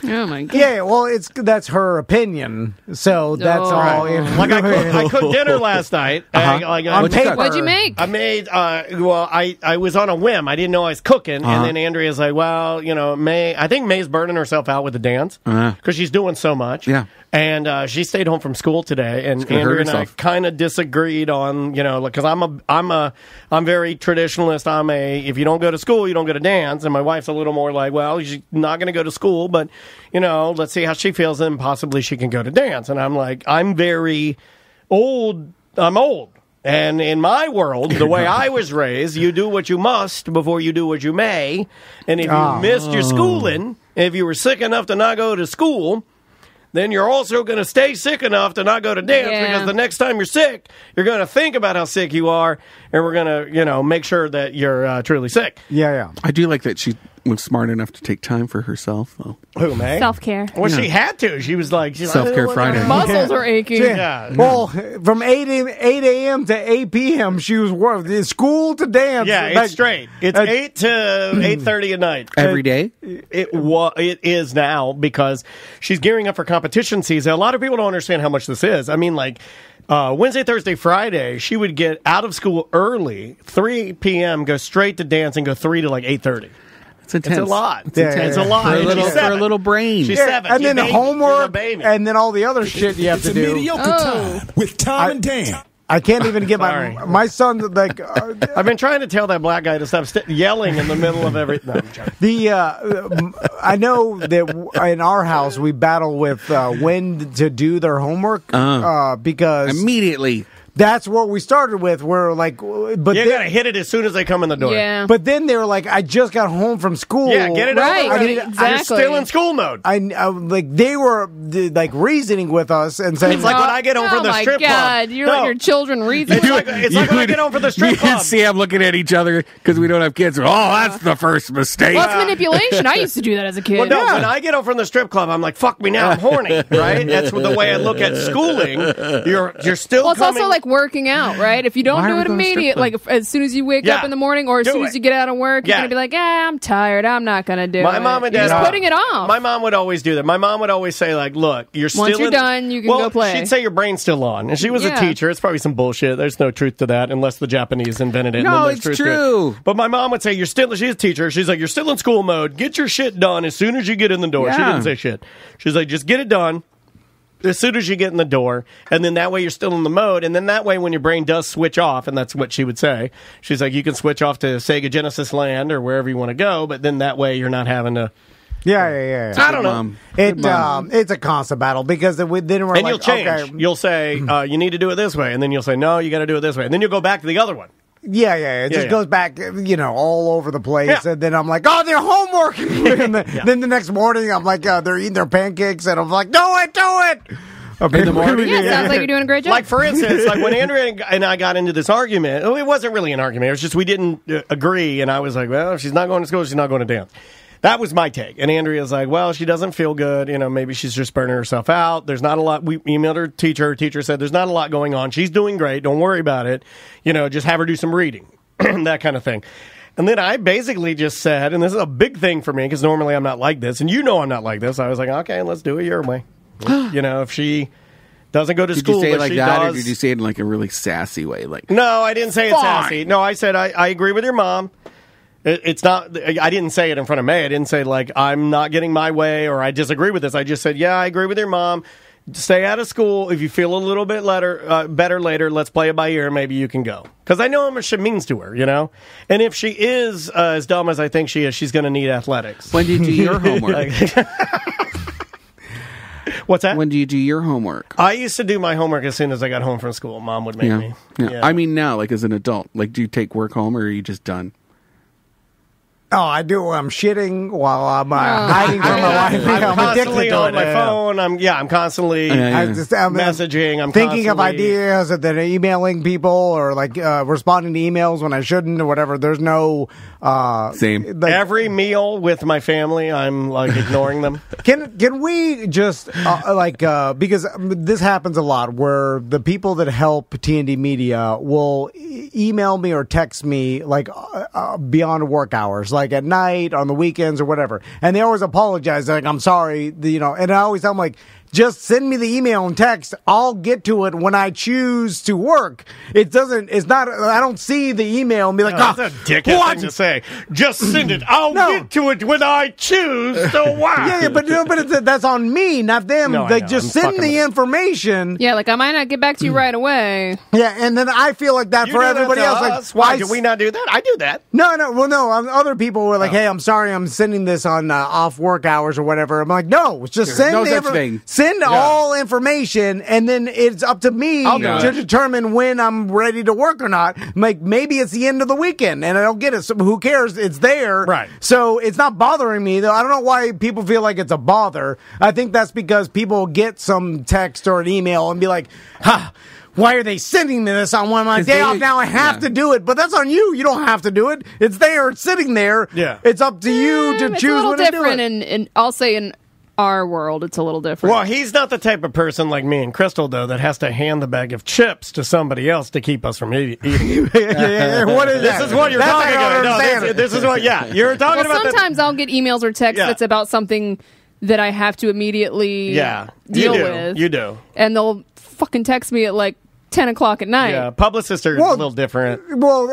Oh my god! Yeah, well, that's her opinion, so that's all. Like I cooked dinner last night. On paper. What'd you make? I made. I was on a whim. I didn't know I was cooking, and then Andrea's like, "Well, I think May's burning herself out with the dance because she's doing so much." Yeah. And she stayed home from school today, and Andrea and I kind of disagreed on, because I'm very traditionalist. If you don't go to school, you don't go to dance, and my wife's a little more like, well, she's not going to go to school, but, let's see how she feels, and possibly she can go to dance. And I'm like, I'm very old. I'm old. And in my world, the way I was raised, you do what you must before you do what you may. And if you missed your schooling, if you were sick enough to not go to school, then you're also going to stay sick enough to not go to dance, because the next time you're sick, you're going to think about how sick you are, and we're going to, make sure that you're truly sick. Yeah. I do like that she was smart enough to take time for herself, though. Who, May? Self-care. Well, she had to. She was like... Self-care Friday. Muscles are aching. Yeah. Well, from 8 a.m. to 8 p.m., she was working. School to dance. Yeah, it's straight. It's 8 to 8:30 at night. Every day? It is now, because she's gearing up for competition season. A lot of people don't understand how much this is. I mean, like... Wednesday, Thursday, Friday, she would get out of school early, 3 p.m., go straight to dance, and go 3 to like 8:30. It's intense. It's a lot. It's a lot. For a little brain. She's 7. And then the homework, baby. and then all the other shit you have to do. Mediocre time with Tom and Dan. I can't even get my son, like... I've been trying to tell that black guy to stop yelling in the middle of everything. No, I'm joking. I know that in our house we battle with when to do their homework because immediately. That's what we started with. We're like, but you gotta hit it as soon as they come in the door. Yeah. But then they were like, I just got home from school. Yeah, get it right. over. Exactly. You're still in school mode. I like they were like reasoning with us and saying, it's like when I get home from the strip club. Oh my God, you let your children reason. It's like when I get home from the strip club. You see them looking at each other because we don't have kids. Oh, that's the first mistake. Well, that's manipulation. I used to do that as a kid. Well, no, when I get home from the strip club, I'm like, fuck me now, I'm horny, right? That's the way I look at schooling. You're still. Well, it's also like working out, right? If you don't do it immediately, like as soon as you wake up in the morning, or as soon as you get out of work, you're gonna be like, I'm tired. I'm not gonna do it. My mom and dad you're just putting it off. My mom would always do that. My mom would always say, like, look, you're still once you're done, you can go play. She'd say your brain's still on, and she was a teacher. It's probably some bullshit. There's no truth to that, unless the Japanese invented it. No, and it's true. But my mom would say, she's a teacher. She's like, you're still in school mode. Get your shit done as soon as you get in the door. She didn't say shit. She's like, just get it done as soon as you get in the door, and then that way you're still in the mode, and then that way when your brain does switch off, and that's what she would say, she's like, you can switch off to Sega Genesis Land or wherever you want to go, but then that way you're not having to... Yeah. I don't know. It's a constant battle, because then we're and you'll change. Okay. You'll say, you need to do it this way, and then you'll say, no, you got to do it this way, and then you'll go back to the other one. Yeah. It just goes back, all over the place. And then I'm like, oh, their homework. And then the next morning, I'm like, they're eating their pancakes. And I'm like, do it. In the morning? Yeah, sounds like you're doing a great job. Like, for instance, like when Andrea and I got into this argument, it wasn't really an argument. It was just we didn't agree. And I was like, well, if she's not going to school, she's not going to dance. That was my take. And Andrea's like, well, she doesn't feel good. Maybe she's just burning herself out. There's not a lot. We emailed her teacher. Her teacher said, there's not a lot going on. She's doing great. Don't worry about it. Just have her do some reading, that kind of thing. And then I basically just said, and this is a big thing for me because normally I'm not like this, and I'm not like this. I was like, okay, let's do it your way. If she doesn't go to school, did you say it like that, does, or did you say it in like a really sassy way? Like, no, I didn't say it sassy. No, I said I agree with your mom. It's not. I didn't say it in front of May. I didn't say like I'm not getting my way or I disagree with this. I just said, yeah, I agree with your mom. Stay out of school. If you feel a little bit better later, let's play it by ear. Maybe you can go. Because I know how much it means to her, And if she is as dumb as I think she is, she's going to need athletics. When do you do your homework? What's that? When do you do your homework? I used to do my homework as soon as I got home from school. Mom would make me. Yeah. I mean, now, like as an adult, like, do you take work home or are you just done? Oh, I do. I'm shitting while I'm hiding from my wife. I'm constantly on my phone. I'm constantly messaging. I'm thinking of ideas and then emailing people or like responding to emails when I shouldn't or whatever. There's no same. Like, every meal with my family, I'm like ignoring them. Can we just because this happens a lot where the people that help T&D Media will email me or text me like beyond work hours, like at night, on the weekends or whatever, and they always apologize, like I'm sorry, and I always tell them like, just send me the email and text. I'll get to it when I choose to work. It's not, I don't see the email and be like, that's a dickhead thing to say. Just send it. I'll get to it when I choose to work. Yeah, but that's on me, not them. Just send the information. Yeah, like I might not get back to you right away. Yeah, and then I feel like that for everybody else. Like, why do we not do that? I do that. No. Other people were like, "Hey, I'm sorry, I'm sending this on off work hours or whatever." I'm like, "No, just send all information, and then it's up to me to determine when I'm ready to work or not. Like maybe it's the end of the weekend, and I don't get it. So who cares? It's there, right? So it's not bothering me though. I don't know why people feel like it's a bother. I think that's because people get some text or an email and be like, "Ha." Why are they sending me this on one of my day off? Now I have to do it. But that's on you. You don't have to do it. It's there. It's sitting there. Yeah. It's up to you to choose when to do it. And I'll say in our world, it's a little different. Well, he's not the type of person like me and Crystal, though, that has to hand the bag of chips to somebody else to keep us from eating. What is this is what you're talking about. No, this is what, you're talking about. Sometimes I'll get emails or texts that's about something that I have to immediately deal with. You do. And they'll fucking text me at like 10 o'clock at night. Yeah, publicists are a little different. Well,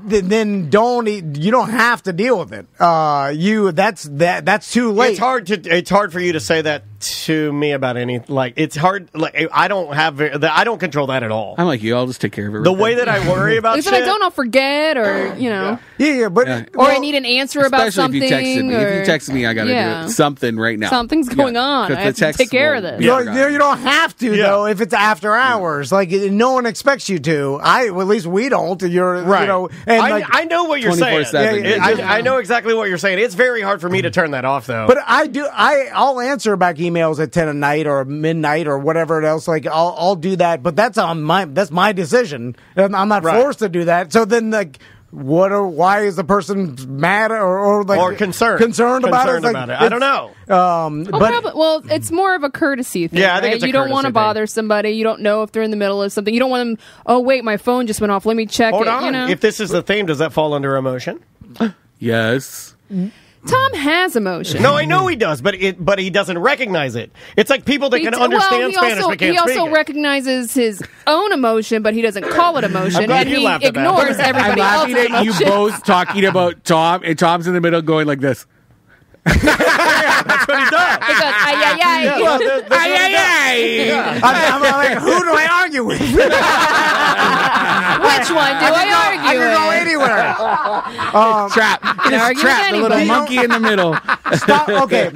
then you don't have to deal with it. That's too late. It's hard for you to say that to me about it's hard. Like I don't control that at all. I'm like you. I'll just take care of it. The way that I worry about shit. If I don't, I'll forget or or I need an answer about something. If you text me, I got to do it. Something right now. Something's going on. I have to take care of this. You don't have to though if it's after hours. Like no one expects you to. At least we don't. You're right. And I know what you're saying. I know exactly what you're saying. It's very hard for me to turn that off though. But I'll answer back emails at 10 at night or midnight or whatever else. Like I'll do that. But that's my decision. I'm not forced to do that. So then why is the person mad or concerned about it? I don't know. Well, it's more of a courtesy thing. Yeah, I think it's a you don't want to bother somebody. You don't know if they're in the middle of something. You don't want them. Oh wait, my phone just went off. Let me check Hold it. on. You know? If this is the theme, does that fall under emotion? Yes. Tom has emotion. No, I know he does, but he doesn't recognize it. It's like people that can understand Spanish but can't speak it. He also recognizes his own emotion, but he doesn't call it emotion, and he ignores everybody else's emotion. I'm laughing at you both talking about Tom, and Tom's in the middle going like this. That's what he does. He goes, ay, ay, ay. Ay, ay, ay. I'm like, who do I argue with? Which one do I argue I can go with? anywhere. Trap. It's trap. The little monkey in the middle. Stop. Okay.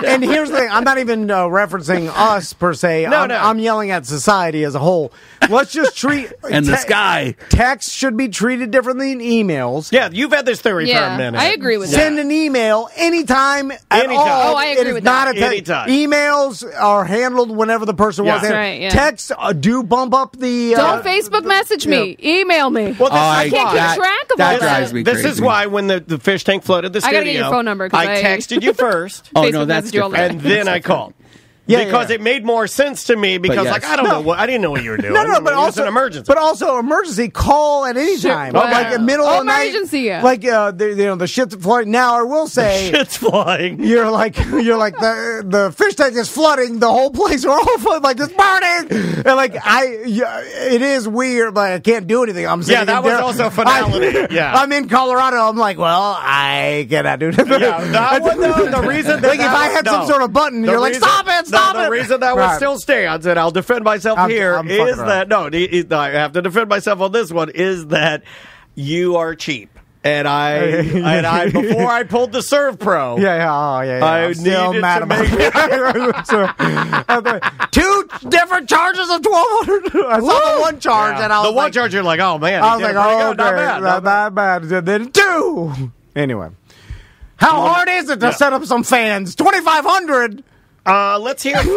And here's the thing. I'm not even referencing us per se. I'm yelling at society as a whole. Let's just treat... And the sky. Text should be treated differently than emails. Yeah, you've had this theory for a minute. I agree with that. Send an email anytime at all. Oh, I agree with that. Anytime. Emails are handled whenever the person wants it. Right, yeah. Texts do bump up the... Don't Facebook message me. Email me. Well, I can't keep track of that all drives me crazy. This is why when the fish tank flooded the studio... I gotta get your phone number. I texted you first. Oh, no, that's different. And then I called. Because it made more sense to me because I don't know I didn't know what you were doing. No, but also an emergency. But also emergency call at any time. Wow. Like middle of the night. Emergency. Like the shit's flying. Now I will say shit's flying. You're like the fish tank is flooding the whole place. We're all flooding, like it's burning. And like it is weird, but I can't do anything. I'm saying that was also finality. I'm in Colorado. I'm like, well, I cannot do anything. The reason that if I had some sort of button, you're like, stop it. The reason that one still stands, and I'll defend myself here, is that I have to defend myself on this one, is that you are cheap. And I before I pulled the Serve Pro. I needed to make two different charges of $1,200. I saw the one charge, and I was one charge. You're like, oh man, I was like, not bad. And then two. Anyway, how hard is it to set up some fans? $2,500. Let's hear from...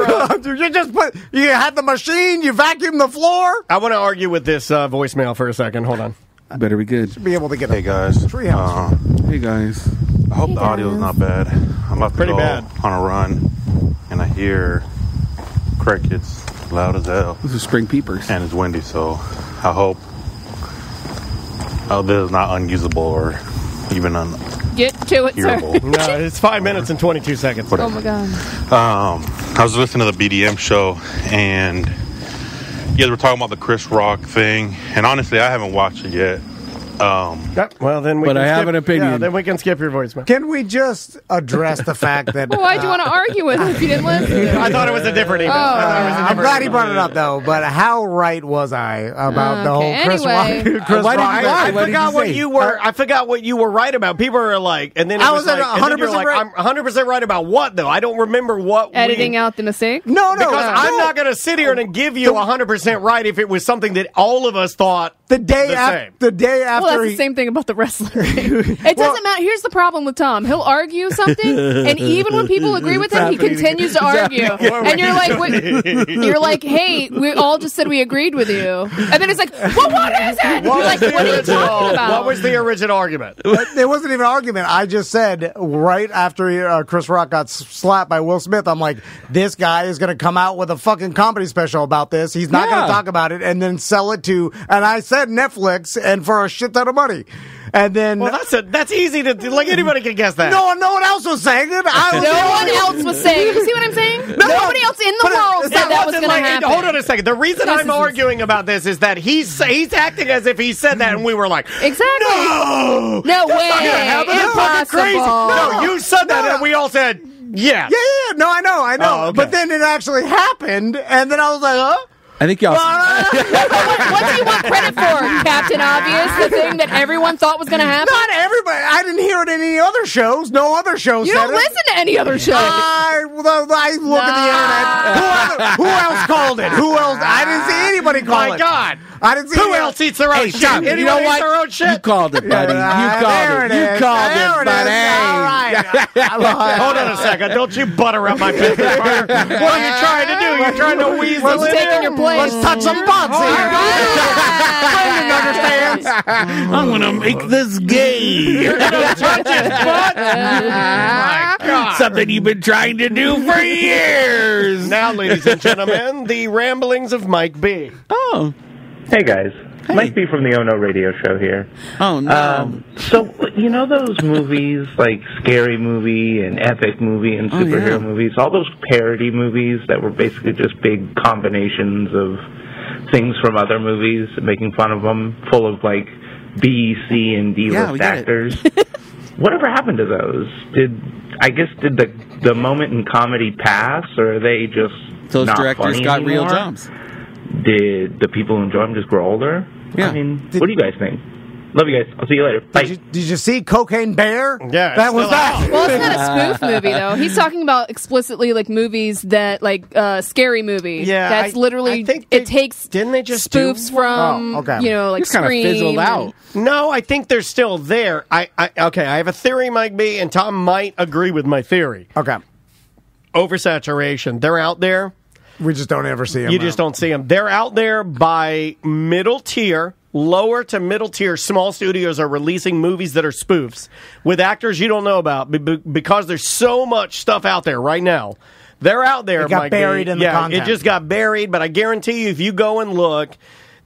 You had the machine, you vacuumed the floor. I want to argue with this voicemail for a second. Hold on. Better be good. Should be able to get Hey guys. Hey guys. I hope the audio is not bad. I'm about to go on a run, and I hear crickets loud as hell. This is spring peepers. And it's windy, so I hope this is not unusable or even Get to it, sir. No, it's 5 minutes and 22 seconds. Whatever. Oh my god. I was listening to the BDM show, and you guys were talking about the Chris Rock thing, and honestly, I haven't watched it yet. Well, then we But can I have skip- an opinion. Yeah, then we can skip your voicemail. Can we just address the fact that... Well, why'd you want to argue with it if you didn't listen? I thought it was a different email. I'm glad he brought it up, though. But how right was I about the whole Chris Anyway. Rock? Chris Why did Rock? you lie? I What did forgot you what say? you were. I forgot what you were right about. People are like, and then it I was was at like, and then you're 100% like, right. I'm 100% right about what though? I don't remember what. Editing out the mistake? No, because I'm not going to sit here and give you 100% right if it was something that all of us thought the day the after. same. The day after. Well, that's the same thing about the wrestler. It doesn't matter. Here's the problem with Tom. He'll argue something, and even when people agree with him, he continues to argue. And you're like, you're like, hey, we all just said we agreed with you. And then he's like, well, what is it? You're like, what are you talking about? What was the original argument? There wasn't even an argument. I just said right after Chris Rock got slapped by Will Smith, I'm like, this guy is going to come out with a fucking comedy special about this. He's not going to talk about it and then sell it to, and I said Netflix, and for a shit ton of money. And then, well, that's easy to like. Anybody can guess that. No one else was saying it. No one else was saying. You see what I'm saying? Nobody else in the world said that was going to happen. Hold on a second. The reason I'm arguing about this is that he's acting as if he said that, and we were like, exactly. No way. Impossible. Crazy. No, you said that, and we all said, yeah. Yeah. No, I know. Oh, okay. But then it actually happened, and then I was like, huh? I think y'all. What do you want credit for, Captain Obvious? The thing that everyone thought was going to happen? Not everybody. I didn't hear it in any other shows. No other shows. You don't listen to any other show. I look at the internet. Who else called it? Who else? I didn't see anybody call it. My God. I didn't see Who else eats their own shit? Tom, you know what? Their own shit? You called it, buddy. You called it. You called it, buddy. All right. Hold on a second. Don't you butter up my business partner. What are you trying to do? You're trying to weasel in taking your place. Let's touch some butts here. Brandon understands. I'm going to make this gay. You're going to touch his butt? My God. Something you've been trying to do for years. Now, ladies and gentlemen, the ramblings of Mike B. Oh. Hey, guys. Hey. Mike B from the Oh No Radio Show here. Oh, no. So, you know those movies like Scary Movie and Epic Movie and superhero movies? All those parody movies that were basically just big combinations of things from other movies, making fun of them, full of like B, C, and D-list actors. Whatever happened to those? Did the moment in comedy pass, or are they just those not directors funny got anymore? real jobs? Did the people who enjoy them just grow older? Yeah. I mean, what do you guys think? Love you guys. I'll see you later. Bye. Did you see Cocaine Bear? Yeah, that was that. Well, it's not a spoof movie, though. He's talking about explicitly like movies that, like, scary movie. Yeah, that's literally. I think it takes. Didn't they just spoofs from? You know, like It's kind of Scream fizzled out. No, I think they're still there. I have a theory, Mike B, and Tom might agree with my theory. Okay. Oversaturation. They're out there. We just don't ever see them. You just don't see them. They're out there by middle tier, lower to middle tier. Small studios are releasing movies that are spoofs with actors you don't know about because there's so much stuff out there right now. They're out there. It got Mike buried B. in the content. It just got buried, but I guarantee you if you go and look,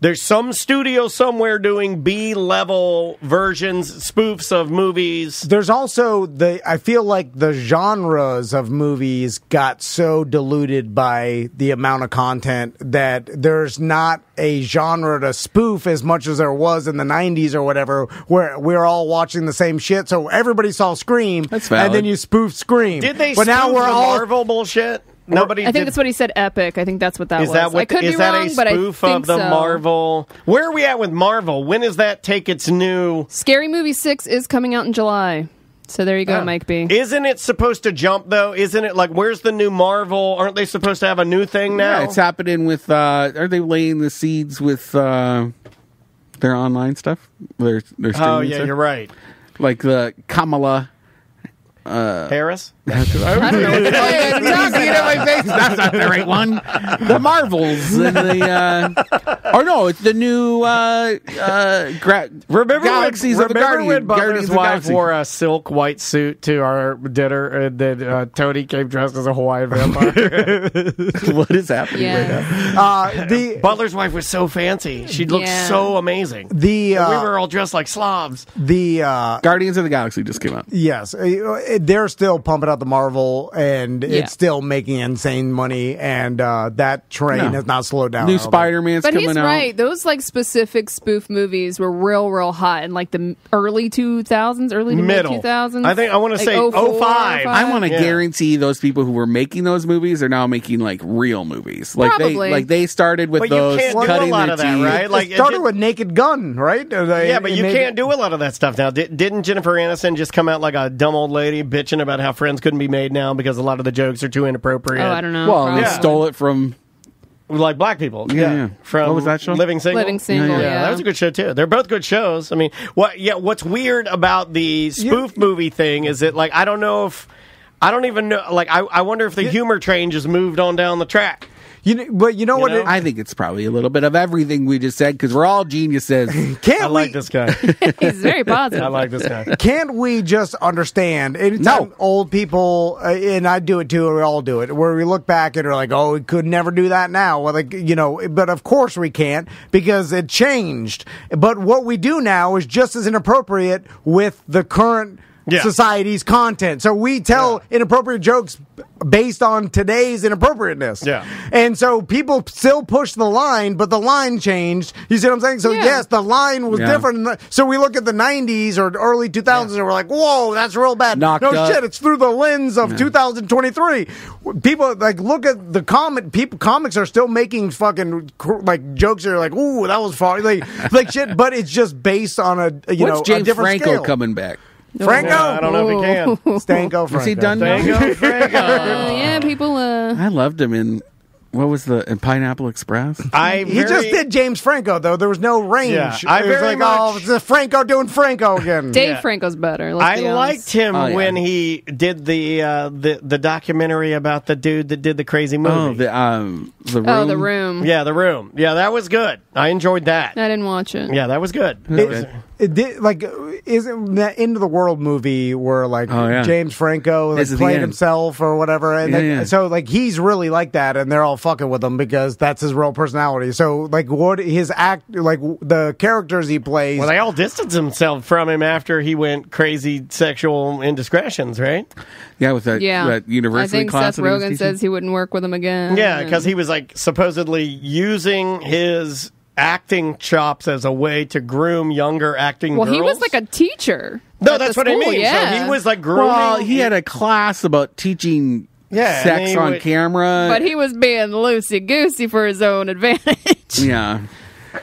there's some studio somewhere doing B-level versions, spoofs of movies. There's also I feel like the genres of movies got so diluted by the amount of content that there's not a genre to spoof as much as there was in the 90s or whatever, where we're all watching the same shit. So everybody saw Scream, That's valid. and then you spoof Scream. Did they but spoof now we're the all Marvel bullshit? Nobody. I think that's what he said. Epic. I think that's what that was. That what, I could is be that wrong, a but I spoof think of the so. Marvel? Where are we at with Marvel? When does that take its new? Scary Movie 6 is coming out in July. So there you go, Mike B. Isn't it supposed to jump though? Isn't it like where's the new Marvel? Aren't they supposed to have a new thing now? Yeah, it's happening with. Are they laying the seeds with their online stuff? Their streaming stuff? You're right. Like the Kamala Harris. I don't know what the hell you're talking about. That's not the right one. The Marvels and the. Or no, it's the new Galaxies of the Guardian. When Butler's Guardians of the wife Galaxy. wore a silk white suit to our dinner, and then Tony came dressed as a Hawaiian vampire. What is happening right now? the Butler's wife was so fancy; she looked so amazing. The we were all dressed like Slavs. The Guardians of the Galaxy just came out. Yes, they're still pumping out the Marvel, and Yeah. it's still making insane money, and that train has not slowed down. New Spider-Man's But coming he's out. right. Those like specific spoof movies were real hot in like the early 2000s, early to mid Middle. 2000s. I think I want to say 05. I want to guarantee those people who were making those movies are now making like real movies. Like Probably. they started with But you those can't do a cutting lot their of that, teeth. right? Like, It started with Naked Gun, right? Yeah, but you can't do a lot of that stuff now. Didn't Jennifer Aniston just come out like a dumb old lady bitching about how Friends couldn't be made now because a lot of the jokes are too inappropriate? Oh, I don't know. Well, they Yeah. stole it from Like Black People. Yeah. From What was that show? Living Single. Living Single, yeah. That was a good show, too. They're both good shows. I mean, what's weird about the spoof movie thing is that, like, I don't even know, like, I wonder if the humor train just moved on down the track. But you know what? know? I think it's probably a little bit of everything we just said because we're all geniuses. Can't I we? like this guy. He's very positive. I like this guy. Can't we just understand? Anytime old people, and I do it too, or we all do it, where we look back and are like, "Oh, we could never do that now." Well, like but of course we can't because it changed. But what we do now is just as inappropriate with the current society's content. So we tell inappropriate jokes based on today's inappropriateness. Yeah. And so people still push the line, but the line changed. You see what I'm saying? So yes, the line was different. So we look at the 90s or early 2000s and we're like, whoa, that's real bad. Knocked no up. shit, it's through the lens of 2023. People like look at the comics are still making fucking like jokes that are like, ooh, that was funny. Like shit, but it's just based on a What's James a different Franco scale. coming back? Franco? I don't know if he can. Stanko Franco. Is he done now? Stanko Franco. Yeah, people. I loved him in what was in Pineapple Express? He just did James Franco though. There was no range. Yeah, It I was very like, much- oh, it's Franco doing Franco again. Dave Franco's better. Let's be I honest. liked him Oh, yeah. when he did the documentary about the dude that did the crazy movie. Oh, the room. Oh, The Room. Yeah, The Room. Yeah, that was good. I enjoyed that. I didn't watch it. Yeah, that was good. It did, like, isn't that End of the World movie where like James Franco like, This is the played end. himself or whatever, and so like he's really like that, and they're all fucking with him because that's his real personality. So like, what his the characters he plays. Well, they all distanced themselves from him after he went crazy sexual indiscretions, right? Yeah, with that, that university I think class. Seth that he was Rogen teaching. says he wouldn't work with him again. Yeah, because he was like supposedly using his acting chops as a way to groom younger acting Well, girls. he was like a teacher. No, at that's the what I school, mean. Yeah. So he was like grooming. Well, he had a class about teaching and sex he on would- camera. But he was being loosey goosey for his own advantage. Yeah,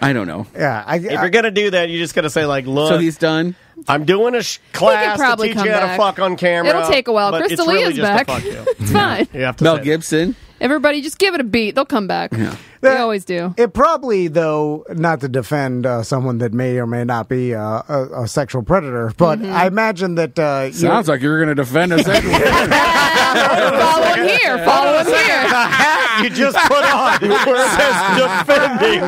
I don't know. Yeah, if you're gonna do that, you just gotta say like, look. So he's done. I'm doing a class to probably teach come you how to back. fuck on camera. It'll take a while. but it's Crystal really Leah's just back. to fuck you. It's fine. You have to Mel say that. Gibson. Everybody, just give it a beat. They'll come back. Yeah. They always do. It probably, though, not to defend someone that may or may not be a sexual predator, but I imagine that Sounds like you're going to defend a sexual predator. Follow him here. Follow him here. The hat you just put on says defending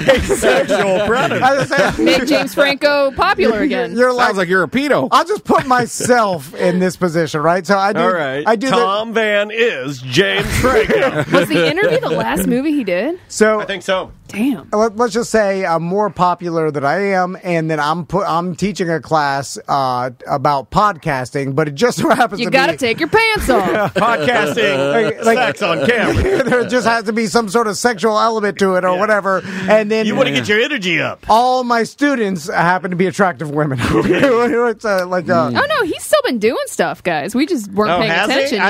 a sexual predator. Make James Franco popular again. You're like, Sounds like you're a pedo. I'll just put myself in this position, right? So I do. All right. I do. Tom Van is James Franco. Was The Interview the last movie he did? So I think so. Damn. Let's just say I'm more popular than I am, and then I'm teaching a class about podcasting, but it just so happens You to got to be take your pants off. Podcasting sex on camera. there just has to be some sort of sexual element to it or whatever, and then You want to get your energy up. all my students happen to be attractive women. It's Oh, no, he's still been doing stuff, guys. We just weren't paying has attention. he? I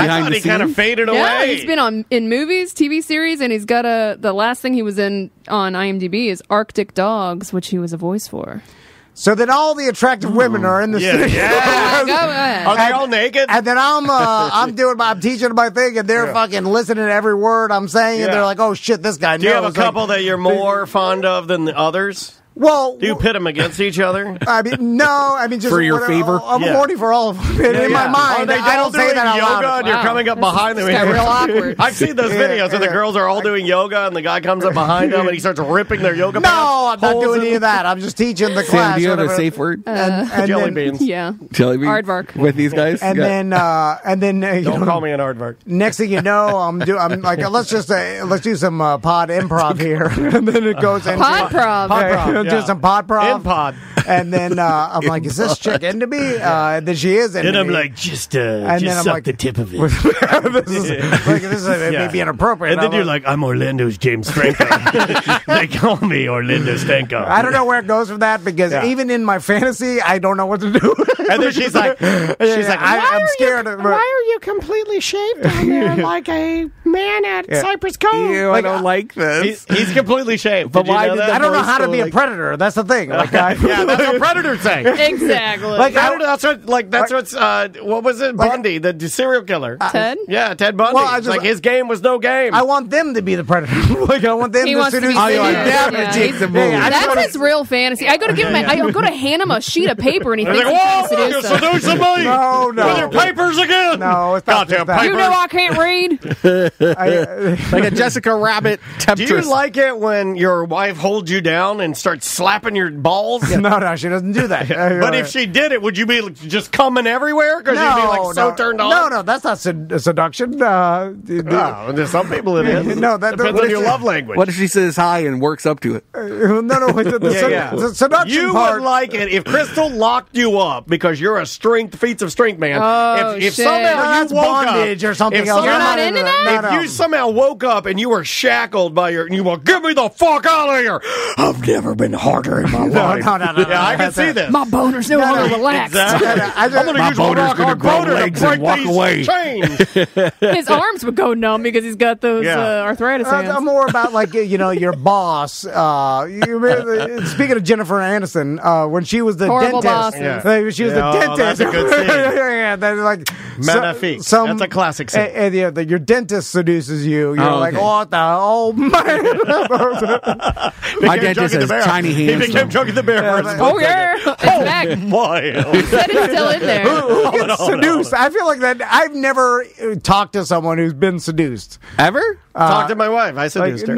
Yeah. thought he kind of faded Yeah, away. he's been in movies, TV series, and he's got the last thing he was in on IMDb is Arctic Dogs, which he was a voice for. So then all the attractive women are in the Yeah, studio. yeah. Go ahead. Are they all naked? And then I'm teaching my thing, and they're fucking listening to every word I'm saying, and Yeah. they're like, "Oh shit, this guy knows." Do you have a Like, couple that you're more fond of than the others? Well, Do you pit them against each other? I mean, no. I mean, just For your whatever. favor? I'm Yeah. horny for all of them. In my mind, Are they I all don't say doing that out yoga loud. and you're Wow. coming up behind them? This got real awkward. I've seen those videos where the girls are all doing yoga and the guy comes up behind them and he starts ripping their yoga pants. No, I'm not holes doing in any of that. I'm just teaching the Sam, class. do you have a whatever. safe word? And Jelly then, beans. Yeah. Jelly beans? Aardvark. With these guys? And Yeah. then you Don't know, call me an aardvark. next thing you know, I'm like, let's do some pod improv here, and then it goes into Podprov. Yeah, do some pod prof. In pod. And then I'm like, is this chick into me? And then she is into And I'm me. like, just then suck I'm like, the tip of it. this is maybe inappropriate. And then you're like, I'm Orlando's James Franco. They call me Orlando Stanko. I don't know where it goes from that because even in my fantasy, I don't know what to do. And then she's like, I'm scared. Why are you completely shaved down there like a man at Cypress Cove? Ew, I don't like this. He's completely shaved. But why you know did that? I don't know how to Still, be a predator. That's the thing. Like, yeah, that's what predators say. Exactly. Like, That's what's what was it? Bundy, the serial killer. Ted? Yeah, Ted Bundy. Well, It's like his game was no game. I want them to be the predator. Like, I want them He to wants to seduce be me. seduced. Definitely Yeah. take the move. That's his real fantasy. I go to give him. I go to hand him a sheet of paper, and he He's thinks like, he's trying whoa, to you're seduce him. seducing me. No. With your papers again. No, it's not Goddamn just that. You know I can't read. Like a Jessica Rabbit Do temptress. you like it when your wife holds you down and starts slapping your balls? No, she doesn't do that. But if she did it, would you be just coming everywhere? Because you'd be like so turned on? No, that's not seduction. There's some people it is. No, that Depends on your love language. What if she says hi and works up to it? No, the seduction You part. would like it if Crystal locked you up because you're a feats of strength man. Oh, if shit. somehow That's you woke bondage up, or something if else. somehow- You're not into that? If you somehow woke up and you were shackled by and you went, get me the fuck out of here. I've never been harder in my life. No. Yeah, I can see this. My boner's no longer relaxed. Exactly. I'm going to use my rock hard boner to break walk these away. chains. His arms would go numb because he's got those arthritis hands. I'm more about like your boss. Speaking of Jennifer Aniston, when she was the Horrible dentist, bosses. she was the dentist. That's a good scene. yeah, that's like Magnifique. That's a classic scene. And your dentist seduces you. You're like, okay. what the? Oh man! My dentist has tiny He hands. became Chunky the Bear. for a split Oh yeah, second. it's back. My. Said it's still in there. Who gets seduced? I feel like that. I've never talked to someone who's been seduced. Ever? Talk to my wife. I seduced her.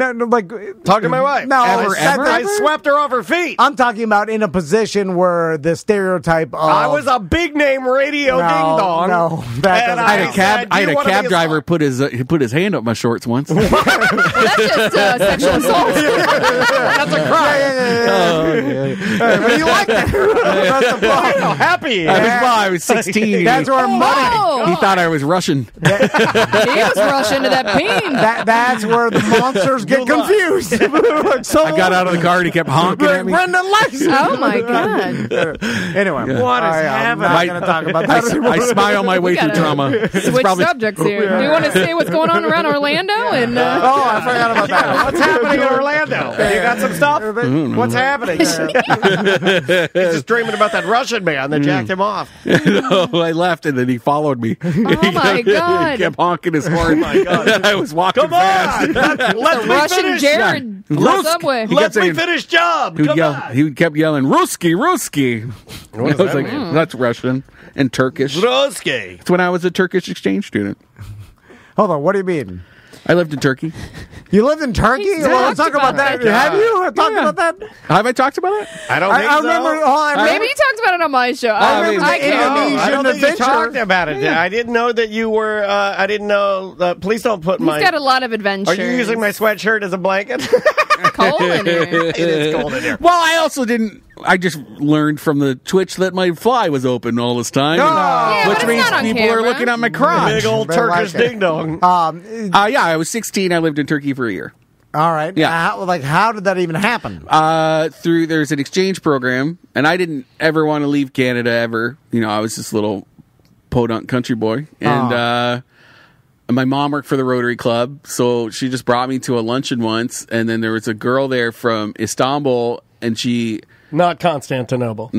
Talk to my wife. No, I swept her off her feet. I'm talking about in a position where the stereotype of I was a big name radio ding dong. No, that And doesn't I said, had "Do you a wanna cab be driver put his hand up my shorts once. Well, that's just sexual assault. That's a crime. But you like that? That's the problem. How happy he is. I was 16. That's where Oh. He thought I was Russian. He was rushing to that bean. That's where the monsters get confused. I got out of the car and he kept honking at me. Brendan Lexus. Oh my god. Anyway, What is I'm happening? not going to talk about that anymore. I smile my way We through gotta drama. It's Switch probably subjects here. Do you want to say what's going on around Orlando? And Oh, I forgot about that. What's happening in Orlando? You got some stuff? What's happening? He's just dreaming about that Russian man that jacked him off. I left and then he followed me. oh my He god, kept honking his horn. my God. I was walking Come fast. on! Let me Russian finish. Jared on Rusk. the subway. He Let kept me saying- finish job. He would Come yell. on. He kept yelling, "Ruski, Ruski." What does I was that like, mean? that's Russian and Turkish. Roski. It's when I was a Turkish exchange student. Hold on, what do you mean? I lived in Turkey. You lived in Turkey? He's Well, let's talked talk about about that. that. Have you talked Yeah. about that? Have I talked about it? I don't think I so. remember. Maybe he talked about it on my show. I I remember I the can't. Indonesian I don't think you adventure. talked about it. I didn't know that you were. I didn't know. Please don't put He's my. got a lot of Are adventures. you using my sweatshirt as a blanket? cold in here? It is cold in here. Well, I also didn't. I just learned from the Twitch that my fly was open all this time. Yeah, which but it's means not on people are camera. looking at my crotch. Big old They like Turkish it. ding dong. Yeah, I was 16. I lived in Turkey for a year. All right. Yeah. How did that even happen? There's an exchange program, and I didn't ever want to leave Canada ever. You know, I was this little podunk country boy, and my mom worked for the Rotary Club, so she just brought me to a luncheon once, and then there was a girl there from Istanbul, and she Not Constantinople.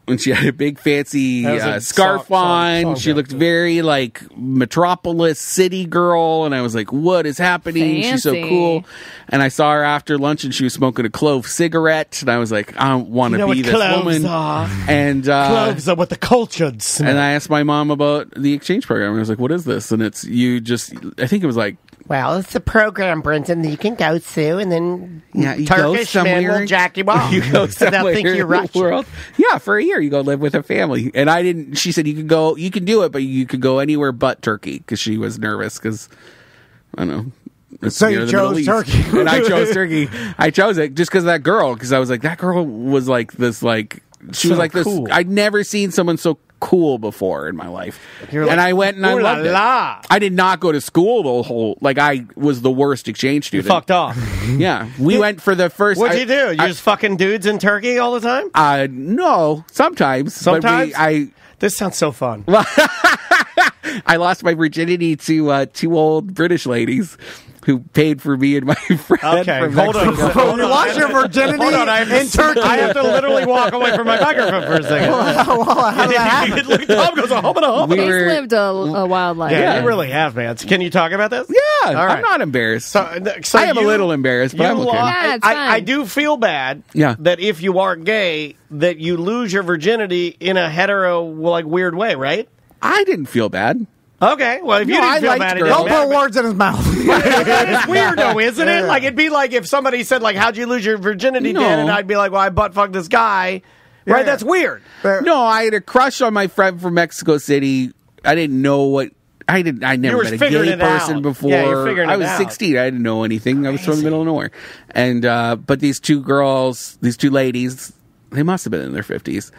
and she had a big fancy That was a scarf song on. She joke. looked very like metropolis city girl, and I was like, "What is happening? She's so Fancy. cool." And I saw her after lunch, and she was smoking a clove cigarette, and I was like, "I want to You know be what this cloves woman." are? And Cloves are what the cultured smell. and I asked my mom about the exchange program. I was like, "What is this?" And it's I think it was like, Well, it's a program, Brenton, that you can go to, and then yeah, you go Turkish somewhere, men will jack you off. You go So they'll somewhere think you're in the Russian. world. Yeah, for a year you go live with a family. And I didn't. She said you can do it, but you could go anywhere but Turkey because she was nervous because I don't know. It's So near you the Middle chose East. Turkey. And I chose Turkey. I chose it just because of that girl. Because I was like, that girl was like this, like, she was So like this. cool. I'd never seen someone so cool before in my life. You're and like, I went and I ooh la loved it. la. I did not go to school the whole, like, I was the worst exchange You student. fucked off. Yeah. We went for the first. What'd you do? You just fucking dudes in Turkey all the time? No, sometimes. Sometimes? But This sounds so fun. I lost my virginity to two old British ladies who paid for me and my friend. Okay, from hold on. Mexico. Hold You on. lost your virginity Hold on, I have in Turkey. I have to literally walk away from my microphone for a second. How did that happen? Tom goes, We He's were- lived a wild life. Yeah, you really have, man. Can you talk about this? Yeah, All right. I'm not embarrassed. So I am a little embarrassed, but I'm okay. Yeah, it's fine. I do feel bad Yeah. that if you are gay, that you lose your virginity in a hetero, like, weird way, right? I didn't feel bad. Okay, well, if you No, didn't I feel liked bad, it girls. doesn't Don't put matter. words in his mouth. It's weird, though, isn't it? Like, it'd be like if somebody said, like, how'd you lose your virginity, No. Dan? And I'd be like, well, I butt-fucked this guy. Right? Yeah. That's weird. No, I had a crush on my friend from Mexico City. I didn't know what. I never were met a figuring gay it out. person before. Yeah, you're figuring I it was out. 16. I didn't know anything. I was from the middle of nowhere. And but these two girls, these two ladies, they must have been in their 50s.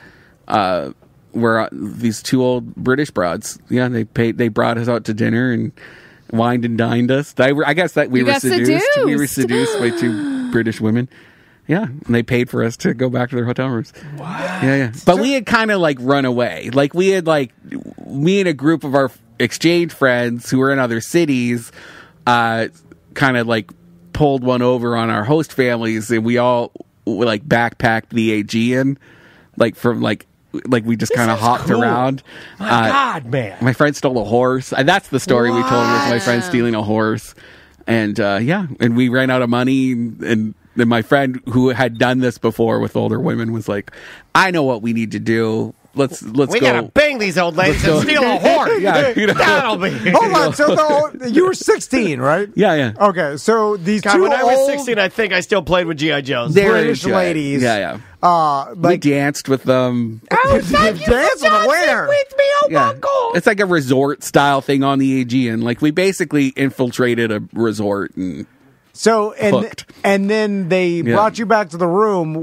Were these two old British broads? Yeah, they brought us out to dinner and wined and dined us. I guess that we You were got seduced. We were seduced. seduced by two British women. Yeah, and they paid for us to go back to their hotel rooms. Wow. Yeah. But we had kind of like run away. Like we had like me and a group of our exchange friends who were in other cities, kind of like pulled one over on our host families, and we all like backpacked the Aegean, like from like we just kind of hopped cool. around. My God, man. My friend stole a horse. That's the story we told. Was my friend stealing a horse, and and we ran out of money, and then my friend who had done this before with older women was like, "I know what we need to do. Let's We go." gotta bang these old ladies and steal a horse. Yeah, you know. That'll be. Hold on. So you were 16, right? Yeah. Okay, so these God, two when I was old 16, I think I still played with G.I. Joes. They were British into it. ladies. Yeah. We Like danced with them. you danced with where? with me, oh Yeah. my God. It's like a resort style thing on the Aegean. Like we basically infiltrated a resort and So Hooked. and then they brought you back to the room.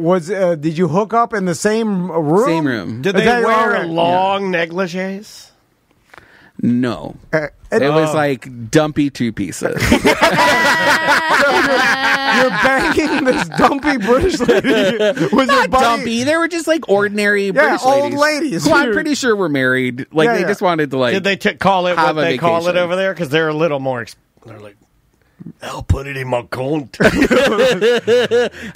Did you hook up in the same room? Same room. Did Is they that wear okay? long negligees? No. And It was like dumpy two pieces. you're banging this dumpy British lady with your Not buddy. dumpy. They were just like ordinary British old ladies. ladies. Who I'm pretty sure were married. Like Yeah, they yeah. just wanted to like. Did they call it what have a they call it vacation. over there? Because they're a little more. They're like, I'll put it in my cunt.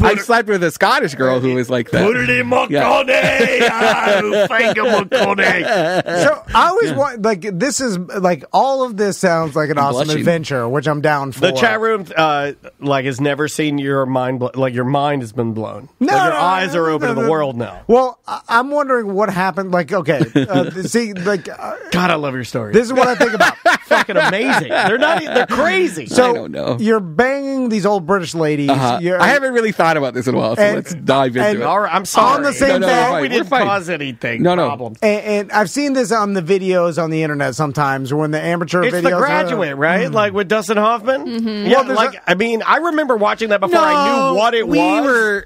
I slept with a Scottish girl who was like that. Put it in my Yeah. cunny. Finger my cunny. So I always want this is like all of this sounds like an awesome blushing. adventure, which I'm down for. The chat room, has never seen your mind. Your mind has been blown. No, Like your no, eyes are open no, to the no. world now. Well, I'm wondering what happened. Like, okay, see, like, God, I love your story. this is what I think about. fucking amazing. They're crazy. So I don't know. you're banging these old British ladies. You're- I haven't really thought about this in a while, so And- let's dive into and- it. All right, I'm sorry. On the same No, day, we're fine. we didn't We're fine. cause anything. No. Problems. and I've seen this on the videos on the internet sometimes when the amateur It's videos. The Graduate, right? Like with Dustin Hoffman. Yeah, Well, there's I remember watching that before I knew what it was.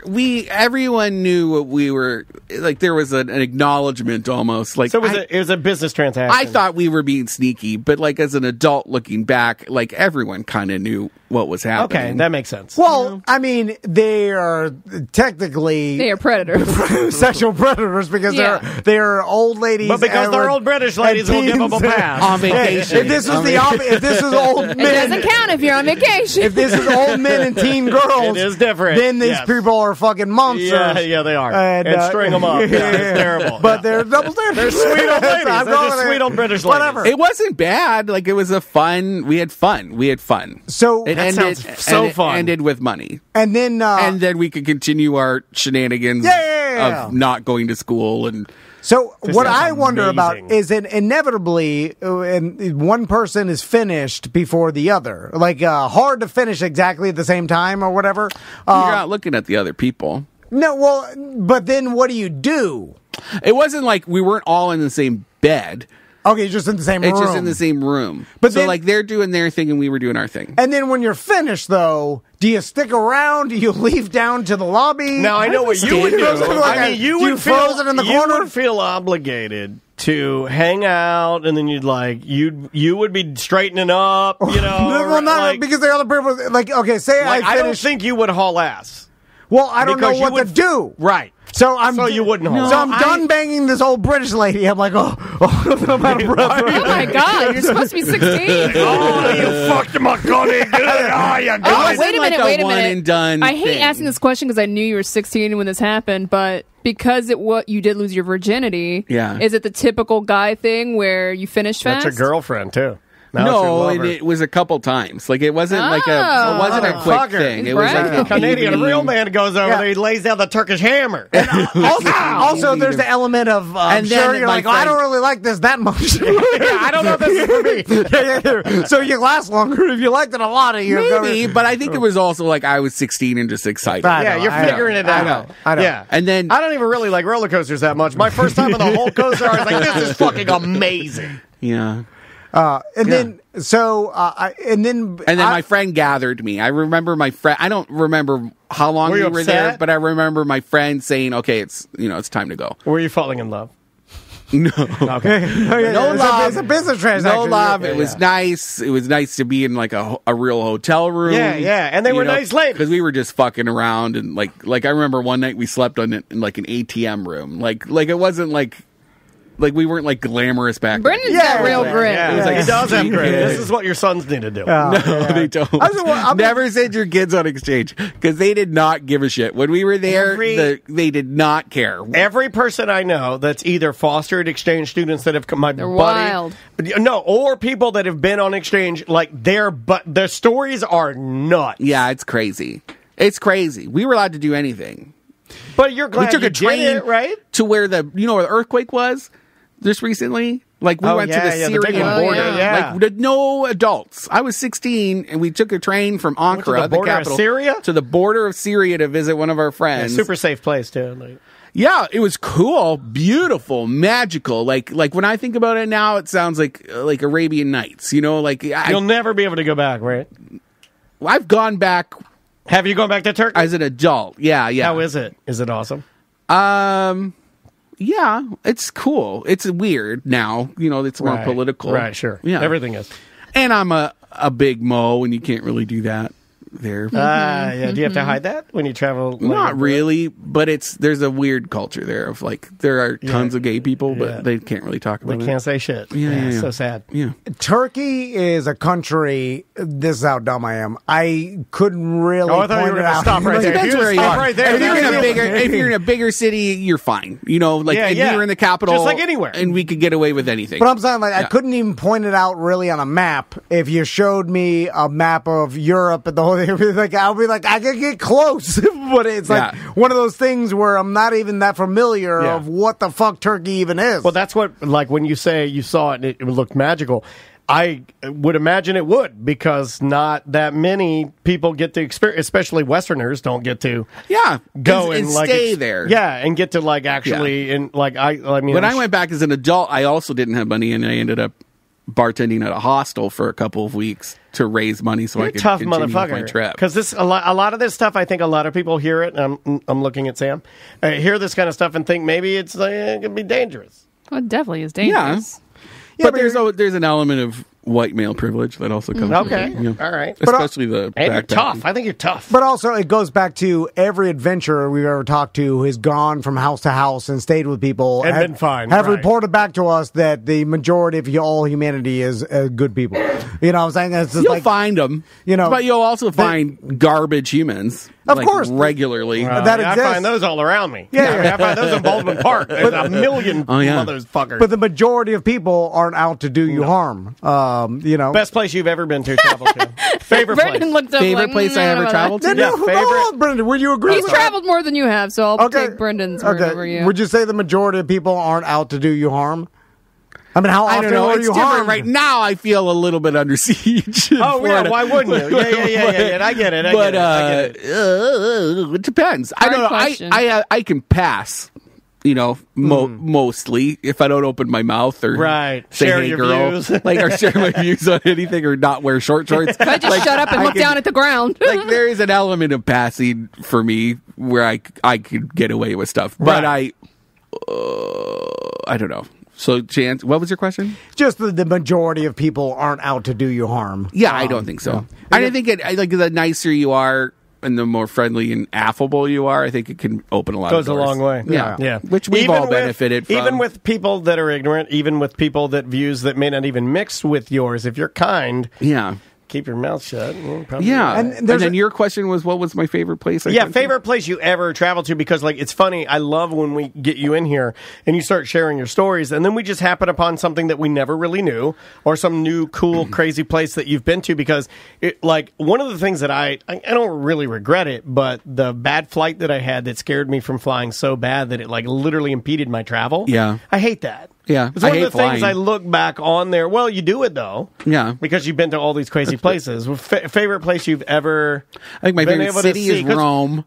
Everyone knew what we were, like there was an acknowledgement almost. Like So it was a business transaction. I thought we were being sneaky, but like as an adult looking back, like everyone kind of knew what was happening. Okay, that makes sense. Well, I mean, they are technically They are predators. sexual predators because Yeah. they're old ladies. But because and they're with- old British ladies, and we'll give them a teens. pass. On vacation. If this was if this was old It men, doesn't count if you're on vacation. if this is old men and teen girls, It is different. Then these Yes. people are fucking monsters. Yeah, they are. And string them up. Yeah, it's terrible. But they're double standards. They're sweet old ladies. I'm They're going just there. sweet old British ladies. Whatever. It wasn't bad. Like it was we had fun. So It That ended, sounds so and it fun. ended with money. and then And then we could continue our shenanigans Yeah. of not going to school and So This what sounds I wonder about amazing. is that inevitably, and one person is finished before the other, like hard to finish exactly at the same time or whatever. you're not looking at the other people. No, well, but then what do you do? It wasn't like we weren't all in the same bed. Okay, just in the same room. It's just in the same room. But so, then- like, they're doing their thing and we were doing our thing. And then when you're finished, though, do you stick around? Do you leave down to the lobby? Now, I know what you would do. I mean, you would froze it in the corner. You would feel obligated to hang out, and then you would be straightening up, you know. Well, not because the other people, like, okay, say like, I I don't finish. think you would haul ass. Well, I don't know Because you what to do. Right. So you wouldn't hold. So I'm done banging this old British lady. I'm like, oh my God, you're supposed to be 16. Oh, you fucked my gunny good. Oh, you Oh, wait a minute, wait a one minute. and done I hate thing. asking this question because I knew you were 16 when this happened, but because you did lose your virginity, Yeah. is it the typical guy thing where you finish fast? That's your girlfriend, too. Now it's your No, lover. and it was a couple times. Like, it wasn't like a quick Motherfucker. thing. It was like a Canadian baby- real man goes over there, he lays down the Turkish hammer. Also, there's the element of And sure then you're my like, I don't really like this that much. I don't know if this is for me. So you last longer if you liked it a lot. Maybe, but I think it was also like I was 16 and just excited. Yeah, you're figuring it out. I know. Yeah. And then I don't even really like roller coasters that much. My first time on the whole coaster, I was like, this is fucking amazing. yeah. Then my friend gathered me. I remember my friend. I don't remember how long Were we you were there, upset? but I remember my friend saying, "Okay, it's time to go." Were you falling in love? No, Okay. no love. It's a business transaction. No love. It was nice. It was nice to be in like a real hotel room. Yeah. And they were nice ladies. Because we were just fucking around and like I remember one night we slept in like an ATM room. Like it wasn't like we weren't like glamorous back then. Brendan's got real grit. Yeah, It was like he does have street grit. grit. This is what your sons need to do. No, they don't. Never send your kids on exchange because they did not give a shit. When we were there, they did not care. Every person I know that's either fostered exchange students that have come, my They're buddy, wild. no, or people that have been on exchange, like their stories are nuts. Yeah, it's crazy. It's crazy. We were allowed to do anything. But you're glad We took you a train did it, right? to where where the earthquake was just recently. Like we went to the the big Syrian one. border. Yeah. Like no adults. I was 16 and we took a train from Ankara, the border of capital, Syria? to the border of Syria to visit one of our Yeah, friends. super safe place too. Like, Yeah, it was cool, beautiful, magical. Like when I think about it now, it sounds like Arabian Nights. You know, like you'll never be able to go back, right? I've gone back. Have you gone back to Turkey as an adult? Yeah. How is it? Is it awesome? Yeah, it's cool. It's weird now. You know, it's more political. Right, sure. Yeah, everything is. And I'm a big mo, and you can't really do that there. Yeah. Do you have to hide that when you travel? Not really, but there's a weird culture there of like there are tons of gay people, but they can't really talk about it. They can't say shit. Yeah. So sad. Yeah. Turkey is a country. This is how dumb I am. I couldn't really. Oh, I thought you point were it going to out. stop right there. Depends If you where you stop are. right there, If you're in a bigger city, you're fine. You know, like if we were in the capital, Just like anywhere, and we could get away with anything. But I'm saying, like, I couldn't even point it out really on a map. If you showed me a map of Europe and the whole thing, like, I'll be like, I can get close. But it's like one of those things where I'm not even that familiar of what the fuck Turkey even is. Well, that's what, like, when you say you saw it and it looked magical, I would imagine it would, because not that many people get to experience, especially Westerners don't get to go and like stay there. Yeah, and get to like actually and like I mean, when I went back as an adult, I also didn't have money, and I ended up bartending at a hostel for a couple of weeks to raise money so I could tough continue with my motherfucker. trip. Because this a lot of this stuff, I think a lot of people hear it. And I'm looking at Sam, hear this kind of stuff and think maybe it's it could be dangerous. Well, it definitely is dangerous. Yeah, but there's an element of white male privilege that also comes. Okay, with it, all right. Especially the Hey, you're backpacking. tough. I think you're tough. But also, it goes back to every adventurer we've ever talked to has gone from house to house and stayed with people And been fine, Have right. reported back to us that the majority of all humanity is good people. You know what I'm saying? It's just You'll find them, but you'll also find garbage humans. Of like, course. regularly. That I exists. find those all around me. Yeah. I find those in Baldwin Park. There's a million motherfuckers. But the majority of people aren't out to do you harm. You know, Best place you've ever been to, travel to. Favorite place. Brendan looked up Favorite like, place I ever "Nah." traveled to? Yeah, favorite. Brendan, would you agree? He's with that? traveled more than you have, so I'll take Brendan's word over you. Would you say the majority of people aren't out to do you harm? I mean, how I often don't know. are It's you different harmed? right now. I feel a little bit under siege. in Oh, Florida. yeah, why wouldn't you? Yeah. I get it. I get it. It depends. I don't know. question. I can pass mostly if I don't open my mouth or say, share hey, your girl, views. or share my views on anything or not wear short shorts. If I just shut up and look down at the ground. There is an element of passing for me where I could get away with stuff, but I don't know. So, Chance, what was your question? Just the majority of people aren't out to do you harm. Yeah, I don't think so. I think the nicer you are and the more friendly and affable you are, I think it can open a lot of doors. Goes a long way. Yeah. Which we've all benefited from. Even with people that are ignorant, even with people that views that may not even mix with yours, if you're kind, keep your mouth shut. And then your question was, what was my favorite place? Favorite place you ever traveled to, because it's funny, I love when we get you in here and you start sharing your stories, and then we just happen upon something that we never really knew, or some new cool crazy place that you've been to, because one of the things that I don't really regret it, but the bad flight that I had that scared me from flying so bad that it literally impeded my travel. I hate that. Yeah, it's one of the things I look back on there. Well, you do it though. Yeah, because you've been to all these crazy places. Favorite place you've ever? I think my favorite city is Rome.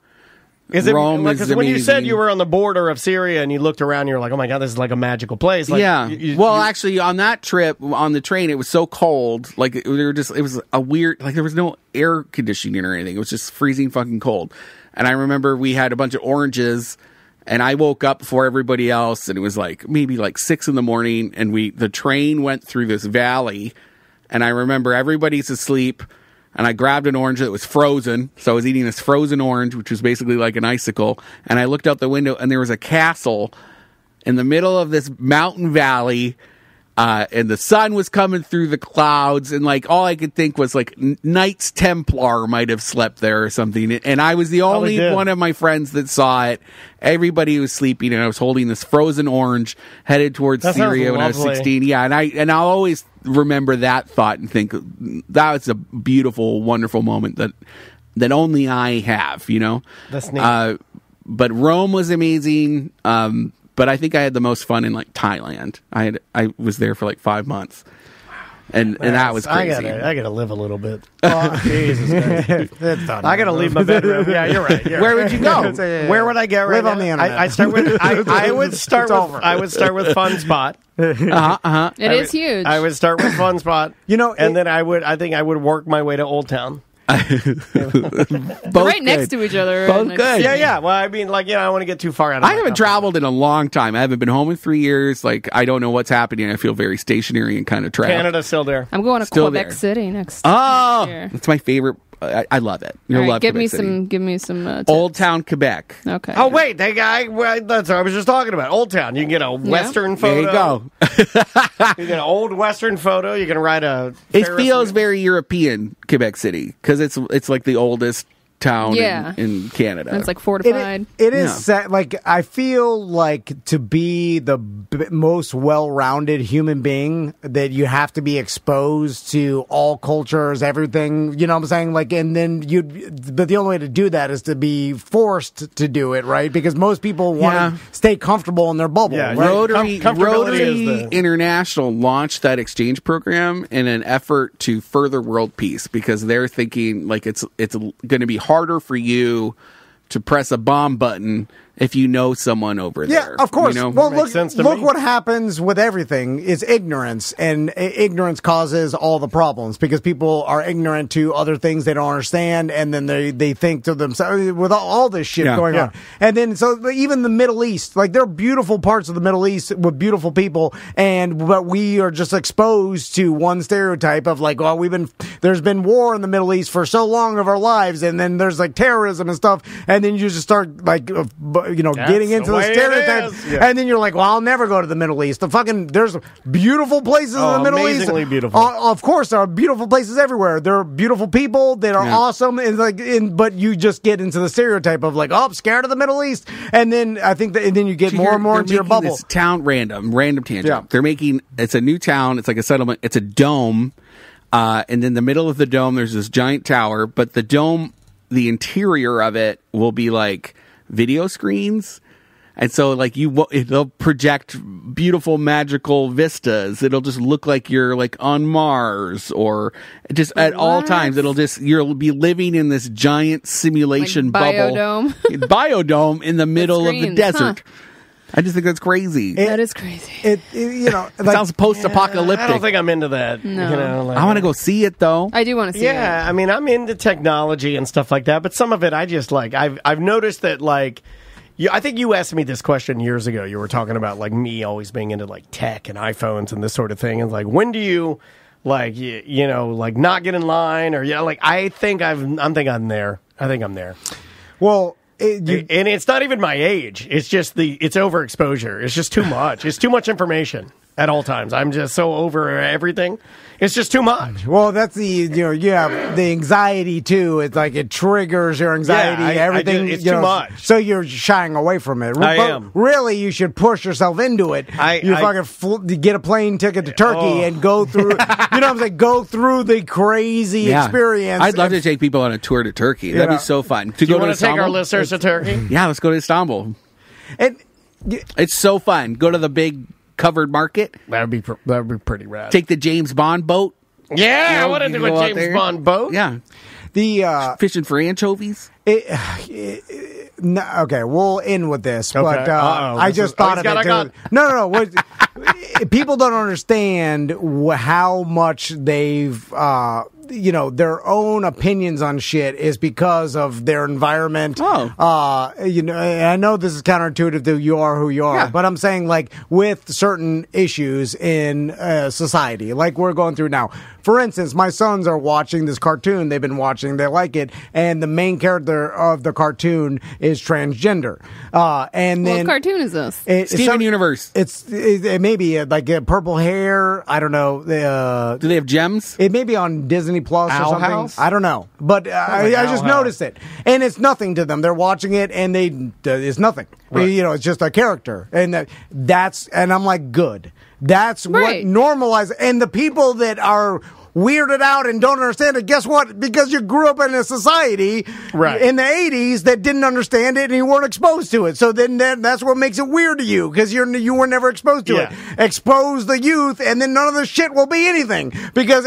Rome is amazing. When you said you were on the border of Syria and you looked around, you were like, "Oh my god, this is like a magical place." Actually, on that trip on the train, it was so cold. It was a weird. There was no air conditioning or anything. It was just freezing fucking cold. And I remember we had a bunch of oranges. And I woke up before everybody else, and it was maybe 6 a.m, and the train went through this valley, and I remember everybody's asleep, and I grabbed an orange that was frozen, so I was eating this frozen orange, which was basically like an icicle, and I looked out the window, and there was a castle in the middle of this mountain valley, and the sun was coming through the clouds, and all I could think was Knights Templar might have slept there or something, and I was the only one of my friends that saw it. Everybody was sleeping, and I was holding this frozen orange headed towards Syria when I was 16. Yeah, and I'll always remember that thought and think that was a beautiful, wonderful moment that only I have. That's neat. But Rome was amazing. But I think I had the most fun in Thailand. I was there for 5 months, and that was crazy. I gotta live a little bit. Jesus Christ. I gotta leave my bedroom. Yeah, you're right. Where would you go? Where would I go? Live on the internet. I would start with Fun Spot. It is huge. I would start with Fun Spot. And then I think I would work my way to Old Town. Right next to each other. Both good. Yeah. Well, I mean, I don't want to get too far out of I haven't traveled in a long time. I haven't been home in 3 years. I don't know what's happening. I feel very stationary and kind of trapped. Canada's still there. I'm going to Quebec City next year. That's my favorite. I love it. You'll love give Quebec City. Give me some tips. Old Town, Quebec. Okay. Oh wait, that's what I was just talking about. Old Town. You can get a Western photo. There you go. You can get an old Western photo. You can ride a. It feels very European, Quebec City, because it's the oldest town in Canada. And it's fortified. It is set, I feel to be the most well-rounded human being, that you have to be exposed to all cultures, everything, you know what I'm saying? And then but the only way to do that is to be forced to do it, right? Because most people want to stay comfortable in their bubble. Yeah, right? Rotary International launched that exchange program in an effort to further world peace, because they're thinking it's going to be harder for you to press a bomb button if you know someone over there. Yeah, of course. Well, look me. what happens with everything is ignorance, and ignorance causes all the problems, because people are ignorant to other things they don't understand, and then they think to themselves with all this shit going on. And then so even the Middle East, there are beautiful parts of the Middle East with beautiful people, but we are just exposed to one stereotype of there's been war in the Middle East for so long of our lives, and then there's terrorism and stuff, and then you just start getting into the stereotype, and then you're well, I'll never go to the Middle East. There's beautiful places in the Middle East. Amazingly beautiful. Of course, there are beautiful places everywhere. There are beautiful people that are awesome, and but you just get into the stereotype of I'm scared of the Middle East, and then I think and then you get more and more into your bubble. This town random tangent. Yeah. They're making it's a new town. It's like a settlement. It's a dome, and in the middle of the dome, there's this giant tower. But the dome, the interior of it will be video screens, and so they'll project beautiful magical vistas. It'll just look like you're on Mars, or just at all times you'll be living in this giant simulation bubble biodome biodome in the middle of the desert. I just think that's crazy. That is crazy. It sounds post-apocalyptic. I don't think I'm into that. No. I want to go see it though. I do want to see it. Yeah, I mean, I'm into technology and stuff like that, but some of it I just like. I've noticed that like. I think you asked me this question years ago. You were talking about like me always being into like tech and iPhones and this sort of thing, and like when do you like like not get in line or like I think I'm there. I think I'm there. Well. And it's not even my age. It's just it's overexposure. It's just too much. It's too much information at all times. I'm just so over everything. It's just too much. Well, that's the the anxiety too. It's like it triggers your anxiety. Everything. It's too much. So you're shying away from it. I am. Really, you should push yourself into it. You get a plane ticket to Turkey and go through. What I'm saying? Go through the crazy experience. I'd love to take people on a tour to Turkey. That'd be so fun. Do you want to take our listeners to Turkey? Yeah, let's go to Istanbul. It's so fun. Go to the big covered market. That would be pretty rad. Take the James Bond boat. Yeah, I want to do a James Bond boat. Yeah. The fishing for anchovies. Okay, we'll end with this, Okay. but I just thought of it too. No. People don't understand how much they've their own opinions on shit is because of their environment. And I know this is counterintuitive to you are who you are, but I'm saying like with certain issues in society, like we're going through now. For instance, my sons are watching this cartoon they've been watching. They like it. And the main character of the cartoon is transgender. And then what cartoon is this? Steven Universe. It may be like purple hair. I don't know. Do they have gems? It may be on Disney Plus Owl or something. House? I don't know. But I just noticed it. And it's nothing to them. They're watching it and it's nothing. Right. It's just a character. And and I'm like, good. That's right. What normalizes. And the people that are weirded out and don't understand it, guess what? Because you grew up in a society in the 80s that didn't understand it and you weren't exposed to it. So then that's what makes it weird to you, because you were never exposed to it. Expose the youth and then none of this shit will be anything, because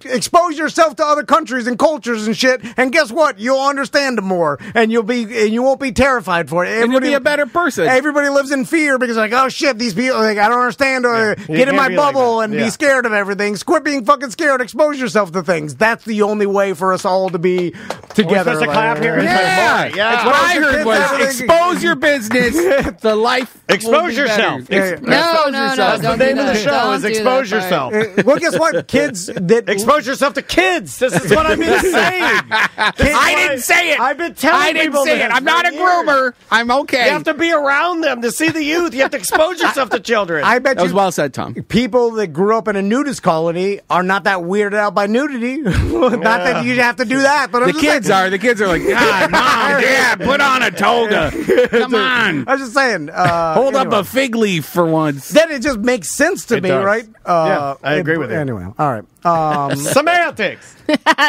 expose yourself to other countries and cultures and shit, and guess what? You'll understand them more and you won't be terrified for it. And you'll be a better person. Everybody lives in fear because like, oh shit, these people, like, I don't understand, or get in my bubble and be scared of everything. Quit being fucking scared. Expose yourself to things. That's the only way for us all to be together. We're supposed to clap here? Yeah. Yeah. What I heard was expose your business. The life. Expose yourself. No, That's the name of the show is expose yourself. Well, guess what? Kids that expose yourself to kids. This is what I've been saying. I didn't say it. I've been telling people this. I'm not a groomer. I'm okay. You have to be around them to see the youth. You have to expose yourself to children. I bet that was well said, Tom. People that grew up in a nudist colony are not that weirded out by nudity. Not that you have to do that, but the kids are like, God, Mom, Dad, put on a toga. Come on. I was just saying. Hold up a fig leaf for once. Then it just makes sense to me, does. right? Yeah, I agree with you. Anyway, all right. Semantics.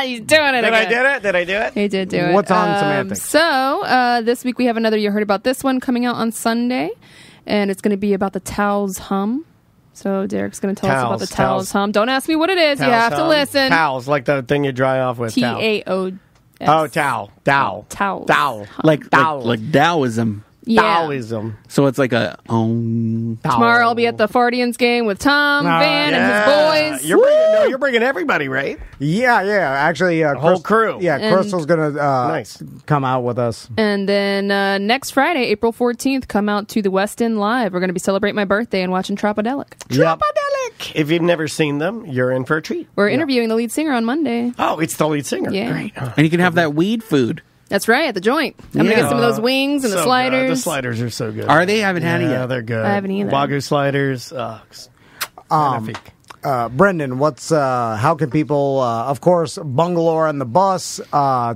He's doing it again. Did I do it? He did do it. What's on semantics? So this week we have another. You heard about this one coming out on Sunday, and it's going to be about the towels hum. So Derek's going to tell us about the towels hum. Don't ask me what it is. You have to listen. Towels, like the thing you dry off with. T-A-O. Oh, towel. Towels. Like Taoism. Yeah. Taoism. So it's like a Tomorrow I'll be at the Fardians game with Tom, Van, and his boys. You're bringing everybody, right? Yeah. Actually, whole crew. Yeah, Crystal's going to come out with us. And then next Friday, April 14th, come out to the West End Live. We're going to be celebrating my birthday and watching Tropodelic. Tropodelic. If you've never seen them, you're in for a treat. We're interviewing the lead singer on Monday. Oh, it's the lead singer. Yeah. Great. And you can have that weed food. That's right, at the joint. I'm going to get some of those wings and the sliders. Good. The sliders are so good. Are they? I haven't had it yet. Yeah, they're good. I haven't either. Wagyu sliders. Magnifique. Brendan, how can people, of course, Bungalow on the Bus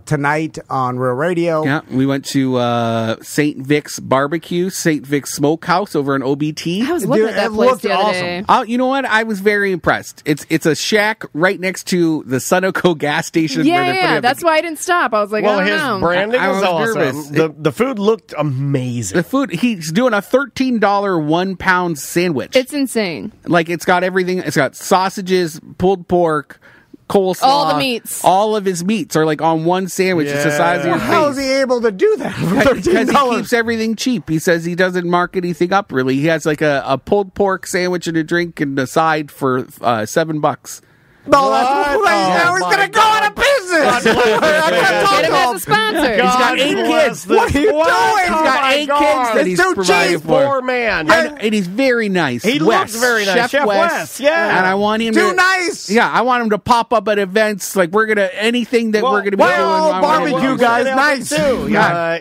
tonight on Real Radio. Yeah, we went to St. Vic's Barbecue, St. Vic's Smokehouse over in OBT. I was looking at that place the other day. Oh, you know what? I was very impressed. It's a shack right next to the Sunoco gas station. Yeah, that's why I didn't stop. I was like, I don't know. His branding is awesome. The food looked amazing. The food, he's doing a $13 1 pound sandwich. It's insane. Like, it's got everything. It's got sausages, pulled pork, coleslaw. All the meats. All of his meats are like on one sandwich. It's the size of your face. How is he able to do that for Because $13? he keeps everything cheap. He says he doesn't mark anything up really. He has like a pulled pork sandwich and a drink and a side for $7. No, that's now he's going to go out of business. Get him as a sponsor. He's got 8 kids. What are you doing? He's got 8 kids that he's providing for. Poor man. And he's very nice. He Wes, looks very nice. Chef Wes, yeah. And I want him Too to... nice. Yeah, I want him to pop up at events. Like, we're going to... Anything that we're going to be doing. Well, barbecue guys, nice. Too.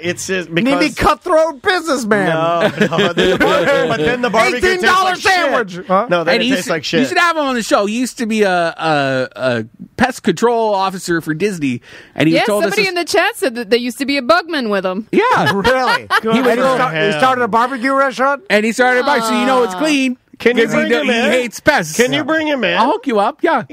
It's just because... Maybe cutthroat businessman. No. But then the barbecue tastes $18 like sandwich. Shit. Huh? No, then it tastes like shit. You should have him on the show. He used to be a pest control officer for Disney, and he told us somebody in the chat said that there used to be a bugman with him. Yeah, really. He started a barbecue restaurant, and he started a barbecue. So you know it's clean. Can you bring him in? He hates pests. Can you bring him in? I'll hook you up. Yeah.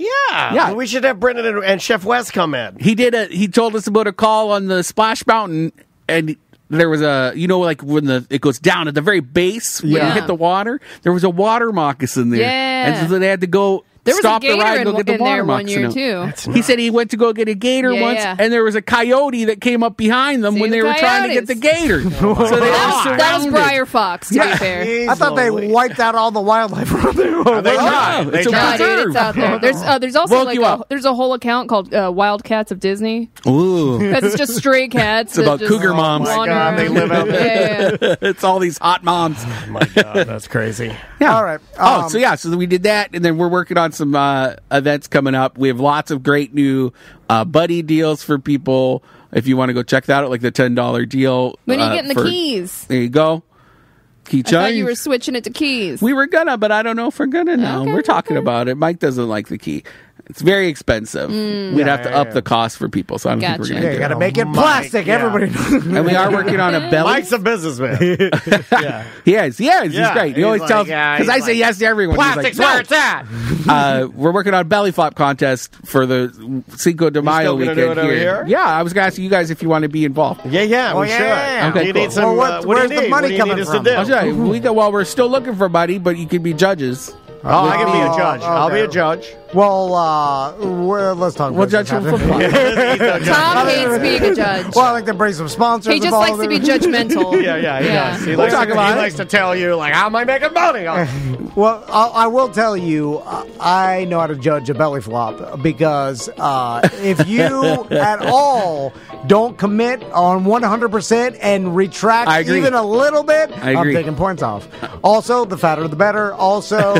Well, we should have Brendan and Chef Wes come in. He told us about a call on the Splash Mountain, and there was a, like when it goes down at the very base when you hit the water, there was a water moccasin there. Yeah. And so they had to go There was stop a gator the ride and go get the in water there one moccasin year, out. too. He said he went to go get a gator once, and there was a coyote that came up behind them when they were trying to get the gator. So they just that was surrounded. Briar Fox, to be fair. I thought they wiped out all the wildlife around there. They tried. It's a No, dude, preserve. it's out there. There's also Woke you up. there's a whole account called Wildcats of Disney. Ooh. Because it's just stray cats. It's about that just cougar moms. Oh my God, they live out there. Yeah. It's all these hot moms. Oh my God, that's crazy. Yeah. All right. So we did that, and then we're working on some events coming up. We have lots of great new buddy deals for people. If you want to go check that out, like the $10 deal. When are you getting the keys? There you go. Key I thought you were switching it to keys. We were gonna, but I don't know if we're gonna now. Okay, we're talking about it. Mike doesn't like the key. It's very expensive. We'd have to up the cost for people, so I don't think we're going to do You got to it. make it plastic. Everybody knows. And we are working on a belly. Mike's a businessman. Yeah. He is. He's Yeah, great. He he's always like, tells, yeah, because he's I say like, yes to everyone. Plastic's He's like, where it's at. We're working on a belly flop contest for the Cinco de Mayo still gonna do weekend it over here? Yeah, I was going to ask you guys if you want to be involved. Yeah, we should. Okay, You cool. need some, Well, what where's do you the need? money What do you coming need us from? to do? I'll tell you, we're still looking for money, but you could be judges. I can be a judge. I'll be a judge. Well, let's talk. We'll judge from football. Tom hates being a judge. Well, I like to bring some sponsors. He just likes to be judgmental. Yeah, he does. He likes to tell you, like, how am I making money? Well, I will tell you, I know how to judge a belly flop because if you at all don't commit on 100% and retract even a little bit, I'm taking points off. Also, the fatter the better. Also,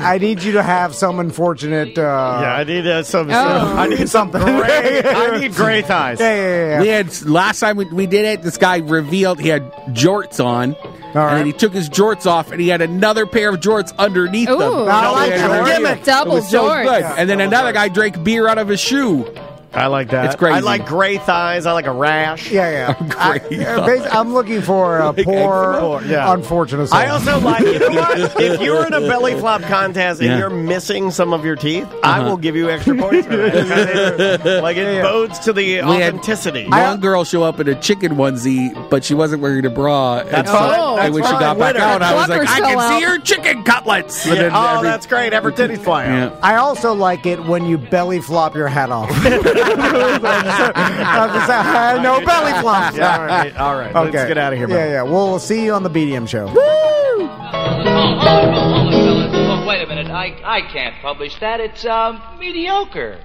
I need you to have some unfortunate. I need some. Oh. I need something. I need gray thighs. Yeah. We had last time we did it. This guy revealed he had jorts on, and then he took his jorts off, and he had another pair of jorts underneath them. I like the gimmick. Double It was so jorts. good. And then another guy drank beer out of his shoe. I like that. It's crazy. I like gray thighs. I like a rash. Yeah. I'm looking for a poor, unfortunate soul. I also like, you know what? If you're in a belly flop contest and you're missing some of your teeth, I will give you extra points for that. Like, it bodes to the authenticity. One girl show up in a chicken onesie, but she wasn't wearing a bra. That's and fine. And when she got back out, I was like, I can see your chicken cutlets. Yeah. That's great. Every titty's flying out. I also like it when you belly flop your hat off. I know belly flops. All right. Okay. Let's get out of here, man. Yeah. We'll see you on the BDM show. Look, wait a minute. I can't publish that. It's mediocre.